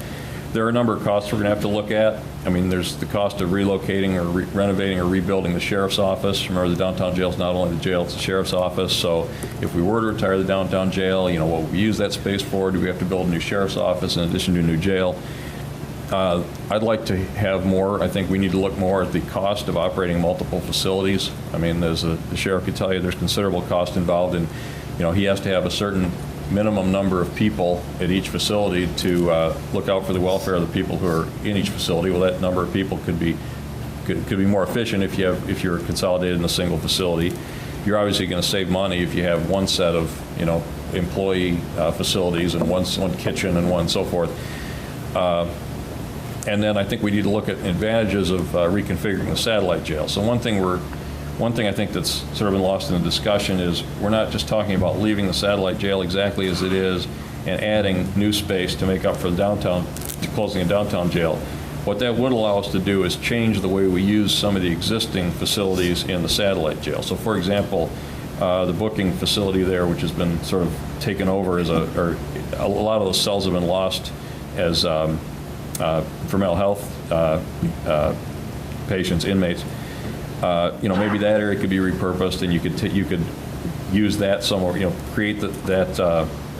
There are a number of costs we're going to have to look at. I mean, there's the cost of relocating or renovating or rebuilding the sheriff's office. Remember, the downtown jail is not only the jail, it's the sheriff's office. So if we were to retire the downtown jail, you know, what would we use that space for? Do we have to build a new sheriff's office in addition to a new jail? I'd like to have more. I think we need to look more at the cost of operating multiple facilities. I mean, as the sheriff could tell you, there's considerable cost involved in, you know, he has to have a certain minimum number of people at each facility to look out for the welfare of the people who are in each facility. Well, that number of people could be more efficient if you're consolidated in a single facility. You're obviously going to save money if you have one set of, you know, employee facilities and one kitchen and one so forth. And then I think we need to look at advantages of reconfiguring the satellite jail. So one thing I think that's sort of been lost in the discussion is we're not just talking about leaving the satellite jail exactly as it is and adding new space to make up for the downtown, to closing a downtown jail. What that would allow us to do is change the way we use some of the existing facilities in the satellite jail. So for example, the booking facility there, which has been sort of taken over as a lot of those cells have been lost as for mental health patients, inmates. You know, maybe that area could be repurposed, and you could use that somewhere. You know, create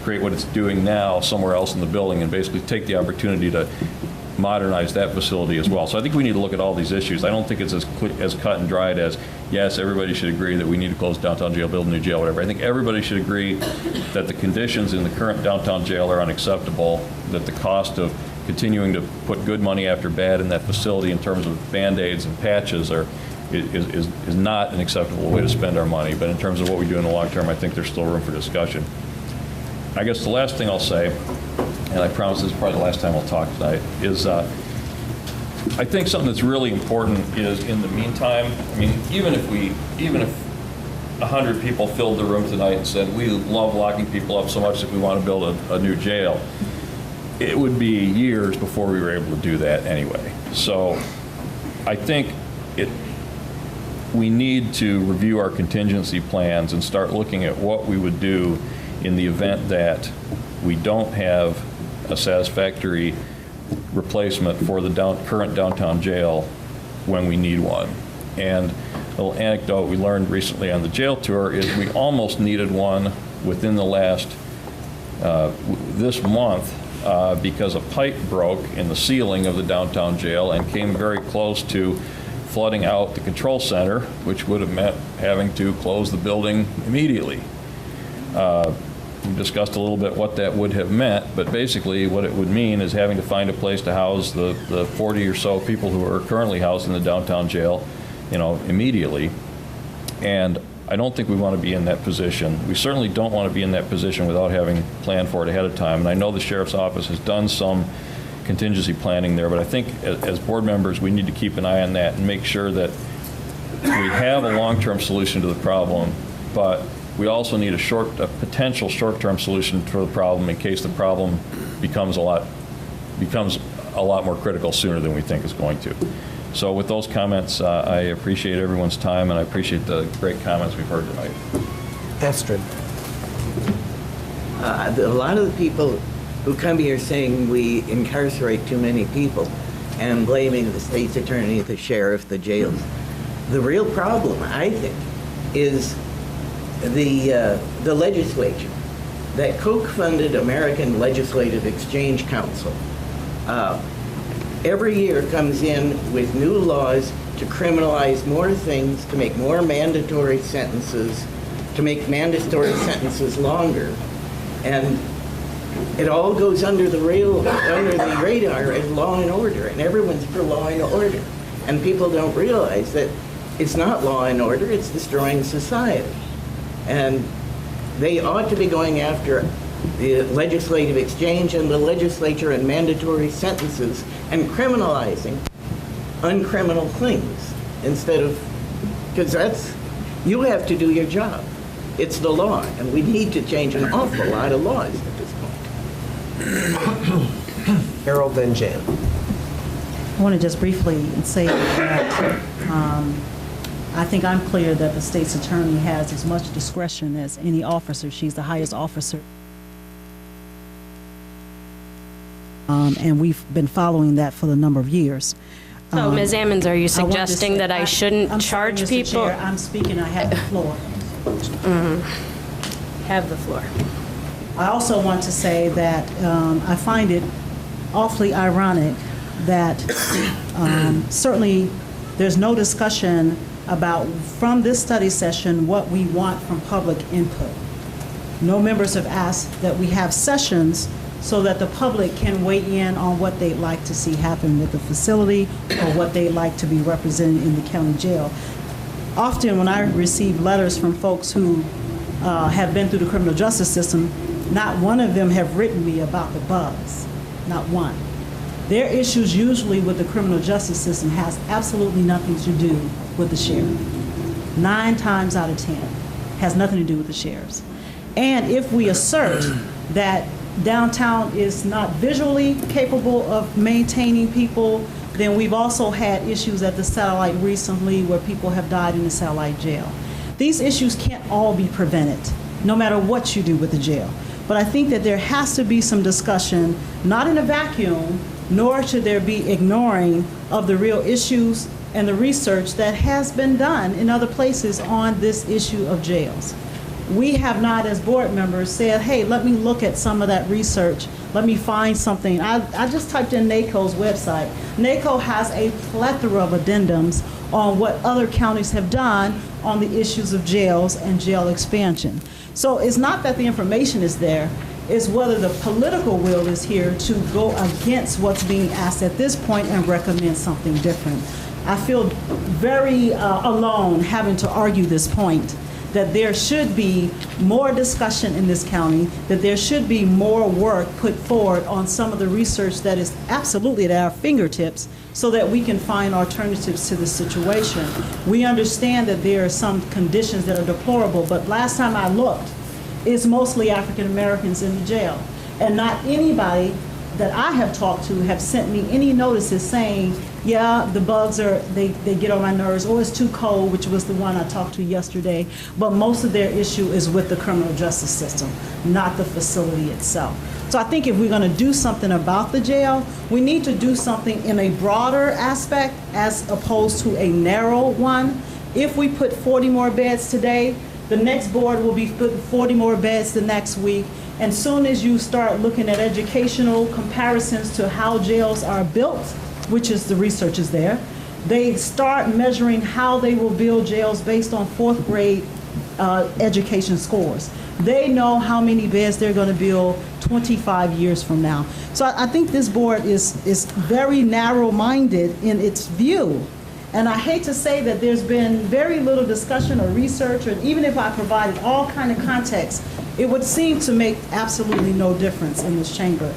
create what it's doing now somewhere else in the building, and basically take the opportunity to modernize that facility as well. So I think we need to look at all these issues. I don't think it's as cut and dried as, yes, everybody should agree that we need to close downtown jail, build a new jail, whatever. I think everybody should agree that the conditions in the current downtown jail are unacceptable, that the cost of continuing to put good money after bad in that facility in terms of Band-Aids and patches is not an acceptable way to spend our money. But in terms of what we do in the long term, I think there's still room for discussion. I guess the last thing I'll say, and I promise this is probably the last time I'll talk tonight, is I think something that's really important is, in the meantime, I mean, even if 100 people filled the room tonight and said, we love locking people up so much that we want to build a new jail, it would be years before we were able to do that anyway. So I think we need to review our contingency plans and start looking at what we would do in the event that we don't have a satisfactory replacement for the current downtown jail when we need one. And a little anecdote we learned recently on the jail tour is we almost needed one within the last, this month, because a pipe broke in the ceiling of the downtown jail and came very close to flooding out the control center, which would have meant having to close the building immediately. We discussed a little bit what that would have meant, but basically what it would mean is having to find a place to house the 40 or so people who are currently housed in the downtown jail, you know, immediately. And I don't think we want to be in that position. We certainly don't want to be in that position without having planned for it ahead of time. And I know the sheriff's office has done some contingency planning there, but I think as board members, we need to keep an eye on that and make sure that we have a long-term solution to the problem, but we also need a potential short-term solution for the problem in case the problem becomes a lot more critical sooner than we think it's going to. So with those comments, I appreciate everyone's time, and I appreciate the great comments we've heard tonight. Astrid. A lot of the people who come here saying we incarcerate too many people and blaming the state's attorney, the sheriff, the jails. The real problem, I think, is the legislature. That Koch-funded American Legislative Exchange Council every year comes in with new laws to criminalize more things, to make more mandatory sentences, to make mandatory sentences longer. And it all goes under the radar as law and order, and everyone's for law and order. And people don't realize that it's not law and order, it's destroying society. And they ought to be going after the legislative exchange and the legislature and mandatory sentences and criminalizing uncriminal things instead of, because that's, you have to do your job. It's the law, and we need to change an awful lot of laws at this point. Harold, then Jan. I want to just briefly say that I think I'm clear that the state's attorney has as much discretion as any officer. She's the highest officer. And we've been following that for a number of years. So, Ms. Ammons, are you I wanted to suggesting say- that I shouldn't I'm sorry, charge Mr. people? Chair, I'm speaking, I have the floor. Have the floor. I also want to say that I find it awfully ironic that certainly there's no discussion about, from this study session, what we want from public input. No members have asked that we have sessions so that the public can weigh in on what they'd like to see happen with the facility or what they'd like to be represented in the county jail. Often when I receive letters from folks who have been through the criminal justice system, not one of them have written me about the bugs, not one. Their issues usually with the criminal justice system has absolutely nothing to do with the sheriff. 9 times out of 10 has nothing to do with the sheriffs. And if we assert that downtown is not visually capable of maintaining people, then we've also had issues at the satellite recently where people have died in the satellite jail. These issues can't all be prevented, no matter what you do with the jail. But I think that there has to be some discussion, not in a vacuum, nor should there be ignoring of the real issues and the research that has been done in other places on this issue of jails. We have not, as board members, said, hey, let me look at some of that research. Let me find something. I just typed in NACO's website. NACO has a plethora of addendums on what other counties have done on the issues of jails and jail expansion. So it's not that the information is there, it's whether the political will is here to go against what's being asked at this point and recommend something different. I feel very alone having to argue this point, that there should be more discussion in this county, that there should be more work put forward on some of the research that is absolutely at our fingertips so that we can find alternatives to the situation. We understand that there are some conditions that are deplorable, but last time I looked, it's mostly African Americans in the jail. And not anybody that I have talked to have sent me any notices saying, yeah, the bugs they get on my nerves, or it's too cold, which was the one I talked to yesterday. But most of their issue is with the criminal justice system, not the facility itself. So I think if we're going to do something about the jail, we need to do something in a broader aspect as opposed to a narrow one. If we put 40 more beds today, the next board will be putting 40 more beds the next week. And soon as you start looking at educational comparisons to how jails are built, which is the research is there, they start measuring how they will build jails based on 4th grade education scores. They know how many beds they're going to build 25 years from now. So I think this board is very narrow-minded in its view. And I hate to say that there's been very little discussion or research, or even if I provided all kind of context, it would seem to make absolutely no difference in this chamber.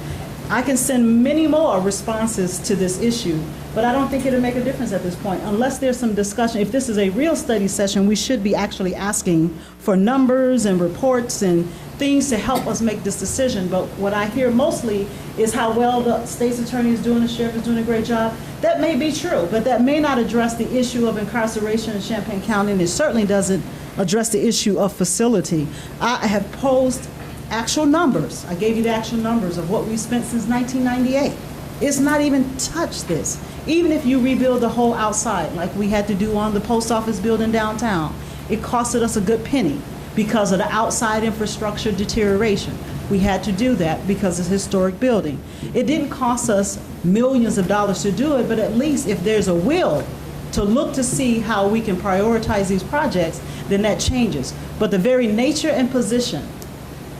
I can send many more responses to this issue, but I don't think it'll make a difference at this point unless there's some discussion. If this is a real study session, we should be actually asking for numbers and reports and things to help us make this decision. But what I hear mostly is how well the state's attorney is doing, the sheriff is doing a great job. That may be true, but that may not address the issue of incarceration in Champaign County, and it certainly doesn't address the issue of facility. I have posed actual numbers. I gave you the actual numbers of what we spent since 1998. It's not even touched this. Even if you rebuild the whole outside, like we had to do on the post office building downtown, it costed us a good penny because of the outside infrastructure deterioration. We had to do that because it's a historic building. It didn't cost us millions of dollars to do it, but at least if there's a will to look to see how we can prioritize these projects, then that changes. But the very nature and position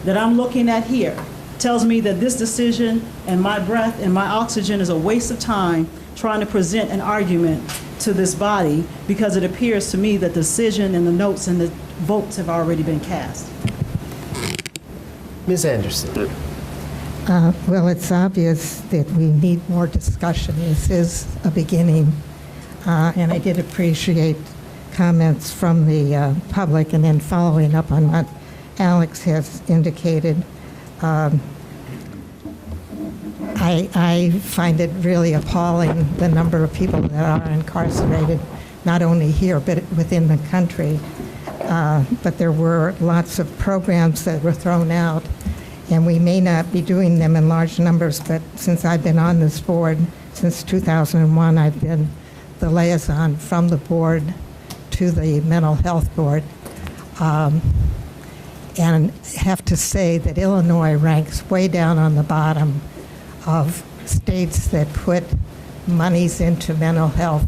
that I'm looking at here tells me that this decision and my breath and my oxygen is a waste of time trying to present an argument to this body, because it appears to me that the decision and the notes and the votes have already been cast. Ms. Anderson. Well, it's obvious that we need more discussion. This is a beginning, and I did appreciate comments from the public, and then following up on what Alex has indicated. I find it really appalling, the number of people that are incarcerated, not only here, but within the country. But there were lots of programs that were thrown out, and we may not be doing them in large numbers, but since I've been on this board, since 2001, I've been the liaison from the board to the mental health board. And have to say that Illinois ranks way down on the bottom of states that put monies into mental health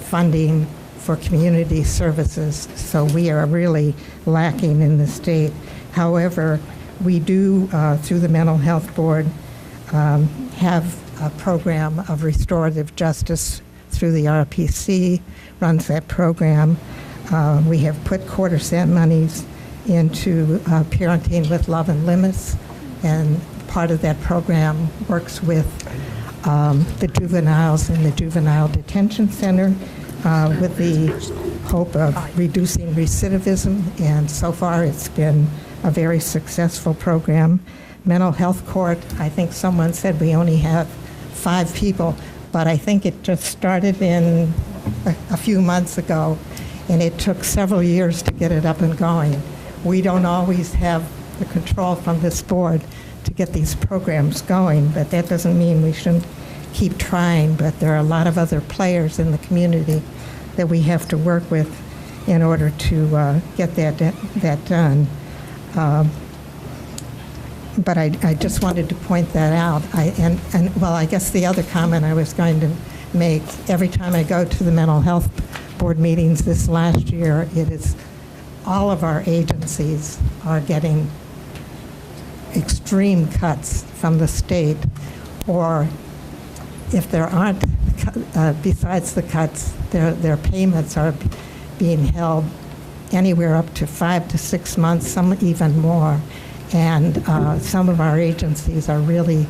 funding for community services. So we are really lacking in the state. However, we do, through the Mental Health Board, have a program of restorative justice through the RPC, runs that program. We have put quarter-cent monies into Parenting with Love and Limits, and part of that program works with the juveniles in the Juvenile Detention Center with the hope of reducing recidivism, and so far it's been a very successful program. Mental Health Court, I think someone said we only have 5 people, but I think it just started in a few months ago, and it took several years to get it up and going. We don't always have the control from this board to get these programs going, but that doesn't mean we shouldn't keep trying. But there are a lot of other players in the community that we have to work with in order to get that done. But I just wanted to point that out. Well, I guess the other comment I was going to make, every time I go to the mental health board meetings this last year, it is all of our agencies are getting extreme cuts from the state, or if there aren't, besides the cuts, their payments are being held anywhere up to 5 to 6 months, some even more. And some of our agencies are really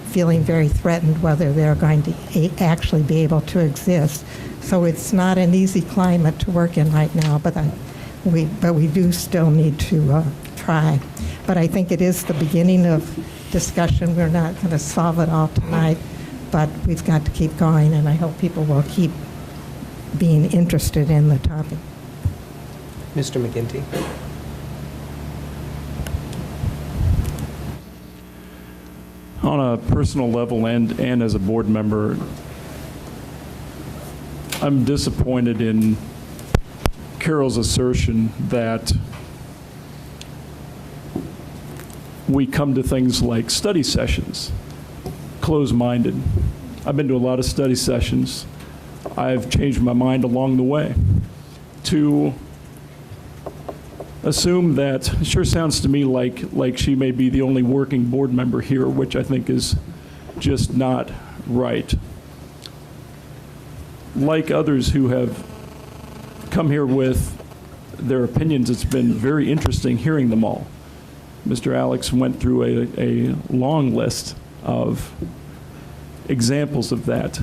feeling very threatened whether they're going to actually be able to exist. So it's not an easy climate to work in right now, but we do still need to try. But I think it is the beginning of discussion. We're not going to solve it all tonight, but we've got to keep going, and I hope people will keep being interested in the topic. Mr. McGinty. On a personal level and as a board member, I'm disappointed in Carol's assertion that we come to things like study sessions closed-minded. I've been to a lot of study sessions. I've changed my mind along the way. To assume that, it sure sounds to me like she may be the only working board member here, which I think is just not right. Like others who have come here with their opinions, it's been very interesting hearing them all. Mr. Alex went through a long list of examples of that.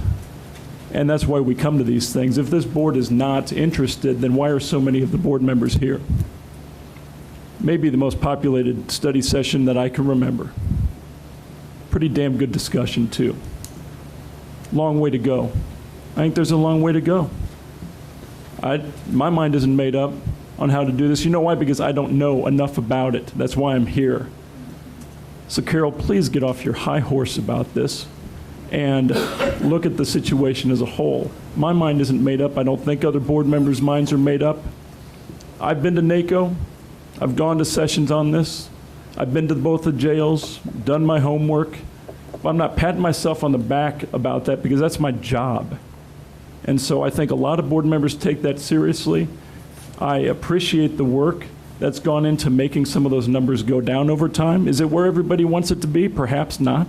And that's why we come to these things. If this board is not interested, then why are so many of the board members here? Maybe the most populated study session that I can remember. Pretty damn good discussion, too. Long way to go. I think there's a long way to go. My mind isn't made up on how to do this. You know why? Because I don't know enough about it. That's why I'm here. So Carol, please get off your high horse about this and look at the situation as a whole. My mind isn't made up. I don't think other board members' minds are made up. I've been to NACO. I've gone to sessions on this. I've been to both the jails, done my homework. But I'm not patting myself on the back about that because that's my job. And so I think a lot of board members take that seriously. I appreciate the work that's gone into making some of those numbers go down over time. Is it where everybody wants it to be? Perhaps not.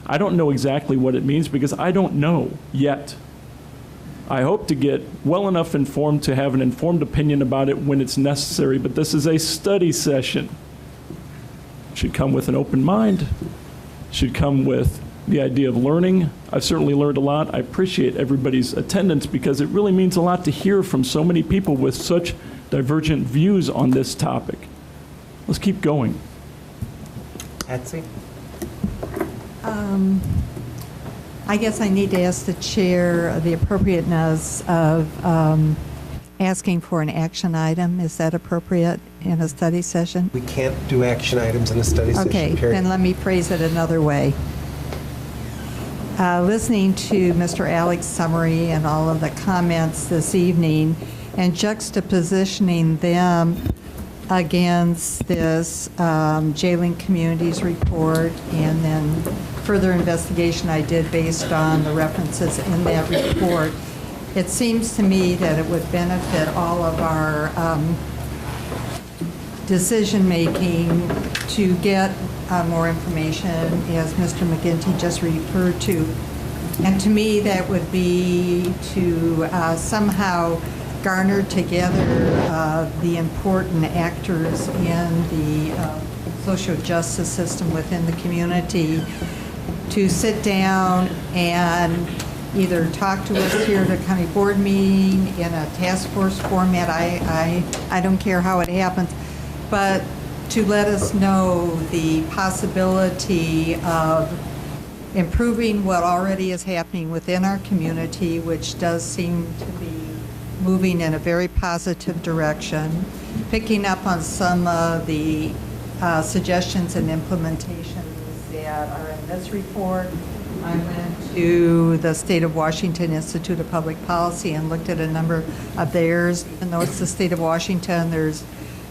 I don't know exactly what it means because I don't know yet. I hope to get well enough informed to have an informed opinion about it when it's necessary, but this is a study session. should come with an open mind, should come with the idea of learning. I've certainly learned a lot. I appreciate everybody's attendance because it really means a lot to hear from so many people with such divergent views on this topic. Let's keep going. Patsy? I guess I need to ask the chair the appropriateness of asking for an action item. Is that appropriate in a study session? We can't do action items in a study session, Okay, period. then let me phrase it another way. Listening to Mr. Alec's summary and all of the comments this evening and juxtapositioning them against this Jailing Communities report and then further investigation I did based on the references in that report, it seems to me that it would benefit all of our decision-making to get more information, as Mr. McGinty just referred to. And to me, that would be to somehow garner together the important actors in the social justice system within the community to sit down and either talk to us here at a county board meeting in a task force format. I don't care how it happens, but to let us know the possibility of improving what already is happening within our community, which does seem to be moving in a very positive direction, picking up on some of the suggestions and implementations that are in this report. I went to the State of Washington Institute of Public Policy and looked at a number of theirs. Even though it's the State of Washington, there's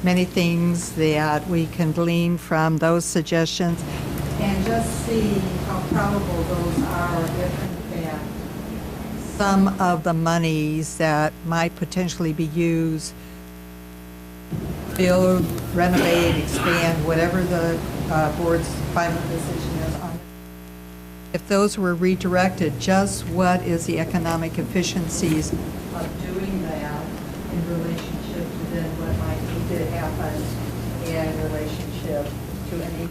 many things that we can glean from those suggestions and just see how probable those are if in fact some of the monies that might potentially be used build, renovate, expand, whatever the board's final decision is on. If those were redirected, just what is the economic efficiencies of doing that in relationship to then what might need to happen in relationship to any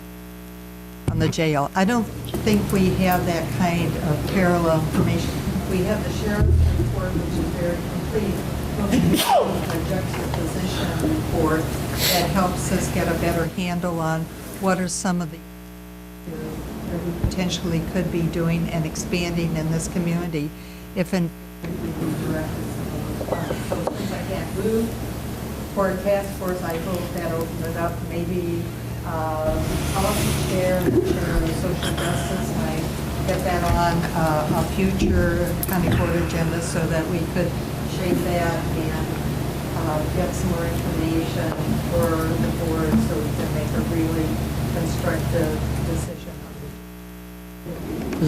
on the jail? I don't think we have that kind of parallel information. We have the sheriff's report, which is very complete, but we have a juxtaposition report that helps us get a better handle on what are some of the that we potentially could be doing and expanding in this community if in we redirected some of those funds. So since I can't move for a task force, I hope that opens it up. Maybe policy chair and chair of social justice might get that on a future county board agenda so that we could shape that and get some more information for the board so we can make a really constructive decision.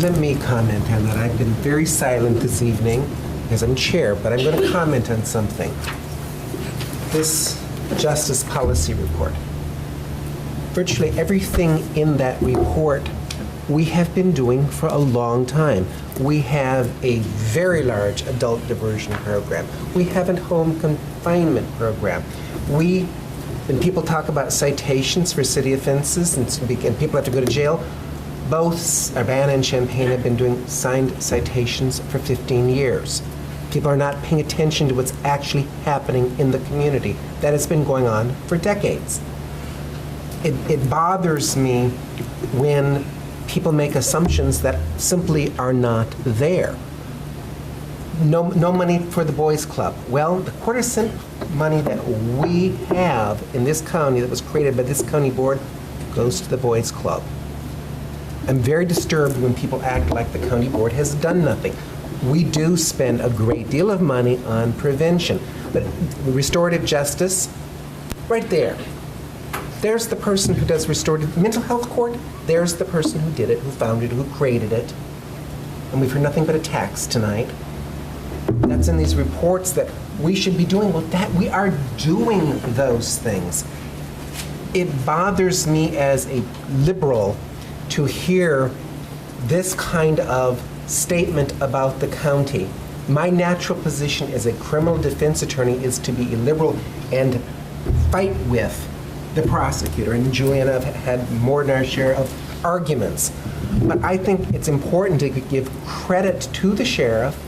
Let me comment on that. I've been very silent this evening as I'm chair, but I'm going to comment on something. This Justice Policy Report. Virtually everything in that report we have been doing for a long time. We have a very large adult diversion program. We have a home confinement program. When people talk about citations for city offenses and people have to go to jail, both Urbana and Champaign have been doing signed citations for 15 years. People are not paying attention to what's actually happening in the community. That has been going on for decades. It bothers me when people make assumptions that simply are not there. No money for the Boys Club. Well, the quarter-cent money that we have in this county that was created by this county board goes to the Boys Club. I'm very disturbed when people act like the county board has done nothing. We do spend a great deal of money on prevention, but restorative justice, right there. There's the person who does restorative mental health court. There's the person who did it, who founded it, who created it. And we've heard nothing but attacks tonight. That's in these reports that we should be doing. Well, that we are doing those things. It bothers me as a liberal to hear this kind of statement about the county. My natural position as a criminal defense attorney is to be a liberal and fight with the prosecutor, and Julie and I have had more than our share of arguments. But I think it's important to give credit to the sheriff,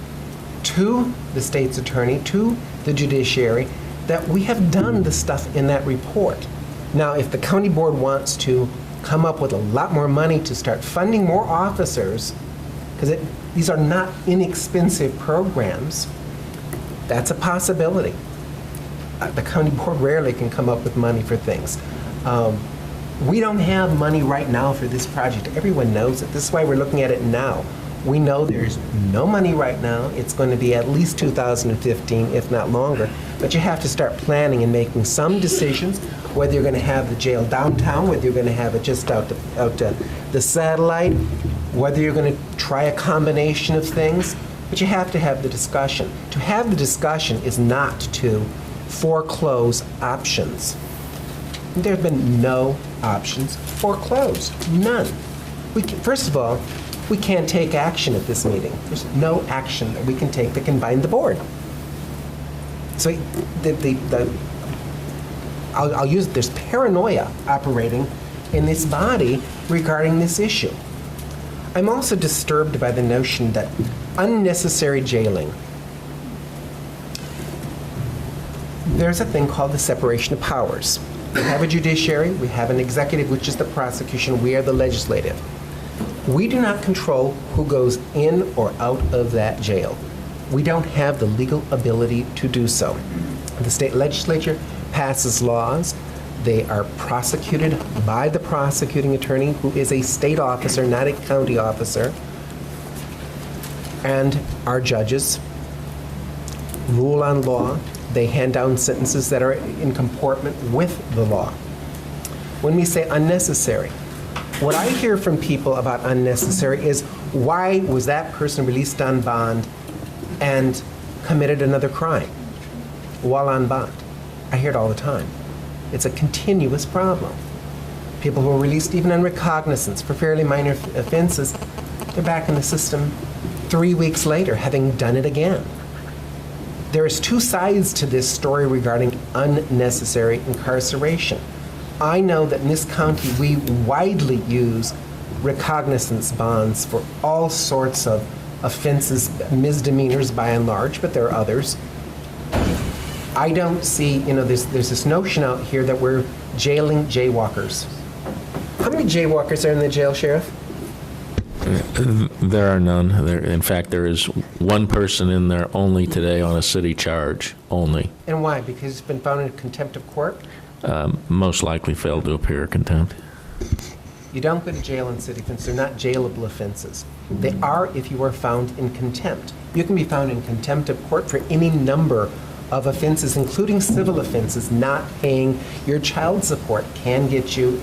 to the state's attorney, to the judiciary, that we have done the stuff in that report. Now, if the county board wants to come up with a lot more money to start funding more officers, because these are not inexpensive programs, that's a possibility. The county board rarely can come up with money for things. We don't have money right now for this project. Everyone knows it. This is why we're looking at it now. We know there's no money right now. It's going to be at least 2015, if not longer. But you have to start planning and making some decisions, whether you're going to have the jail downtown, whether you're going to have it just out to the satellite, whether you're going to try a combination of things. But you have to have the discussion. To have the discussion is not to foreclose options. There have been no options foreclosed. None. First of all, we can't take action at this meeting. There's no action that we can take that can bind the board. So I'll use there's paranoia operating in this body regarding this issue. I'm also disturbed by the notion that unnecessary jailing. There's a thing called the separation of powers. We have a judiciary, we have an executive, which is the prosecution, we are the legislative. We do not control who goes in or out of that jail. We don't have the legal ability to do so. The state legislature passes laws. They are prosecuted by the prosecuting attorney, who is a state officer, not a county officer. And our judges rule on law. They hand down sentences that are in comportment with the law. When we say unnecessary, what I hear from people about unnecessary is, why was that person released on bond and committed another crime while on bond? I hear it all the time. It's a continuous problem. People who are released even on recognizance for fairly minor offenses, they're back in the system 3 weeks later, having done it again. There is two sides to this story regarding unnecessary incarceration. I know that in this county we widely use recognizance bonds for all sorts of offenses, misdemeanors by and large, but there are others. I don't see, there's this notion out here that we're jailing jaywalkers. How many jaywalkers are in the jail, Sheriff? There are none. In fact, there is one person in there only today on a city charge, only. And why? Because he's been found in contempt of court? Most likely failed to appear contempt. You don't go to jail in city offenses. They're not jailable offenses. They are if you are found in contempt. You can be found in contempt of court for any number of offenses, including civil offenses. Not paying your child support can get you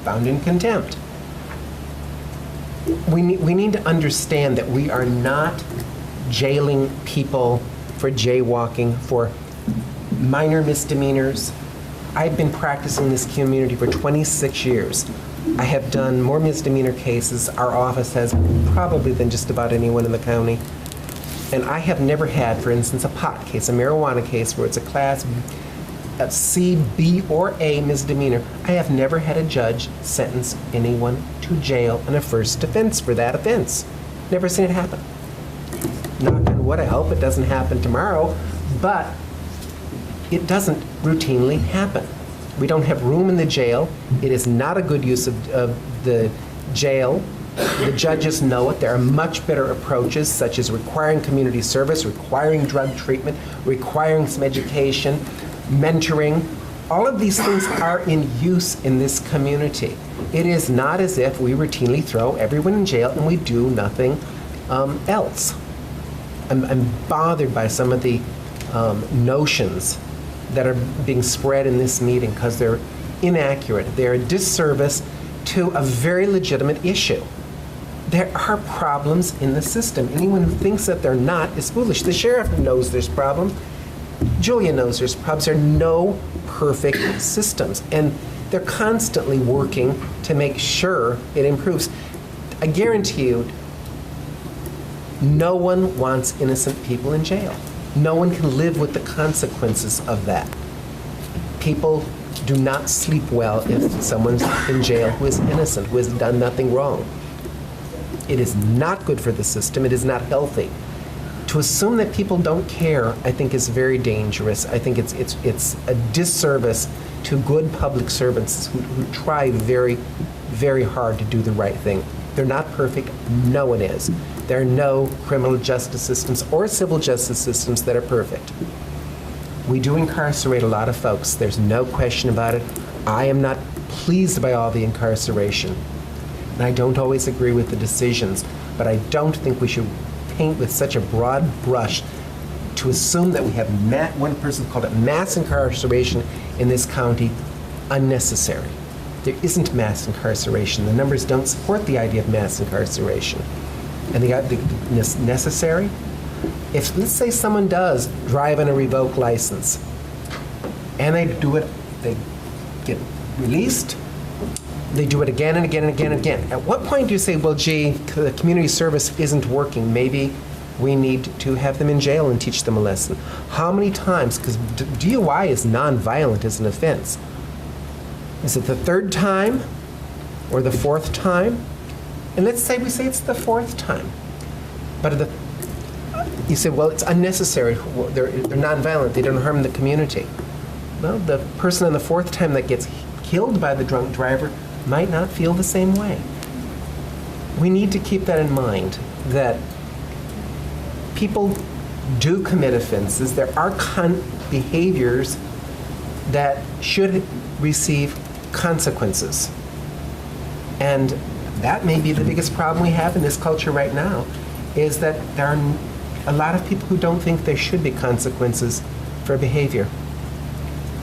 found in contempt. We need to understand that we are not jailing people for jaywalking, for minor misdemeanors. I've been practicing this community for 26 years. I have done more misdemeanor cases, our office has, probably than just about anyone in the county. And I have never had, for instance, a pot case, a marijuana case, where it's a class C, B, or A misdemeanor. I have never had a judge sentence anyone to jail on a first offense for that offense. Never seen it happen. Knock on wood, I hope it doesn't happen tomorrow, but it doesn't routinely happen. We don't have room in the jail. It is not a good use of the jail. The judges know it. There are much better approaches, such as requiring community service, requiring drug treatment, requiring some education, mentoring. All of these things are in use in this community. It is not as if we routinely throw everyone in jail and we do nothing else. I'm bothered by some of the notions that are being spread in this meeting because they're inaccurate. They're a disservice to a very legitimate issue. There are problems in the system. Anyone who thinks that they're not is foolish. The sheriff knows there's problems. Julia knows there's problems. There are no perfect systems, and they're constantly working to make sure it improves. I guarantee you, no one wants innocent people in jail. No one can live with the consequences of that. People do not sleep well if someone's in jail who is innocent, who has done nothing wrong. It is not good for the system. It is not healthy. To assume that people don't care, I think, is very dangerous. I think it's a disservice to good public servants who try very, very hard to do the right thing. They're not perfect. No one is. There are no criminal justice systems or civil justice systems that are perfect. We do incarcerate a lot of folks. There's no question about it. I am not pleased by all the incarceration. And I don't always agree with the decisions, but I don't think we should paint with such a broad brush to assume that we have one person called it mass incarceration in this county unnecessary. There isn't mass incarceration. The numbers don't support the idea of mass incarceration. And the necessary? If, let's say, someone does drive on a revoked license, and they do it, they get released, they do it again and again and again and again. At what point do you say, well, gee, the community service isn't working, maybe we need to have them in jail and teach them a lesson? How many times, because DUI is nonviolent as an offense. Is it the third time or the fourth time? And let's say we say it's the fourth time. But you say, well, it's unnecessary. They're nonviolent. They don't harm the community. Well, the person on the fourth time that gets killed by the drunk driver might not feel the same way. We need to keep that in mind, that people do commit offenses. There are behaviors that should receive consequences. And that may be the biggest problem we have in this culture right now, is that there are a lot of people who don't think there should be consequences for behavior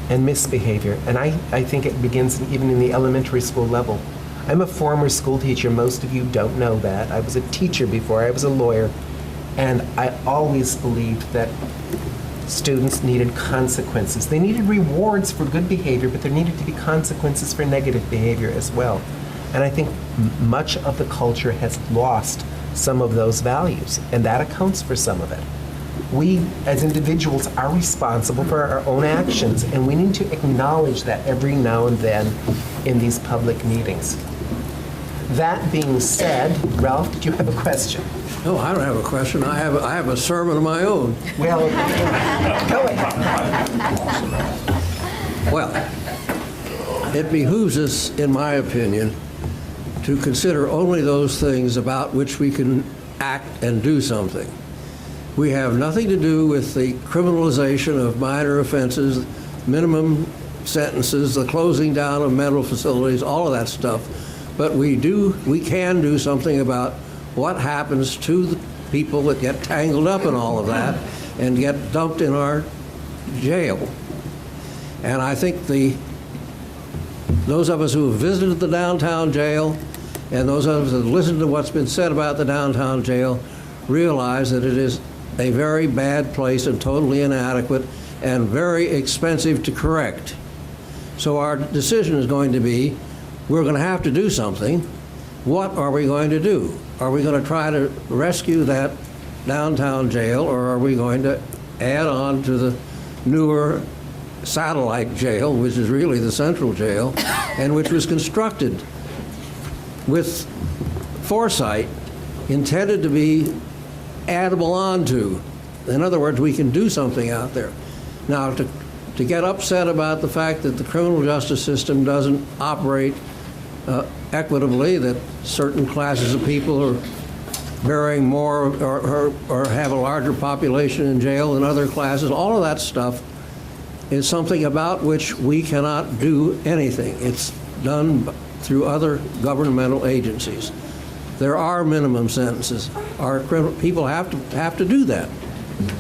and misbehavior. And I think it begins even in the elementary school level. I'm a former school teacher. Most of you don't know that. I was a teacher before I was a lawyer. And I always believed that students needed consequences. They needed rewards for good behavior, but there needed to be consequences for negative behavior as well. And I think much of the culture has lost some of those values, and that accounts for some of it. We, as individuals, are responsible for our own actions, and we need to acknowledge that every now and then in these public meetings. That being said, Ralph, did you have a question? No, I don't have a question. I have a sermon of my own. Well, go ahead. Well, it behooves us, in my opinion, to consider only those things about which we can act and do something. We have nothing to do with the criminalization of minor offenses, minimum sentences, the closing down of mental facilities, all of that stuff. But we can do something about what happens to the people that get tangled up in all of that and get dumped in our jail. And I think those of us who have visited the downtown jail and those of us who have listened to what's been said about the downtown jail realize that it is a very bad place and totally inadequate and very expensive to correct. So our decision is going to be, we're going to have to do something. What are we going to do? Are we going to try to rescue that downtown jail, or are we going to add on to the newer satellite jail, which is really the central jail, and which was constructed with foresight, intended to be addable onto? In other words, we can do something out there. Now, to get upset about the fact that the criminal justice system doesn't operate equitably, that certain classes of people are bearing more or have a larger population in jail than other classes, all of that stuff is something about which we cannot do anything. It's done through other governmental agencies. There are minimum sentences. Our people have to do that.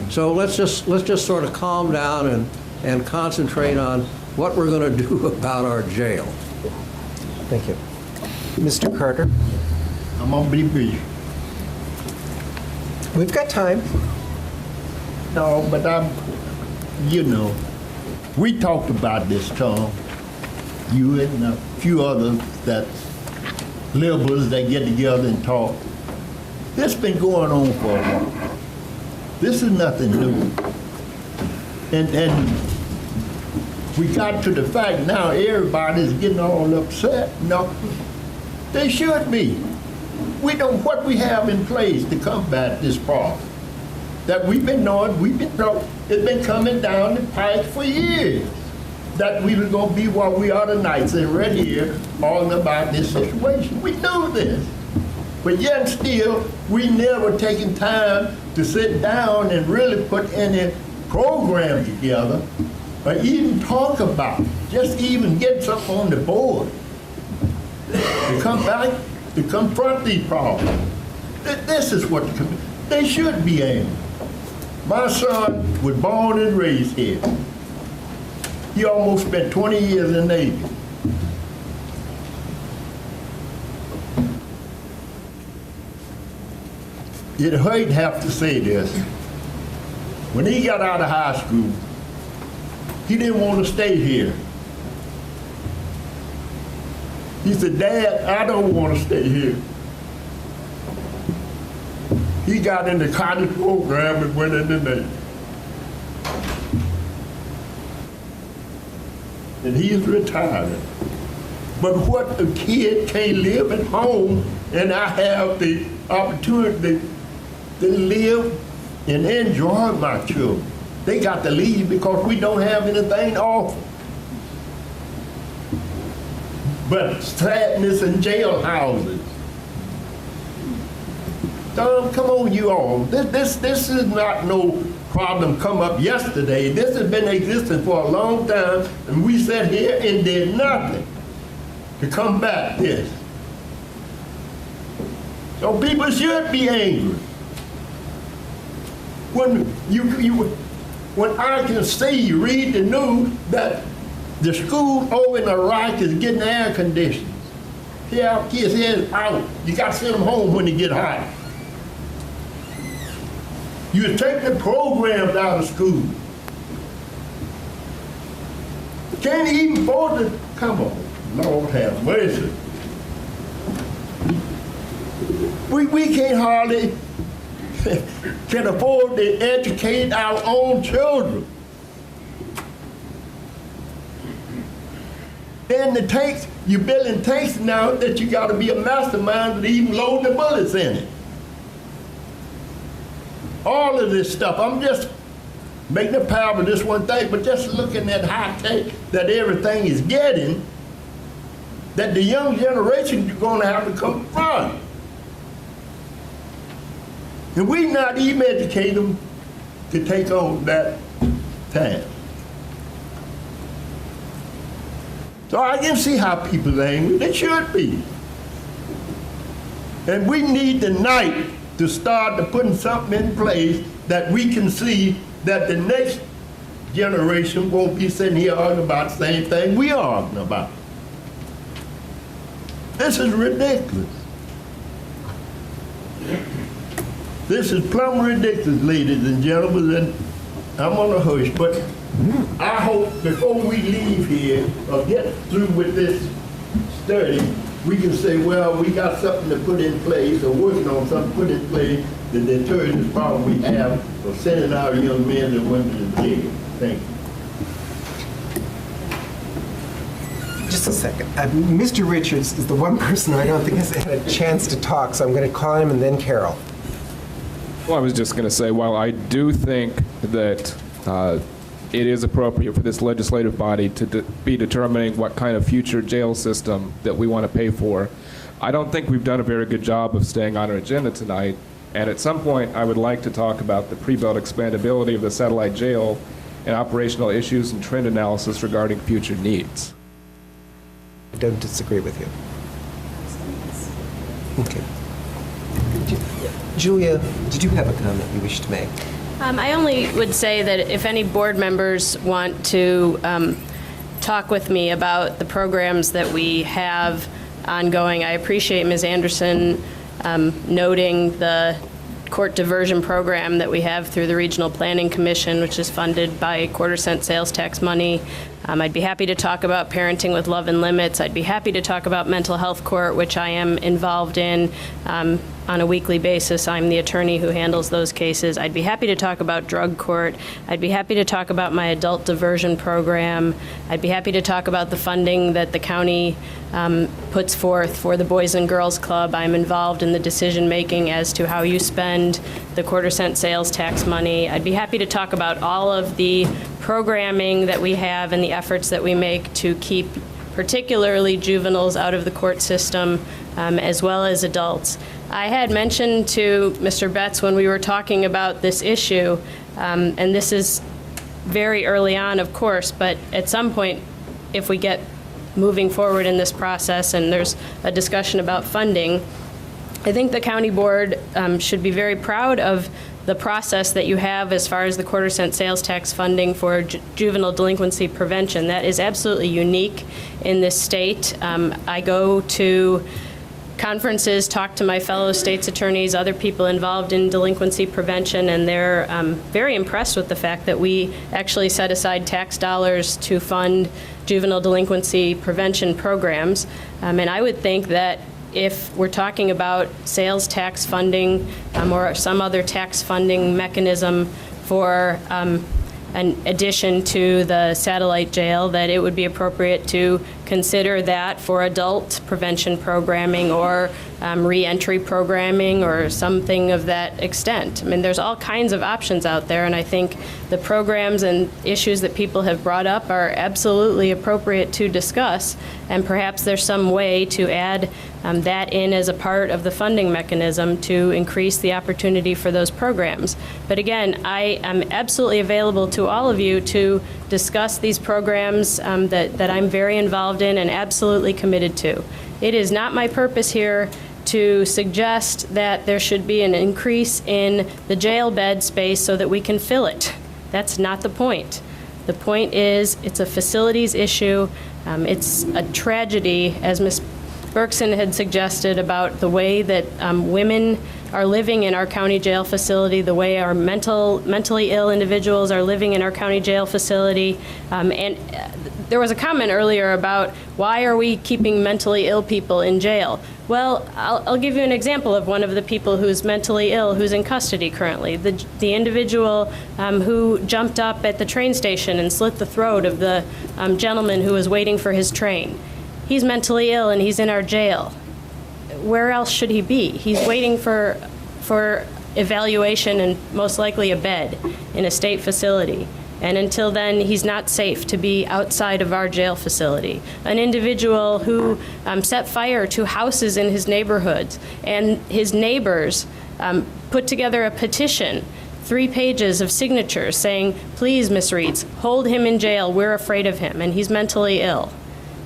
So let's just sort of calm down and concentrate on what we're going to do about our jail. Thank you. Mr. Carter? I'm going to be brief. We've got time. No, but we talked about this, Tom. You and a few others that liberals that get together and talk. This been going on for a while. This is nothing new. And we got to the fact now everybody's getting all upset. No, they should be. We know what we have in place to combat this problem. That we've been knowing, it's been coming down the pipe for years. That we were going to be where we are tonight, sitting right here, talking about this situation. We knew this. But yet still, we never taken time to sit down and really put any program together or even talk about it. Just even get something on the board to come back, to confront these problems. This is what they should be aiming. My son was born and raised here. He almost spent 20 years in the Navy. It hurt to have to say this. When he got out of high school, he didn't want to stay here. He said, "Dad, I don't want to stay here." He got in the college program and went in the Navy. And he's retired. But what a kid can't live at home, and I have the opportunity to live and enjoy my children. They got to leave because we don't have anything to offer. But sadness and jailhouses. Come on, you all. This is not no problem come up yesterday. This has been existing for a long time, and we sat here and did nothing to combat this. So people should be angry. When I can see, read the news that the school over in Iraq is getting air conditioners. Here our kids head out. You got to send them home when they get hot. You take the programs out of school. Can't even afford to, come on, Lord have mercy. We can't hardly can afford to educate our own children. Then the tanks, you're building tanks now that you got to be a mastermind to even load the bullets in it. All of this stuff, I'm just making a parable of this one thing, but just looking at high tech that everything is getting, that the young generation is going to have to confront. And we not even educate them to take on that task. So I can see how people are angry. They should be. And we need tonight to start to putting something in place that we can see that the next generation won't be sitting here arguing about the same thing we are arguing about. This is ridiculous. This is plumb ridiculous, ladies and gentlemen, and I'm on a hush, but I hope before we leave here or get through with this study, we can say, well, we got something to put in place or working on something to put in place that deters this problem we have of sending our young men and women to jail. Thank you. Just a second. Mr. Richards is the one person I don't think has had a chance to talk, so I'm going to call him and then Carol. Well, I was just going to say, while I do think that it is appropriate for this legislative body to be determining what kind of future jail system that we want to pay for, I don't think we've done a very good job of staying on our agenda tonight. And at some point, I would like to talk about the pre-built expandability of the satellite jail and operational issues and trend analysis regarding future needs. I don't disagree with you. Okay. Julia, did you have a comment you wish to make? I only would say that if any board members want to talk with me about the programs that we have ongoing, I appreciate Ms. Anderson noting the court diversion program that we have through the Regional Planning Commission, which is funded by quarter-cent sales tax money. I'd be happy to talk about Parenting with Love and Limits. I'd be happy to talk about Mental Health Court, which I am involved in. on a weekly basis. I'm the attorney who handles those cases. I'd be happy to talk about drug court. I'd be happy to talk about my adult diversion program. I'd be happy to talk about the funding that the county puts forth for the Boys and Girls Club. I'm involved in the decision-making as to how you spend the quarter-cent sales tax money. I'd be happy to talk about all of the programming that we have and the efforts that we make to keep particularly juveniles out of the court system, as well as adults. I had mentioned to Mr. Betts when we were talking about this issue, and this is very early on, of course, but at some point, if we get moving forward in this process and there's a discussion about funding, I think the county board should be very proud of the process that you have as far as the quarter-cent sales tax funding for juvenile delinquency prevention. That is absolutely unique in this state. I go to conferences, talk to my fellow state's attorneys, other people involved in delinquency prevention, and they're very impressed with the fact that we actually set aside tax dollars to fund juvenile delinquency prevention programs. And I would think that if we're talking about sales tax funding or some other tax funding mechanism for an addition to the satellite jail, that it would be appropriate to consider that for adult prevention programming or reentry programming or something of that extent. I mean, there's all kinds of options out there, and I think the programs and issues that people have brought up are absolutely appropriate to discuss, and perhaps there's some way to add that in as a part of the funding mechanism to increase the opportunity for those programs. But again, I am absolutely available to all of you to discuss these programs that I'm very involved in and absolutely committed to. It is not my purpose here to suggest that there should be an increase in the jail bed space so that we can fill it. That's not the point. The point is it's a facilities issue. It's a tragedy, as Ms. Berkson had suggested, about the way that women are living in our county jail facility, the way our mentally ill individuals are living in our county jail facility. And there was a comment earlier about why are we keeping mentally ill people in jail? Well, I'll give you an example of one of the people who's mentally ill, who's in custody currently. The individual who jumped up at the train station and slit the throat of the gentleman who was waiting for his train. He's mentally ill and he's in our jail. Where else should he be? He's waiting for evaluation and most likely a bed in a state facility. And until then, he's not safe to be outside of our jail facility. An individual who set fire to houses in his neighborhoods, and his neighbors put together a petition, 3 pages of signatures saying, please, Ms. Reeds, hold him in jail. We're afraid of him, and he's mentally ill.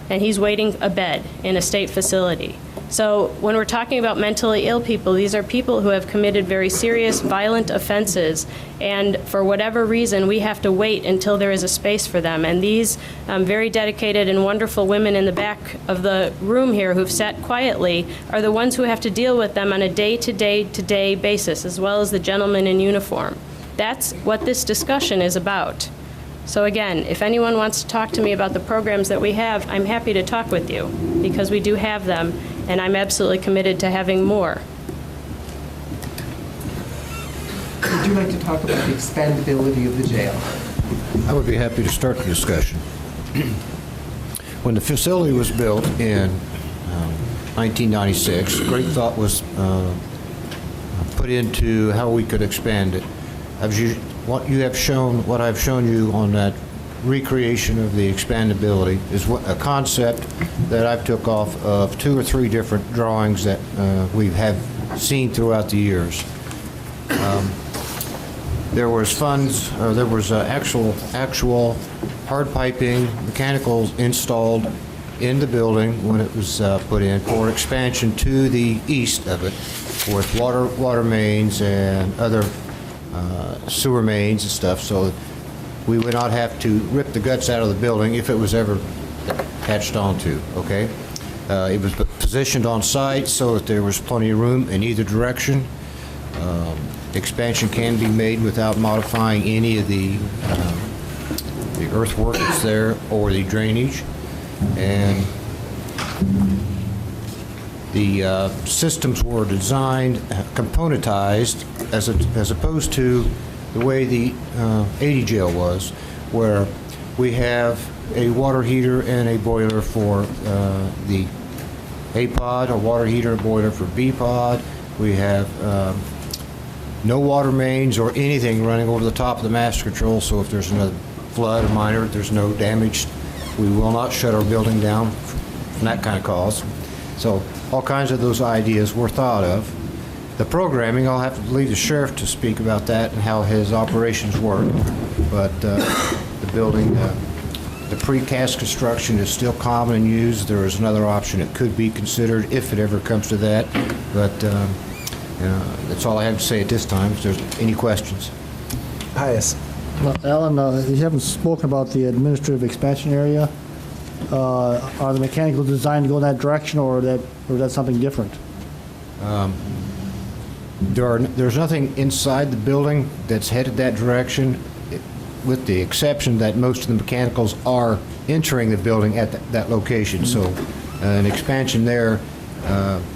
And he's waiting a bed in a state facility. So when we're talking about mentally ill people, these are people who have committed very serious, violent offenses, and for whatever reason, we have to wait until there is a space for them. And these very dedicated and wonderful women in the back of the room here who've sat quietly are the ones who have to deal with them on a day-to-day basis, as well as the gentleman in uniform. That's what this discussion is about. So again, if anyone wants to talk to me about the programs that we have, I'm happy to talk with you, because we do have them, and I'm absolutely committed to having more. Would you like to talk about the expandability of the jail? I would be happy to start the discussion. When the facility was built in 1996, great thought was put into how we could expand it. What I've shown you on that recreation of the expandability is a concept that I've took off of 2 or 3 different drawings that we have seen throughout the years. There was actual hard piping, mechanicals installed in the building when it was put in for expansion to the east of it, with water mains and other sewer mains and stuff, so we would not have to rip the guts out of the building if it was ever attached onto, okay? It was positioned on site so that there was plenty of room in either direction. Expansion can be made without modifying any of the earthwork that's there or the drainage. And the systems were designed, componentized, as opposed to the way the 80 jail was, where we have a water heater and a boiler for the A pod, a water heater and boiler for B pod. We have no water mains or anything running over the top of the master control, so if there's another flood or minor, there's no damage. We will not shut our building down from that kind of cause. So all kinds of those ideas were thought of. The programming, I'll have to leave the sheriff to speak about that and how his operations work. But the building, the precast construction is still common and used. There is another option that could be considered if it ever comes to that. But that's all I have to say at this time. If there's any questions. Pius. Well, Alan, you haven't spoken about the administrative expansion area. Are the mechanical designed to go in that direction, or is that something different? There's nothing inside the building that's headed that direction, with the exception that most of the mechanicals are entering the building at that location. So an expansion there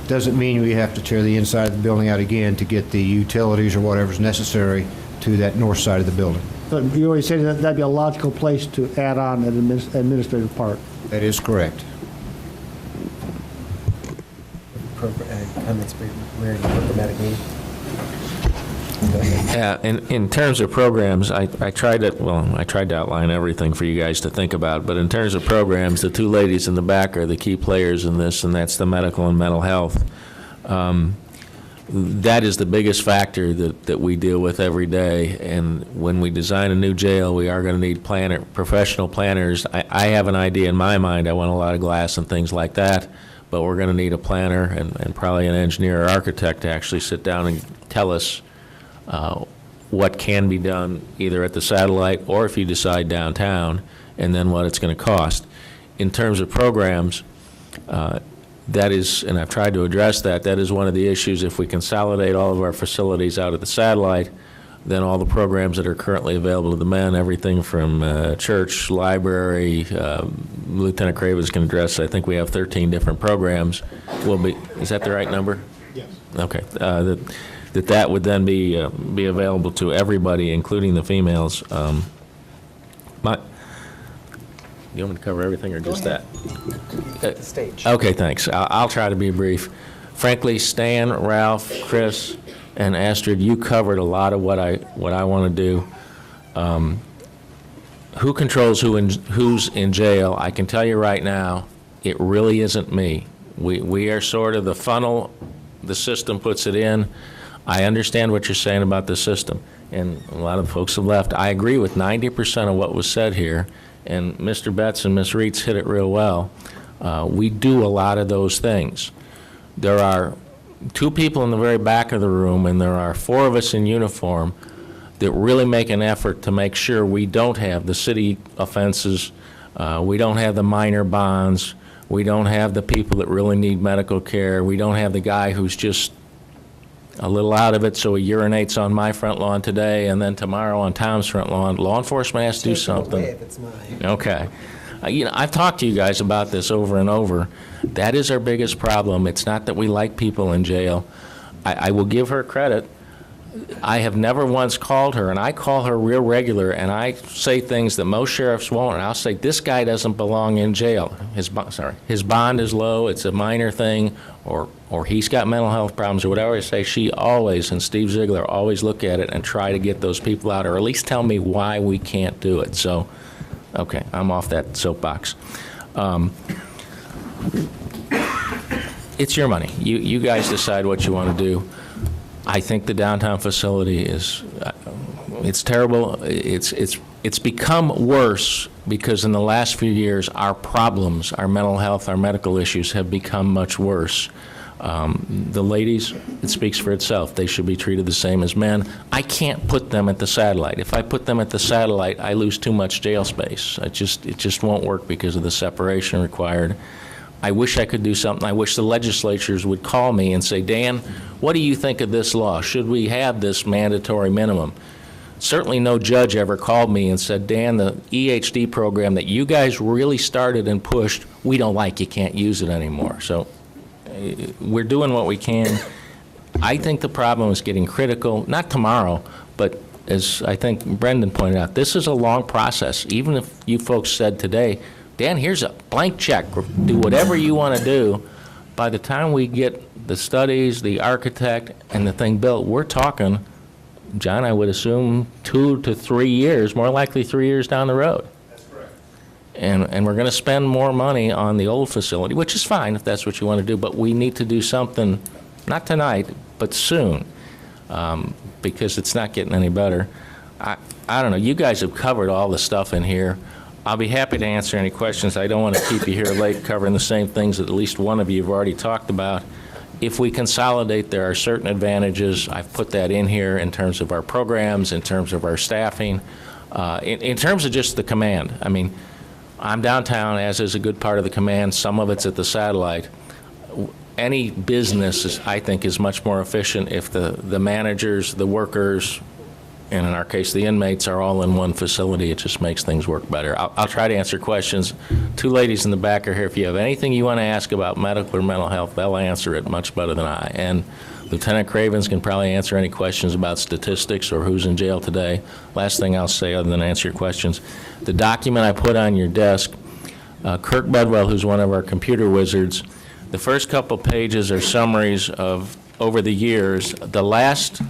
doesn't mean we have to tear the inside of the building out again to get the utilities or whatever's necessary to that north side of the building. But you already said that that'd be a logical place to add on an administrative part. That is correct. Comments regarding programmatic need? Yeah, in terms of programs, I tried to outline everything for you guys to think about, but in terms of programs, the two ladies in the back are the key players in this, and that's the medical and mental health. That is the biggest factor that we deal with every day, and when we design a new jail, we are going to need professional planners. I have an idea in my mind. I want a lot of glass and things like that, but we're going to need a planner and probably an engineer or architect to actually sit down and tell us what can be done either at the satellite or if you decide downtown, and then what it's going to cost. In terms of programs, that is, and I've tried to address that is one of the issues. If we consolidate all of our facilities out at the satellite, then all the programs that are currently available to the men, everything from church, library, Lieutenant Cravens can address, I think we have 13 different programs, will be, is that the right number? Yes. Okay. That would then be available to everybody, including the females. You want me to cover everything or just that? The stage. Okay, thanks. I'll try to be brief. Frankly, Stan, Ralph, Chris, and Astrid, you covered a lot of what I want to do. Who controls who's in jail? I can tell you right now, it really isn't me. We are sort of the funnel. The system puts it in. I understand what you're saying about the system, and a lot of folks have left. I agree with 90% of what was said here, and Mr. Betts and Ms. Reitz hit it real well. We do a lot of those things. There are 2 people in the very back of the room, and there are 4 of us in uniform that really make an effort to make sure we don't have the city offenses, we don't have the minor bonds, we don't have the people that really need medical care, we don't have the guy who's just a little out of it, so he urinates on my front lawn today, and then tomorrow on Tom's front lawn. Law enforcement has to do something. If it's mine. Okay. I've talked to you guys about this over and over. That is our biggest problem. It's not that we like people in jail. I will give her credit. I have never once called her, and I call her real regular, and I say things that most sheriffs won't, and I'll say, this guy doesn't belong in jail. His bond is low, it's a minor thing, or he's got mental health problems, or whatever I say. She always, and Steve Ziegler, always look at it and try to get those people out, or at least tell me why we can't do it. So, okay, I'm off that soapbox. It's your money. You guys decide what you want to do. I think the downtown facility is, it's terrible. It's become worse because in the last few years, our problems, our mental health, our medical issues have become much worse. The ladies, it speaks for itself. They should be treated the same as men. I can't put them at the satellite. If I put them at the satellite, I lose too much jail space. It just won't work because of the separation required. I wish I could do something. I wish the legislatures would call me and say, Dan, what do you think of this law? Should we have this mandatory minimum? Certainly no judge ever called me and said, Dan, the EHD program that you guys really started and pushed, we don't like, you can't use it anymore. So we're doing what we can. I think the problem is getting critical, not tomorrow, but as I think Brendan pointed out, this is a long process. Even if you folks said today, Dan, here's a blank check, do whatever you want to do, by the time we get the studies, the architect, and the thing built, we're talking, John, I would assume 2 to 3 years, more likely 3 years down the road. That's correct. And we're going to spend more money on the old facility, which is fine if that's what you want to do, but we need to do something, not tonight, but soon, because it's not getting any better. I don't know, you guys have covered all the stuff in here. I'll be happy to answer any questions. I don't want to keep you here late covering the same things that at least one of you have already talked about. If we consolidate, there are certain advantages. I've put that in here in terms of our programs, in terms of our staffing, in terms of just the command. I mean, I'm downtown, as is a good part of the command. Some of it's at the satellite. Any business, I think, is much more efficient if the managers, the workers, and in our case, the inmates are all in one facility. It just makes things work better. I'll try to answer questions. 2 ladies in the back are here. If you have anything you want to ask about medical or mental health, they'll answer it much better than I. And Lieutenant Cravens can probably answer any questions about statistics or who's in jail today. Last thing I'll say other than answer your questions, the document I put on your desk, Kirk Bedwell, who's one of our computer wizards, the first couple pages are summaries of over the years. The last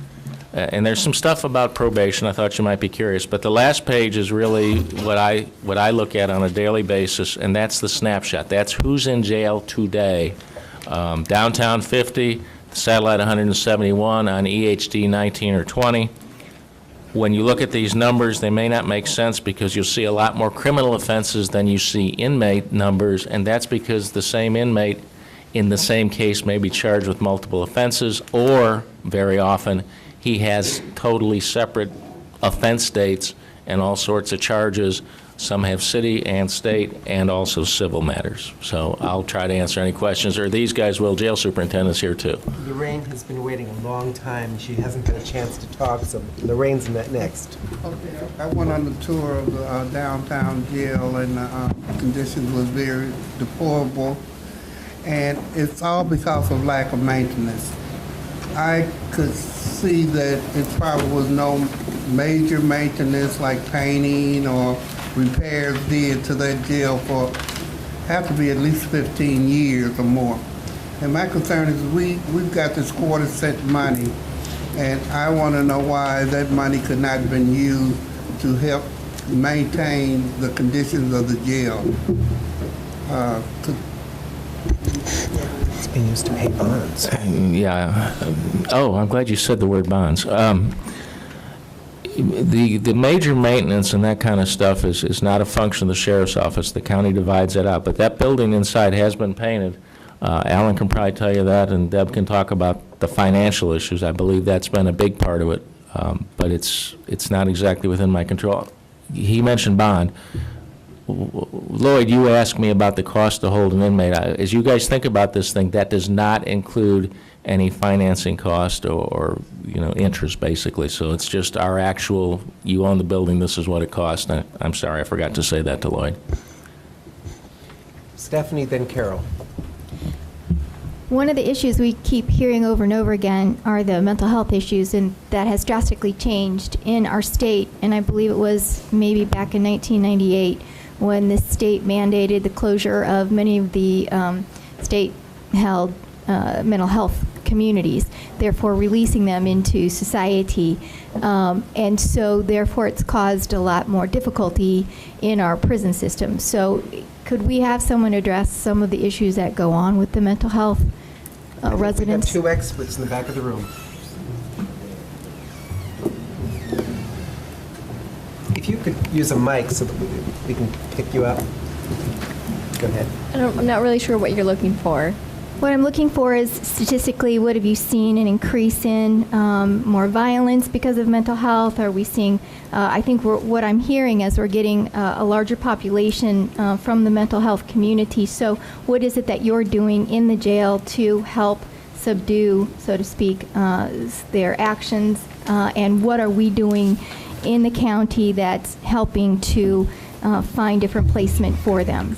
and there's some stuff about probation. I thought you might be curious, but the last page is really what I look at on a daily basis, and that's the snapshot. That's who's in jail today. Downtown 50, satellite 171, on EHD 19 or 20. When you look at these numbers, they may not make sense because you'll see a lot more criminal offenses than you see inmate numbers, and that's because the same inmate in the same case may be charged with multiple offenses, or very often he has totally separate offense dates and all sorts of charges. Some have city and state and also civil matters. So I'll try to answer any questions, or these guys will. Jail superintendent's here too. Lorraine has been waiting a long time. She hasn't had a chance to talk, so Lorraine's next. Okay, I went on the tour of the downtown jail, and the conditions was very deplorable, and it's all because of lack of maintenance. I could see that it probably was no major maintenance like painting or repairs did to that jail for have to be at least 15 years or more. And my concern is we've got this quarter cent money, and I want to know why that money could not have been used to help maintain the conditions of the jail. It's being used to pay bonds. Yeah. Oh, I'm glad you said the word bonds. The major maintenance and that kind of stuff is not a function of the sheriff's office. The county divides that out. But that building inside has been painted. Alan can probably tell you that, and Deb can talk about the financial issues. I believe that's been a big part of it, but it's not exactly within my control. He mentioned bond. Lloyd, you asked me about the cost to hold an inmate. As you guys think about this thing, that does not include any financing cost or interest, basically. So it's just our actual, you own the building, this is what it costs. I'm sorry, I forgot to say that to Lloyd. Stephanie, then Carol. One of the issues we keep hearing over and over again are the mental health issues, and that has drastically changed in our state. And I believe it was maybe back in 1998 when the state mandated the closure of many of the state-held mental health communities, therefore releasing them into society. And so therefore it's caused a lot more difficulty in our prison system. So could we have someone address some of the issues that go on with the mental health residents? We have 2 experts in the back of the room. If you could use a mic so that we can pick you up. Go ahead. I'm not really sure what you're looking for. What I'm looking for is statistically, what have you seen an increase in more violence because of mental health? Are we seeing, I think what I'm hearing is we're getting a larger population from the mental health community. So what is it that you're doing in the jail to help subdue, so to speak, their actions? And what are we doing in the county that's helping to find different placement for them?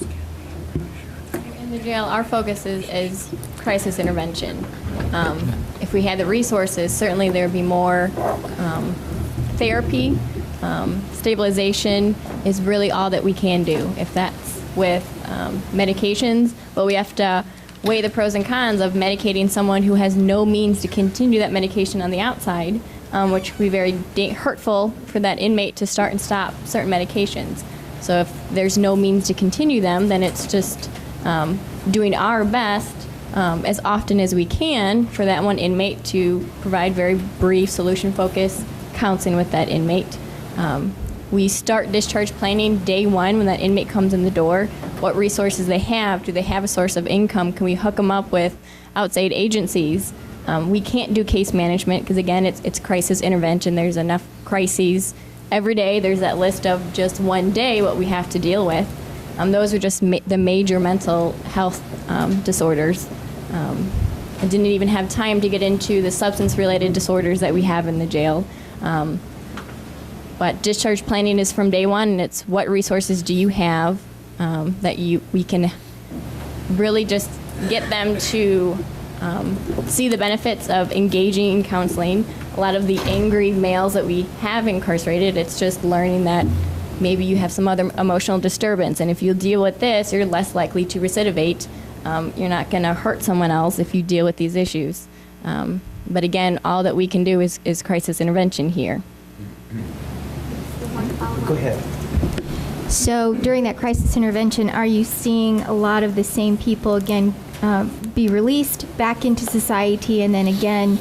In the jail, our focus is crisis intervention. If we had the resources, certainly there would be more therapy. Stabilization is really all that we can do. If that's with medications, but we have to weigh the pros and cons of medicating someone who has no means to continue that medication on the outside, which would be very hurtful for that inmate to start and stop certain medications. So if there's no means to continue them, then it's just doing our best as often as we can for that one inmate to provide very brief, solution-focused counseling with that inmate. We start discharge planning day one when that inmate comes in the door. What resources they have? Do they have a source of income? Can we hook them up with outside agencies? We can't do case management because, again, it's crisis intervention. There's enough crises every day. There's that list of just one day what we have to deal with. Those are just the major mental health disorders. I didn't even have time to get into the substance-related disorders that we have in the jail. But discharge planning is from day one, and it's what resources do you have that we can really just get them to see the benefits of engaging in counseling. A lot of the angry males that we have incarcerated, it's just learning that maybe you have some other emotional disturbance, and if you deal with this, you're less likely to recidivate. You're not going to hurt someone else if you deal with these issues. But again, all that we can do is crisis intervention here. Go ahead. So during that crisis intervention, are you seeing a lot of the same people again be released back into society and then again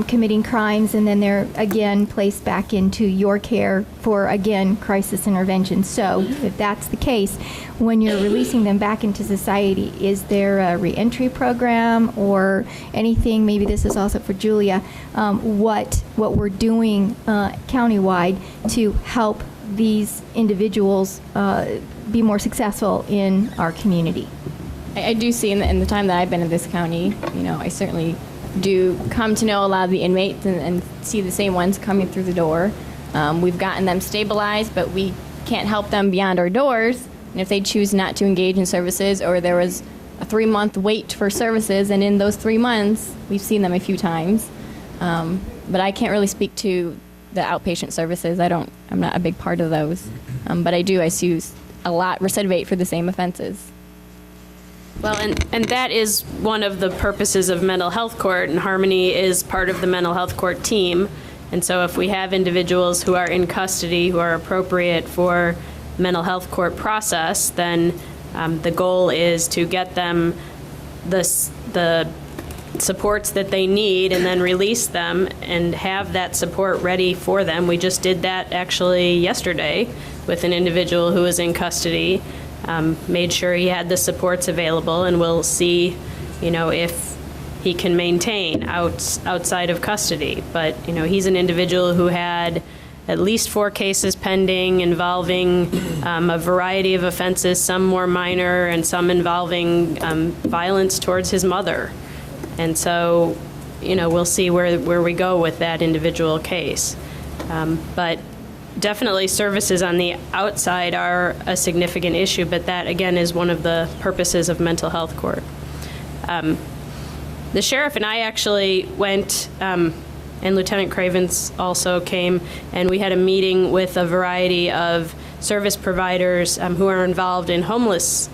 committing crimes, and then they're again placed back into your care for, again, crisis intervention? So if that's the case, when you're releasing them back into society, is there a reentry program or anything, maybe this is also for Julia, what we're doing countywide to help these individuals be more successful in our community? I do see in the time that I've been in this county, I certainly do come to know a lot of the inmates and see the same ones coming through the door. We've gotten them stabilized, but we can't help them beyond our doors. And if they choose not to engage in services, or there was a 3-month wait for services, and in those 3 months, we've seen them a few times. But I can't really speak to the outpatient services. I'm not a big part of those. But I see a lot recidivate for the same offenses. Well, and that is one of the purposes of mental health court, and Harmony is part of the mental health court team. And so if we have individuals who are in custody who are appropriate for mental health court process, then the goal is to get them the supports that they need and then release them and have that support ready for them. We just did that actually yesterday with an individual who was in custody. Made sure he had the supports available, and we'll see, if he can maintain outside of custody. But, he's an individual who had at least 4 cases pending involving a variety of offenses, some more minor and some involving violence towards his mother. And so, we'll see where we go with that individual case. But definitely services on the outside are a significant issue, but that, again, is one of the purposes of mental health court. The sheriff and I actually went, and Lieutenant Cravens also came, and we had a meeting with a variety of service providers who are involved in homeless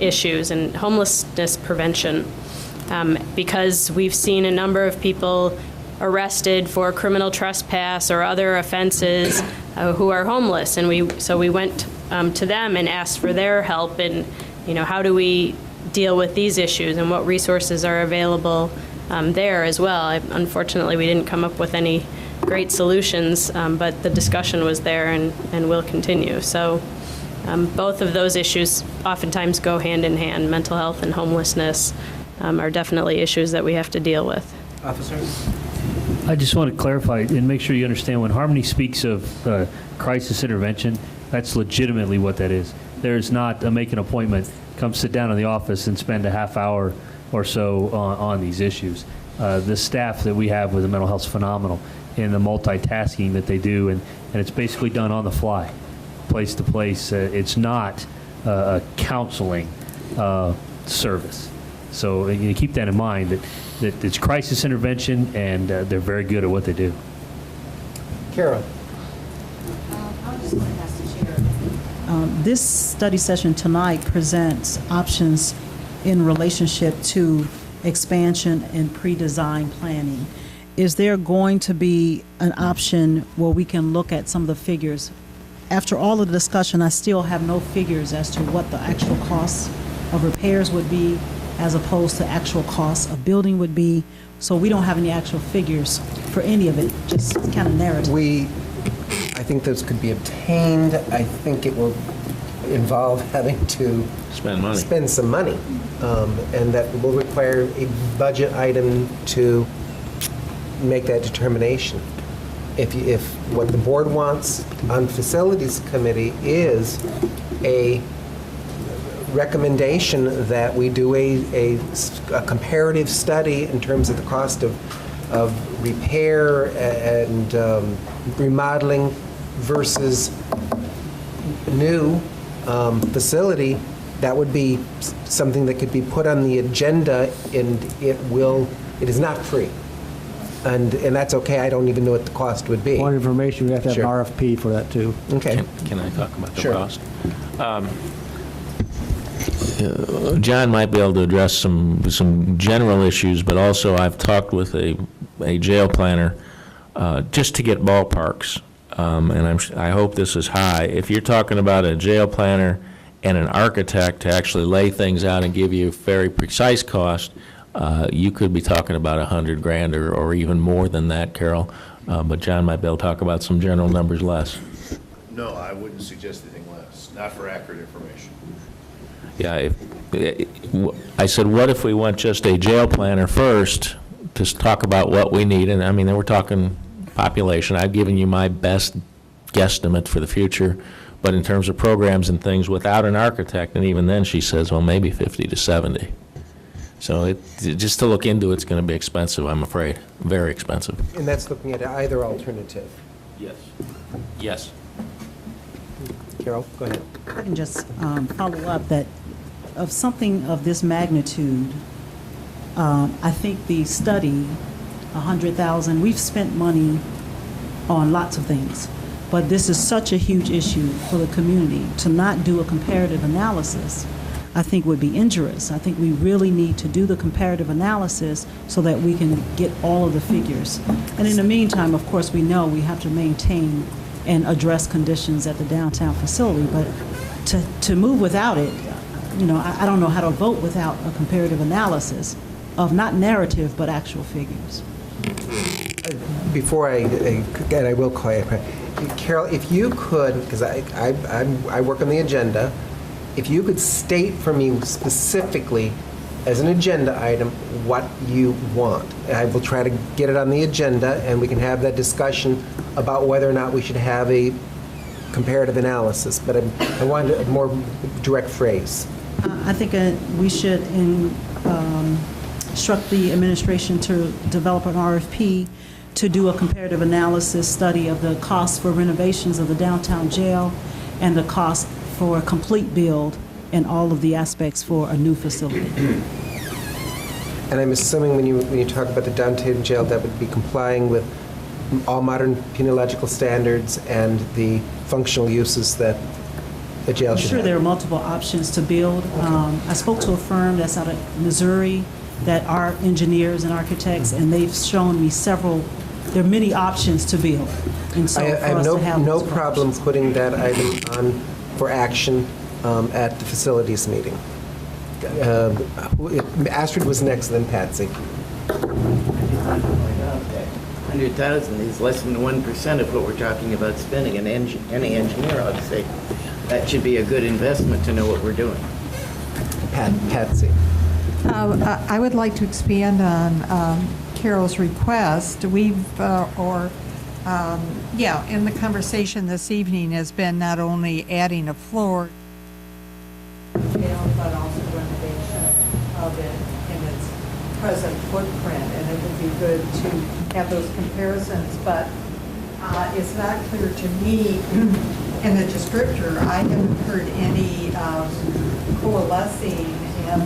issues and homelessness prevention, because we've seen a number of people arrested for criminal trespass or other offenses who are homeless, and so we went to them and asked for their help in, how do we deal with these issues and what resources are available there as well. Unfortunately, we didn't come up with any great solutions, but the discussion was there and will continue. So both of those issues oftentimes go hand in hand. Mental health and homelessness are definitely issues that we have to deal with. Officer? I just want to clarify and make sure you understand, when Harmony speaks of crisis intervention, that's legitimately what that is. There's not a make an appointment, come sit down in the office and spend a half hour or so on these issues. The staff that we have with the mental health is phenomenal in the multitasking that they do, and it's basically done on the fly, place to place. It's not a counseling service. So you keep that in mind, that it's crisis intervention, and they're very good at what they do. Carol. This study session tonight presents options in relationship to expansion and pre-design planning. Is there going to be an option where we can look at some of the figures? After all of the discussion, I still have no figures as to what the actual costs of repairs would be as opposed to actual costs of building would be. So we don't have any actual figures for any of it, just kind of narrative. I think those could be obtained. I think it will involve having to spend some money, and that will require a budget item to make that determination. If what the board wants on facilities committee is a recommendation that we do a comparative study in terms of the cost of repair and remodeling versus new facility, that would be something that could be put on the agenda, and it is not free. And that's okay. I don't even know what the cost would be. More information, we have to have Sure. an RFP for that, too. Okay. Can I talk about the Sure. cost? John might be able to address some general issues, but also I've talked with a jail planner just to get ballparks, and I hope this is high. If you're talking about a jail planner and an architect to actually lay things out and give you very precise cost, you could be talking about $100,000 or even more than that, Carol. But John might be able to talk about some general numbers less. No, I wouldn't suggest anything less, not for accurate information. Yeah, I said, what if we went just a jail planner first to talk about what we need? And I mean, we're talking population. I've given you my best guesstimate for the future, but in terms of programs and things without an architect, and even then she says, well, maybe 50 to 70. So just to look into it's going to be expensive, I'm afraid, very expensive. And that's looking at either alternative. Yes. Yes. Carol, go ahead. I can just follow up that of something of this magnitude, I think the study, 100,000, we've spent money on lots of things, but this is such a huge issue for the community. To not do a comparative analysis, I think would be injurious. I think we really need to do the comparative analysis so that we can get all of the figures. And in the meantime, of course, we know we have to maintain and address conditions at the downtown facility, but to move without it, I don't know how to vote without a comparative analysis of not narrative, but actual figures. Before I will call you, Carol, if you could, because I work on the agenda, if you could state for me specifically as an agenda item what you want. I will try to get it on the agenda, and we can have that discussion about whether or not we should have a comparative analysis, but I wanted a more direct phrase. I think we should instruct the administration to develop an RFP to do a comparative analysis study of the cost for renovations of the downtown jail and the cost for a complete build and all of the aspects for a new facility. And I'm assuming when you talk about the downtown jail, that would be complying with all modern penological standards and the functional uses that the jail I'm should sure have. there are multiple options to build. I spoke to a firm that's out of Missouri that are engineers and architects, and they've shown me there are many options to build. And so I for have us to have no those problem putting that item on for action at the facilities meeting. Astrid was next, then Patsy. 100,000 is less than 1% of what we're talking about spending, and any engineer ought to say that should be a good investment to know what we're doing. Patsy. I would like to expand on Carol's request. In the conversation this evening has been not only adding a floor, but also renovation of it in its present footprint, and it would be good to have those comparisons, but it's not clear to me in the descriptor. I haven't heard any coalescing in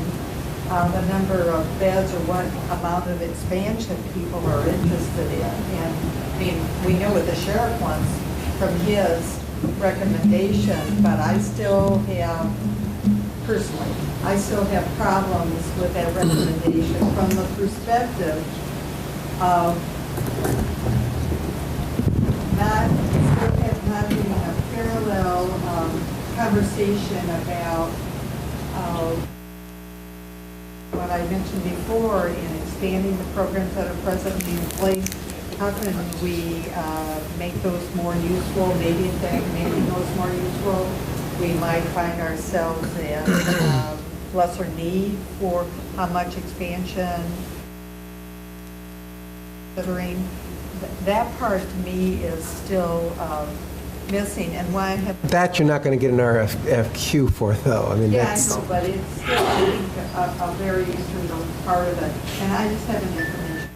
the number of beds or what amount of expansion people are interested in. And, I mean, we know what the sheriff wants from his recommendation, but I still have, personally, I still have problems with that recommendation from the perspective of not being a parallel conversation about what I mentioned before in expanding the programs that are presently in place. How can we make those more useful? Maybe in fact making those more useful, we might find ourselves in lesser need for how much expansion. Considering that part to me is still missing, and why I have. That you're not going to get an RFQ for, though. I mean, Yeah, that's. I know, but it's still, I think, a very integral part of it. And I just have an information.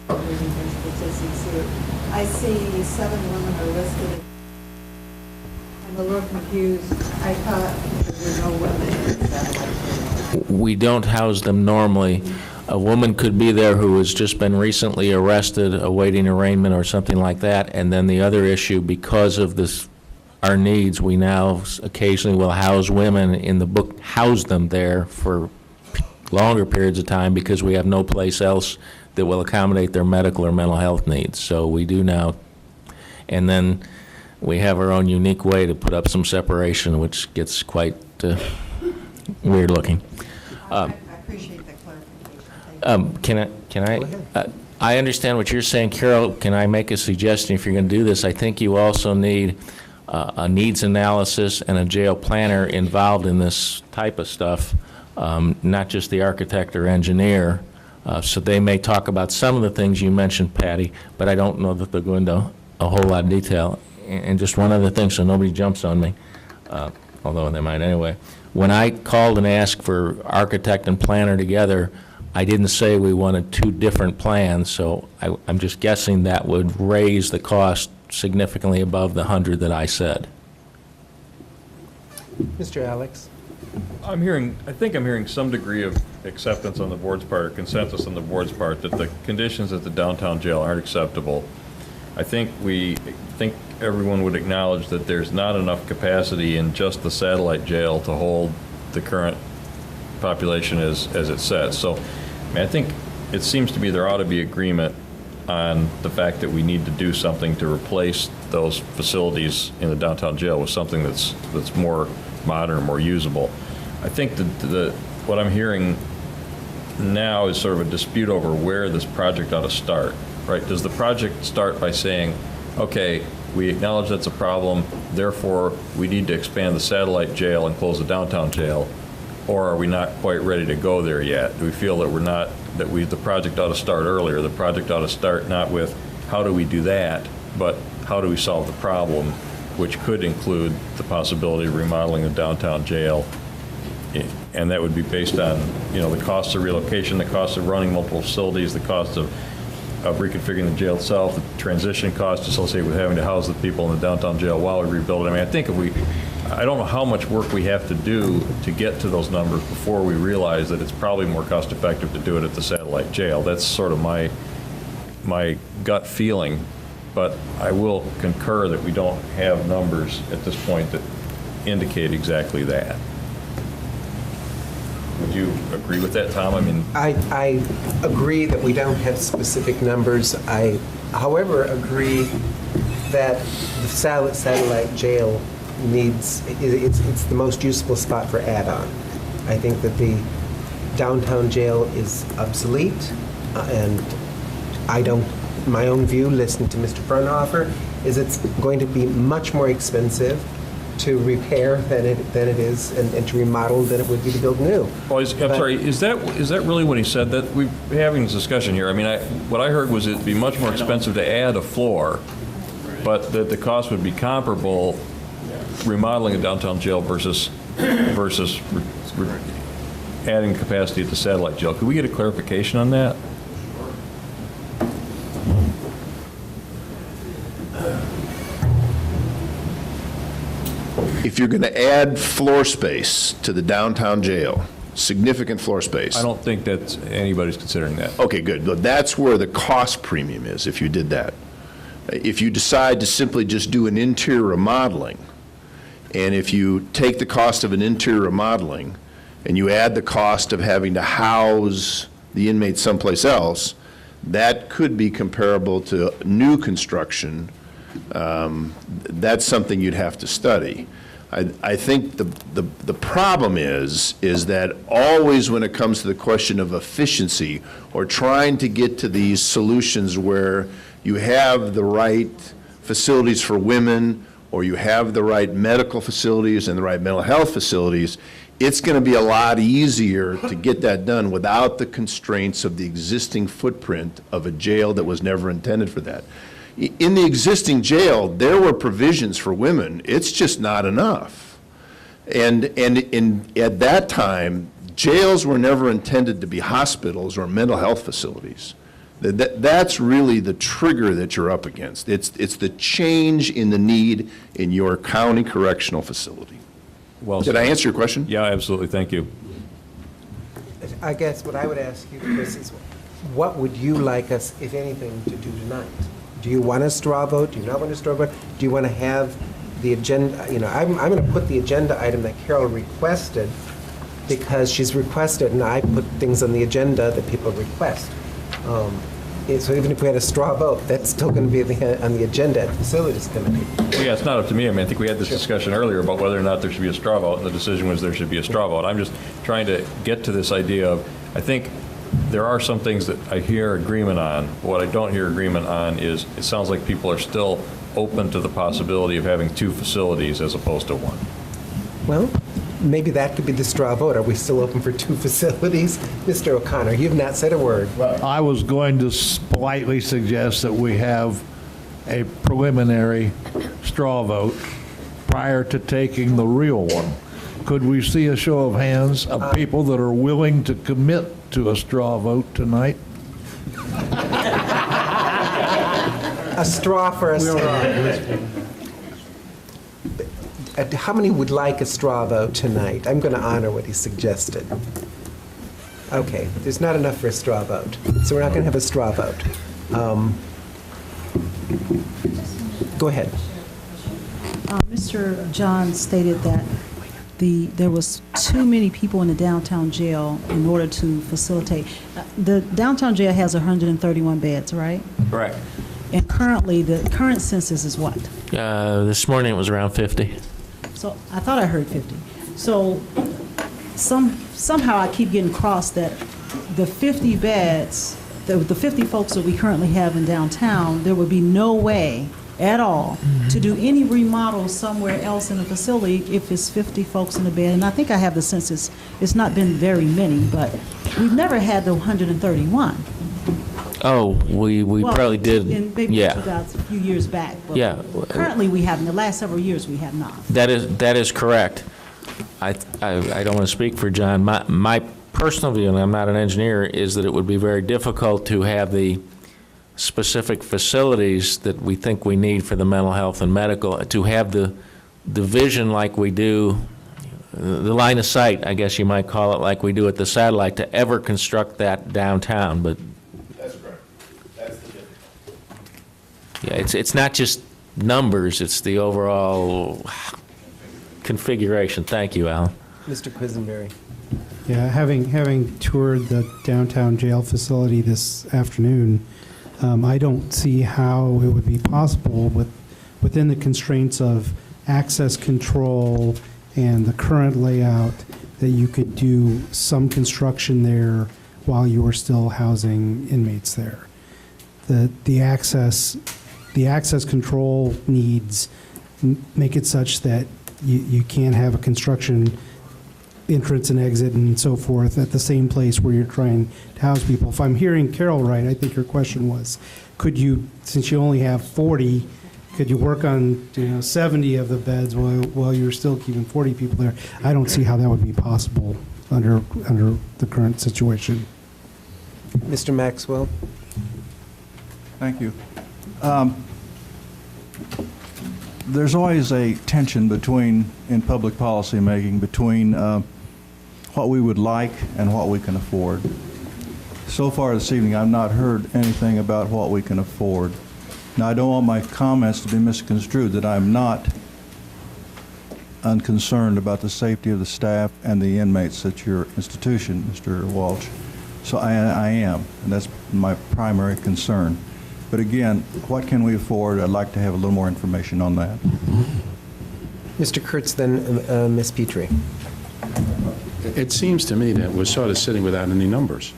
Reading their statistics here. I see 7 women are listed. I'm a little confused. I thought there were no women in satellite. We don't house them normally. A woman could be there who has just been recently arrested, awaiting arraignment or something like that, and then the other issue, because of this, our needs, we now occasionally will house women in the book, house them there for longer periods of time because we have no place else that will accommodate their medical or mental health needs. So we do now, and then we have our own unique way to put up some separation, which gets quite weird looking. I appreciate that clarification. Can I? I understand what you're saying, Carol. Can I make a suggestion? If you're going to do this, I think you also need a needs analysis and a jail planner involved in this type of stuff, not just the architect or engineer. So they may talk about some of the things you mentioned, Patty, but I don't know that they'll go into a whole lot of detail. And just one other thing, so nobody jumps on me, although they might anyway. When I called and asked for architect and planner together, I didn't say we wanted 2 different plans, so I'm just guessing that would raise the cost significantly above the 100 that I said. Mr. Alex? I think I'm hearing some degree of acceptance on the board's part, or consensus on the board's part, that the conditions at the downtown jail aren't acceptable. I think everyone would acknowledge that there's not enough capacity in just the satellite jail to hold the current population as it says. So, I think it seems to me there ought to be agreement on the fact that we need to do something to replace those facilities in the downtown jail with something that's more modern, more usable. I think that what I'm hearing now is sort of a dispute over where this project ought to start, right? Does the project start by saying, okay, we acknowledge that's a problem, therefore we need to expand the satellite jail and close the downtown jail, or are we not quite ready to go there yet? Do we feel that the project ought to start earlier? The project ought to start not with how do we do that, but how do we solve the problem, which could include the possibility of remodeling the downtown jail. And that would be based on, the costs of relocation, the cost of running multiple facilities, the cost of reconfiguring the jail itself, the transition costs associated with having to house the people in the downtown jail while we rebuild it. I think I don't know how much work we have to do to get to those numbers before we realize that it's probably more cost effective to do it at the satellite jail. That's sort of my gut feeling, but I will concur that we don't have numbers at this point that indicate exactly that. Would you agree with that, Tom? I agree that we don't have specific numbers. I, however, agree that the satellite jail it's the most useful spot for add-on. I think that the downtown jail is obsolete, and my own view, listening to Mr. Frunhofer, is it's going to be much more expensive to repair than it is, and to remodel than it would be to build new. Well, I'm sorry, is that really what he said? That we're having this discussion here. What I heard was it'd be much more expensive to add a floor, but that the cost would be comparable remodeling a downtown jail versus adding capacity at the satellite jail. Could we get a clarification on that? If you're going to add floor space to the downtown jail, significant floor space. I don't think that anybody's considering that. Okay, good. But that's where the cost premium is if you did that. If you decide to simply just do an interior remodeling, and if you take the cost of an interior remodeling and you add the cost of having to house the inmates someplace else, that could be comparable to new construction. That's something you'd have to study. I think the problem is that always when it comes to the question of efficiency or trying to get to these solutions where you have the right facilities for women or you have the right medical facilities and the right mental health facilities, it's going to be a lot easier to get that done without the constraints of the existing footprint of a jail that was never intended for that. In the existing jail, there were provisions for women. It's just not enough. And at that time, jails were never intended to be hospitals or mental health facilities. That's really the trigger that you're up against. It's the change in the need in your county correctional facility. Well, did I answer your question? Yeah, absolutely. Thank you. I guess what I would ask you, Chris, is what would you like us, if anything, to do tonight? Do you want a straw vote? Do you not want a straw vote? Do you want to have the agenda? You know, I'm going to put the agenda item that Carol requested because she's requested, and I put things on the agenda that people request. So even if we had a straw vote, that's still going to be on the agenda at the Facilities Committee. Well, yeah, it's not up to me. I mean, I think we had this discussion earlier about whether or not there should be a straw vote, and the decision was there should be a straw vote. I'm just trying to get to this idea of, I think there are some things that I hear agreement on. What I don't hear agreement on is it sounds like people are still open to the possibility of having two facilities as opposed to one. Well, maybe that could be the straw vote. Are we still open for two facilities? Mr. O'Connor, you've not said a word. I was going to politely suggest that we have a preliminary straw vote prior to taking the real one. Could we see a show of hands of people that are willing to commit to a straw vote tonight? A straw for a straw. How many would like a straw vote tonight? I'm going to honor what he suggested. Okay, there's not enough for a straw vote, so we're not going to have a straw vote. Go ahead. Mr. John stated that there was too many people in the downtown jail in order to facilitate. The downtown jail has 131 beds, right? Correct. And currently, the current census is what? This morning it was around 50. So I thought I heard 50. So somehow I keep getting crossed that the 50 beds, the 50 folks that we currently have in downtown, there would be no way at all to do any remodels somewhere else in the facility if it's 50 folks in the bed. And I think I have the census. It's not been very many, but we've never had the 131. Oh, we probably did. Maybe yeah. a few years back. But yeah. Currently, we haven't. The last several years, we have not. That is correct. I don't want to speak for John. My personal view, and I'm not an engineer, is that it would be very difficult to have the specific facilities that we think we need for the mental health and medical, to have the vision like we do, the line of sight, I guess you might call it, like we do at the satellite, to ever construct that downtown. But that's correct. That's the difference. yeah, it's not just numbers, it's the overall configuration. Thank you, Alan. Mr. Quisenberry. Yeah, having toured the downtown jail facility this afternoon, I don't see how it would be possible within the constraints of access control and the current layout that you could do some construction there while you were still housing inmates there. The access control needs make it such that you can't have a construction entrance and exit and so forth at the same place where you're trying to house people. If I'm hearing Carol right, I think your question was, could you, since you only have 40, could you work on 70 of the beds while you're still keeping 40 people there? I don't see how that would be possible under the current situation. Mr. Maxwell. Thank you. There's always a tension in public policy making between what we would like and what we can afford. So far this evening, I've not heard anything about what we can afford. Now, I don't want my comments to be misconstrued that I'm not unconcerned about the safety of the staff and the inmates at your institution, Mr. Walsh. So I am, and that's my primary concern. But again, what can we afford? I'd like to have a little more information on that. Mr. Kurtz, then Ms. Petrie. It seems to me that we're sort of sitting without any numbers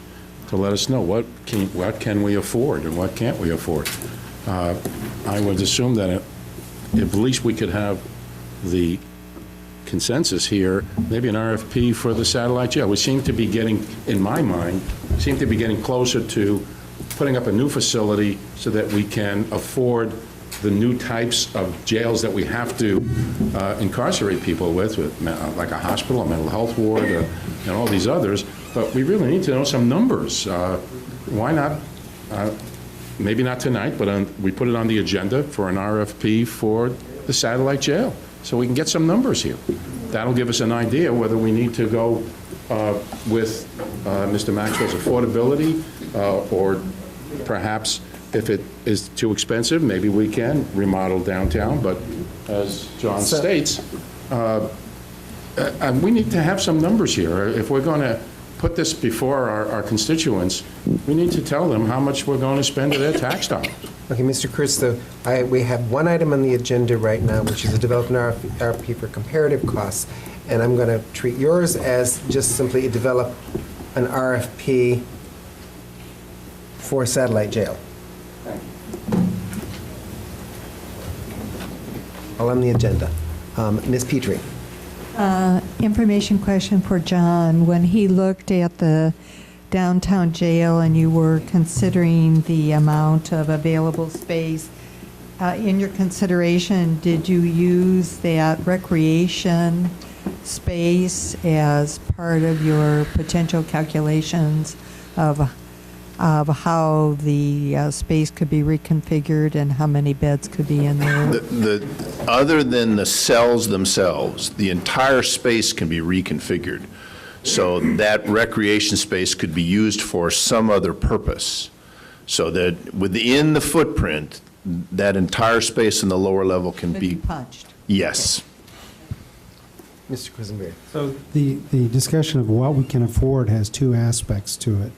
to let us know what can we afford and what can't we afford. I would assume that at least we could have the consensus here, maybe an RFP for the satellite jail. We seem to be getting, in my mind, seem to be getting closer to putting up a new facility so that we can afford the new types of jails that we have to incarcerate people with like a hospital, a mental health ward, and all these others. But we really need to know some numbers. Why not, maybe not tonight, but we put it on the agenda for an RFP for the satellite jail so we can get some numbers here. That'll give us an idea whether we need to go with Mr. Maxwell's affordability or perhaps if it is too expensive, maybe we can remodel downtown, but as John states, we need to have some numbers here. If we're going to put this before our constituents, we need to tell them how much we're going to spend of their tax dollars. Okay, Mr. Kurtz, we have one item on the agenda right now, which is to develop an RFP for comparative costs, and I'm going to treat yours as just simply develop an RFP for satellite jail. All on the agenda. Ms. Petrie. Information question for John. When he looked at the downtown jail and you were considering the amount of available space, in your consideration, did you use that recreation space as part of your potential calculations of how the space could be reconfigured and how many beds could be in there? Other than the cells themselves, the entire space can be reconfigured. So that recreation space could be used for some other purpose. So that within the footprint, that entire space in the lower level can be punched. Yes. Mr. Quisenberry. So the discussion of what we can afford has two aspects to it.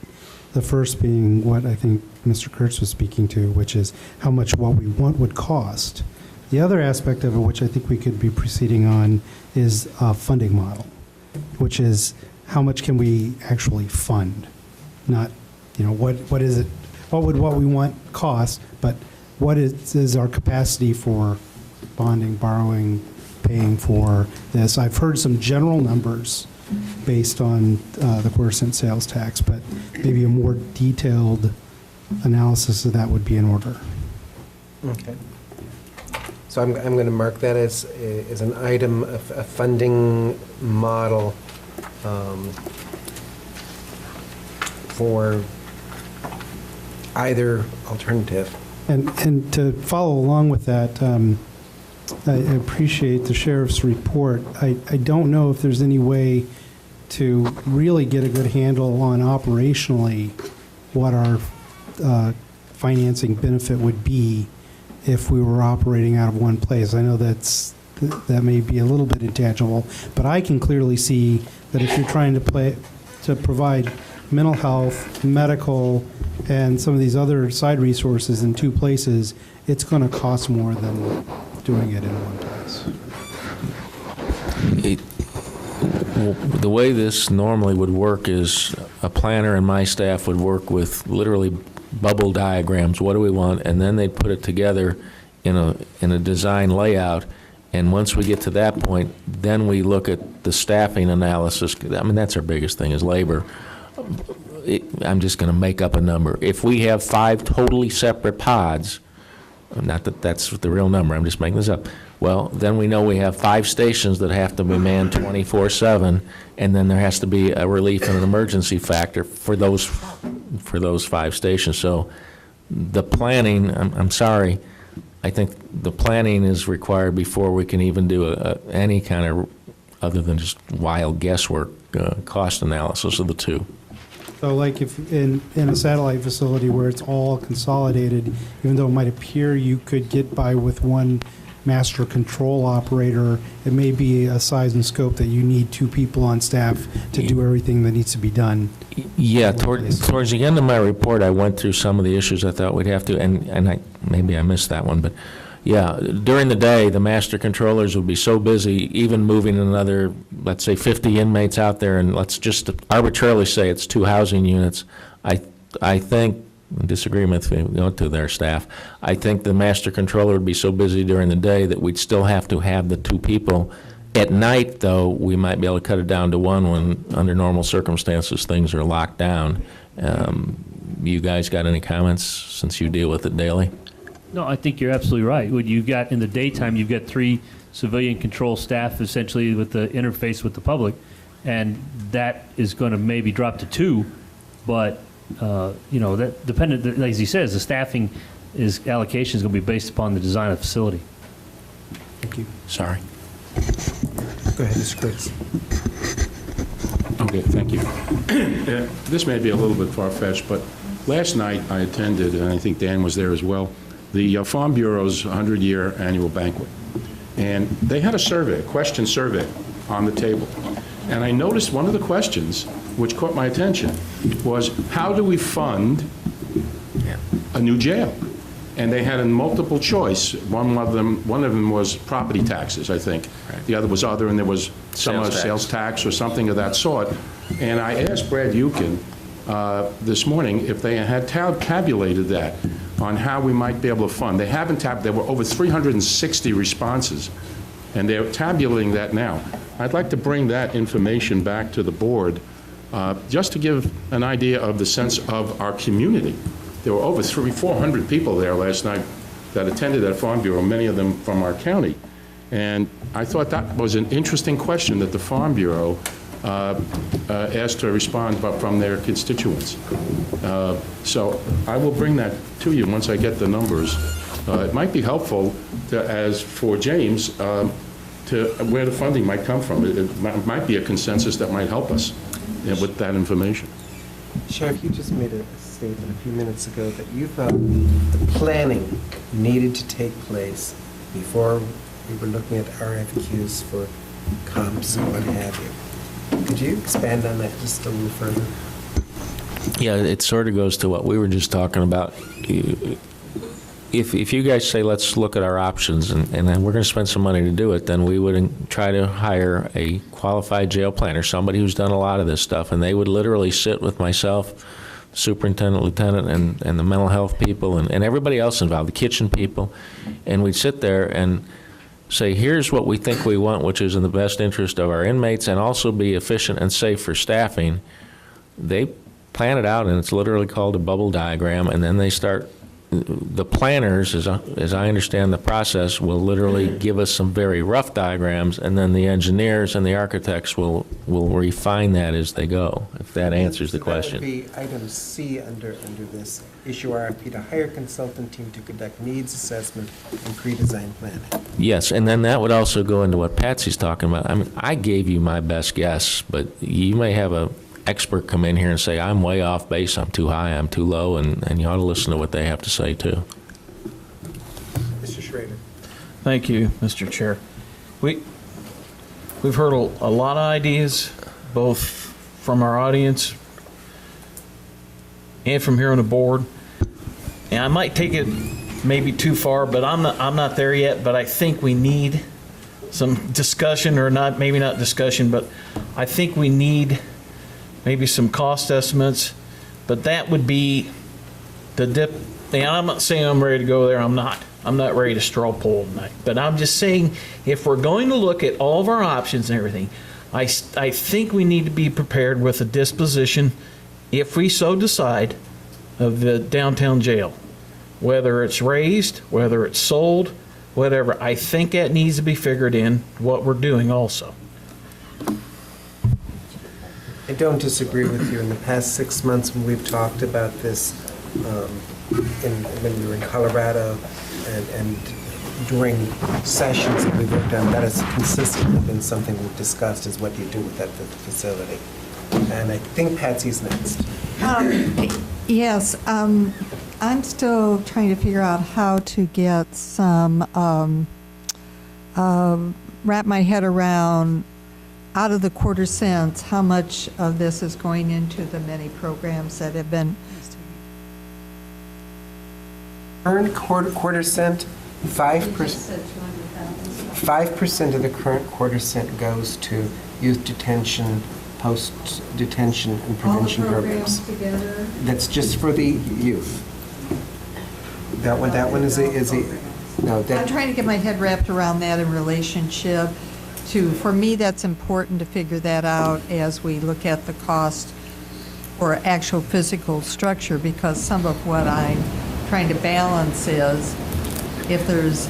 The first being what I think Mr. Kurtz was speaking to, which is how much what we want would cost. The other aspect of it, which I think we could be proceeding on, is a funding model, which is how much can we actually fund? Not, what is it, what would what we want cost, but what is our capacity for bonding, borrowing, paying for this? I've heard some general numbers based on the quarter-cent sales tax, but maybe a more detailed analysis of that would be in order. Okay. So I'm going to mark that as an item, a funding model for either alternative. And to follow along with that, I appreciate the sheriff's report. I don't know if there's any way to really get a good handle on operationally what our financing benefit would be if we were operating out of one place. I know that may be a little bit intangible, but I can clearly see that if you're trying to provide mental health, medical, and some of these other side resources in two places, it's going to cost more than doing it in one place. The way this normally would work is a planner and my staff would work with literally bubble diagrams. What do we want? And then they'd put it together in a design layout. And once we get to that point, then we look at the staffing analysis. I mean, that's our biggest thing is labor. I'm just going to make up a number. If we have 5 totally separate pods, not that that's the real number, I'm just making this up. Well, then we know we have 5 stations that have to be manned 24/7, and then there has to be a relief and an emergency factor for those 5 stations. So the planning, I'm sorry, I think the planning is required before we can even do any kind of other than just wild guesswork, cost analysis of the two. So like if in a satellite facility where it's all consolidated, even though it might appear you could get by with one master control operator, it may be a size and scope that you need 2 people on staff to do everything that needs to be done. Yeah, towards the end of my report, I went through some of the issues I thought we'd have to, and maybe I missed that one, but yeah, during the day, the master controllers would be so busy, even moving another, let's say, 50 inmates out there, and let's just arbitrarily say it's 2 housing units. I think, in disagreement to their staff, I think the master controller would be so busy during the day that we'd still have to have the 2 people. At night, though, we might be able to cut it down to 1 when, under normal circumstances, things are locked down. You guys got any comments, since you deal with it daily? No, I think you're absolutely right. What you've got in the daytime, you've got 3 civilian control staff essentially with the interface with the public, and that is going to maybe drop to 2, but that dependent, as he says, the staffing allocation is going to be based upon the design of the facility. Thank you. Sorry. Go ahead, Mr. Curtis. Okay, thank you. This may be a little bit far-fetched, but last night I attended, and I think Dan was there as well, the Farm Bureau's 100-year annual banquet. And they had a survey, a question survey on the table. And I noticed one of the questions, which caught my attention, was how do we fund a new jail? And they had a multiple choice. One of them was property taxes, I think. Right. The other was other, and there was some sales tax or something of that sort. And I asked Brad Yukin this morning if they had tabulated that on how we might be able to fund. They haven't there were over 360 responses, and they're tabulating that now. I'd like to bring that information back to the board just to give an idea of the sense of our community. There were over 400 people there last night that attended that Farm Bureau, many of them from our county. And I thought that was an interesting question that the Farm Bureau asked to respond from their constituents. So I will bring that to you once I get the numbers. It might be helpful as for James to where the funding might come from. It might be a consensus that might help us with that information. Sheriff, you just made a statement a few minutes ago that you thought the planning needed to take place before we were looking at RFQs for comps and what have you. Could you expand on that just a little further? Yeah, it sort of goes to what we were just talking about. If you guys say, let's look at our options, and then we're going to spend some money to do it, then we would try to hire a qualified jail planner, somebody who's done a lot of this stuff, and they would literally sit with myself, superintendent, lieutenant, and the mental health people, and everybody else involved, the kitchen people, and we'd sit there and say, here's what we think we want, which is in the best interest of our inmates and also be efficient and safe for staffing. They plan it out, and it's literally called a bubble diagram, and then they start, the planners, as I understand the process, will literally give us some very rough diagrams, and then the engineers and the architects will refine that as they go, if that answers the question. That would be item C under this. Issue RFP to hire consultant team to conduct needs assessment and pre-design planning. Yes, and then that would also go into what Patsy's talking about. I mean, I gave you my best guess, but you may have a expert come in here and say, I'm way off base, I'm too high, I'm too low, and you ought to listen to what they have to say, too. Mr. Schrader. Thank you, Mr. Chair. We've heard a lot of ideas, both from our audience and from here on the board. And I might take it maybe too far, but I'm not there yet, but I think we need some discussion, or maybe not discussion, but I think we need maybe some cost estimates, but that would be the dip. And I'm not saying I'm ready to go there. I'm not ready to straw poll tonight. But I'm just saying, if we're going to look at all of our options and everything, I think we need to be prepared with a disposition, if we so decide, of the downtown jail. Whether it's raised, whether it's sold, whatever, I think that needs to be figured in what we're doing also. I don't disagree with you. In the past 6 months when we've talked about this, when we were in Colorado and during sessions that we've worked on, that has consistently been something we've discussed, is what you do with that facility. And I think Patsy's next. Yes, I'm still trying to figure out how to get some, wrap my head around, out of the quarter cents, how much of this is going into the many programs that have been. Current quarter cent, 5%. 5% of the current quarter cent goes to youth detention, post-detention, and prevention programs. Together? That's just for the youth. That one is no, that. I'm trying to get my head wrapped around that in relationship to, for me, that's important to figure that out as we look at the cost or actual physical structure, because some of what I'm trying to balance is if there's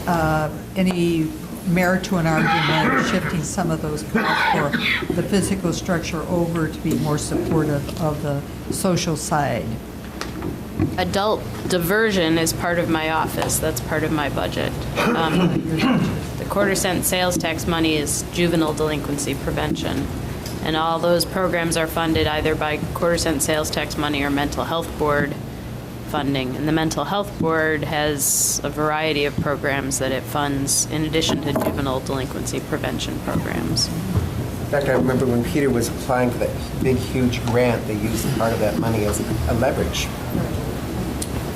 any merit to an argument shifting some of those costs for the physical structure over to be more supportive of the social side. Adult diversion is part of my office. That's part of my budget. The quarter cent sales tax money is juvenile delinquency prevention. And all those programs are funded either by quarter cent sales tax money or mental health board funding. And the mental health board has a variety of programs that it funds in addition to juvenile delinquency prevention programs. In fact, I remember when Peter was applying for that big, huge grant, they used part of that money as a leverage.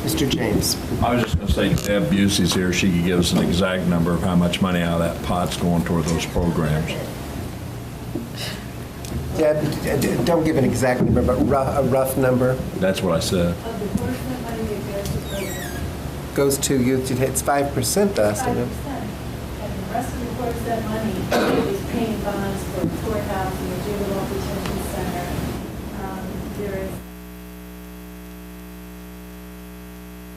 Mr. James. I was just going to say, Deb Busey's here. She could give us an exact number of how much money out of that pot's going toward those programs. Deb, don't give an exact number, but a rough number. That's what I said. Goes to youth, it's 5%, Dustin. And the rest of the quarter cent money is paying bonds for the courthouse and the juvenile detention center. There is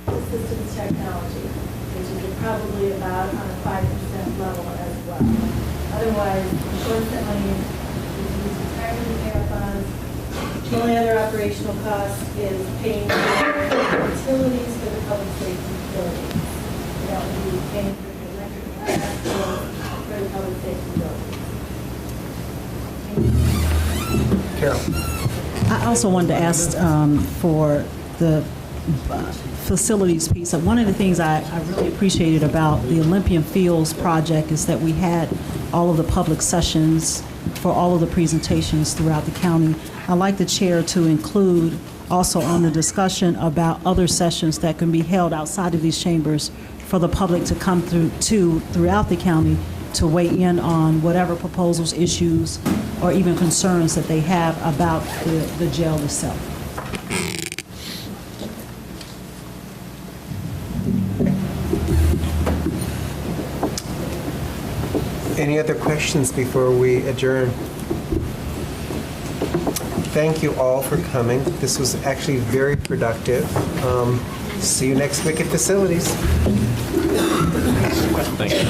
assistance technology, which is probably about on a 5% level as well. Otherwise, the quarter cent money is used entirely to pay our bonds. The only other operational cost is paying for utilities for the public safety facilities. That would be paying for the electric and gas bills for the public safety buildings. Carol. I also wanted to ask for the facilities piece. One of the things I really appreciated about the Olympian Fields project is that we had all of the public sessions for all of the presentations throughout the county. I'd like the chair to include also on the discussion about other sessions that can be held outside of these chambers for the public to come throughout the county to weigh in on whatever proposals, issues, or even concerns that they have about the jail itself. Any other questions before we adjourn? Thank you all for coming. This was actually very productive. See you next week at facilities. Thank you.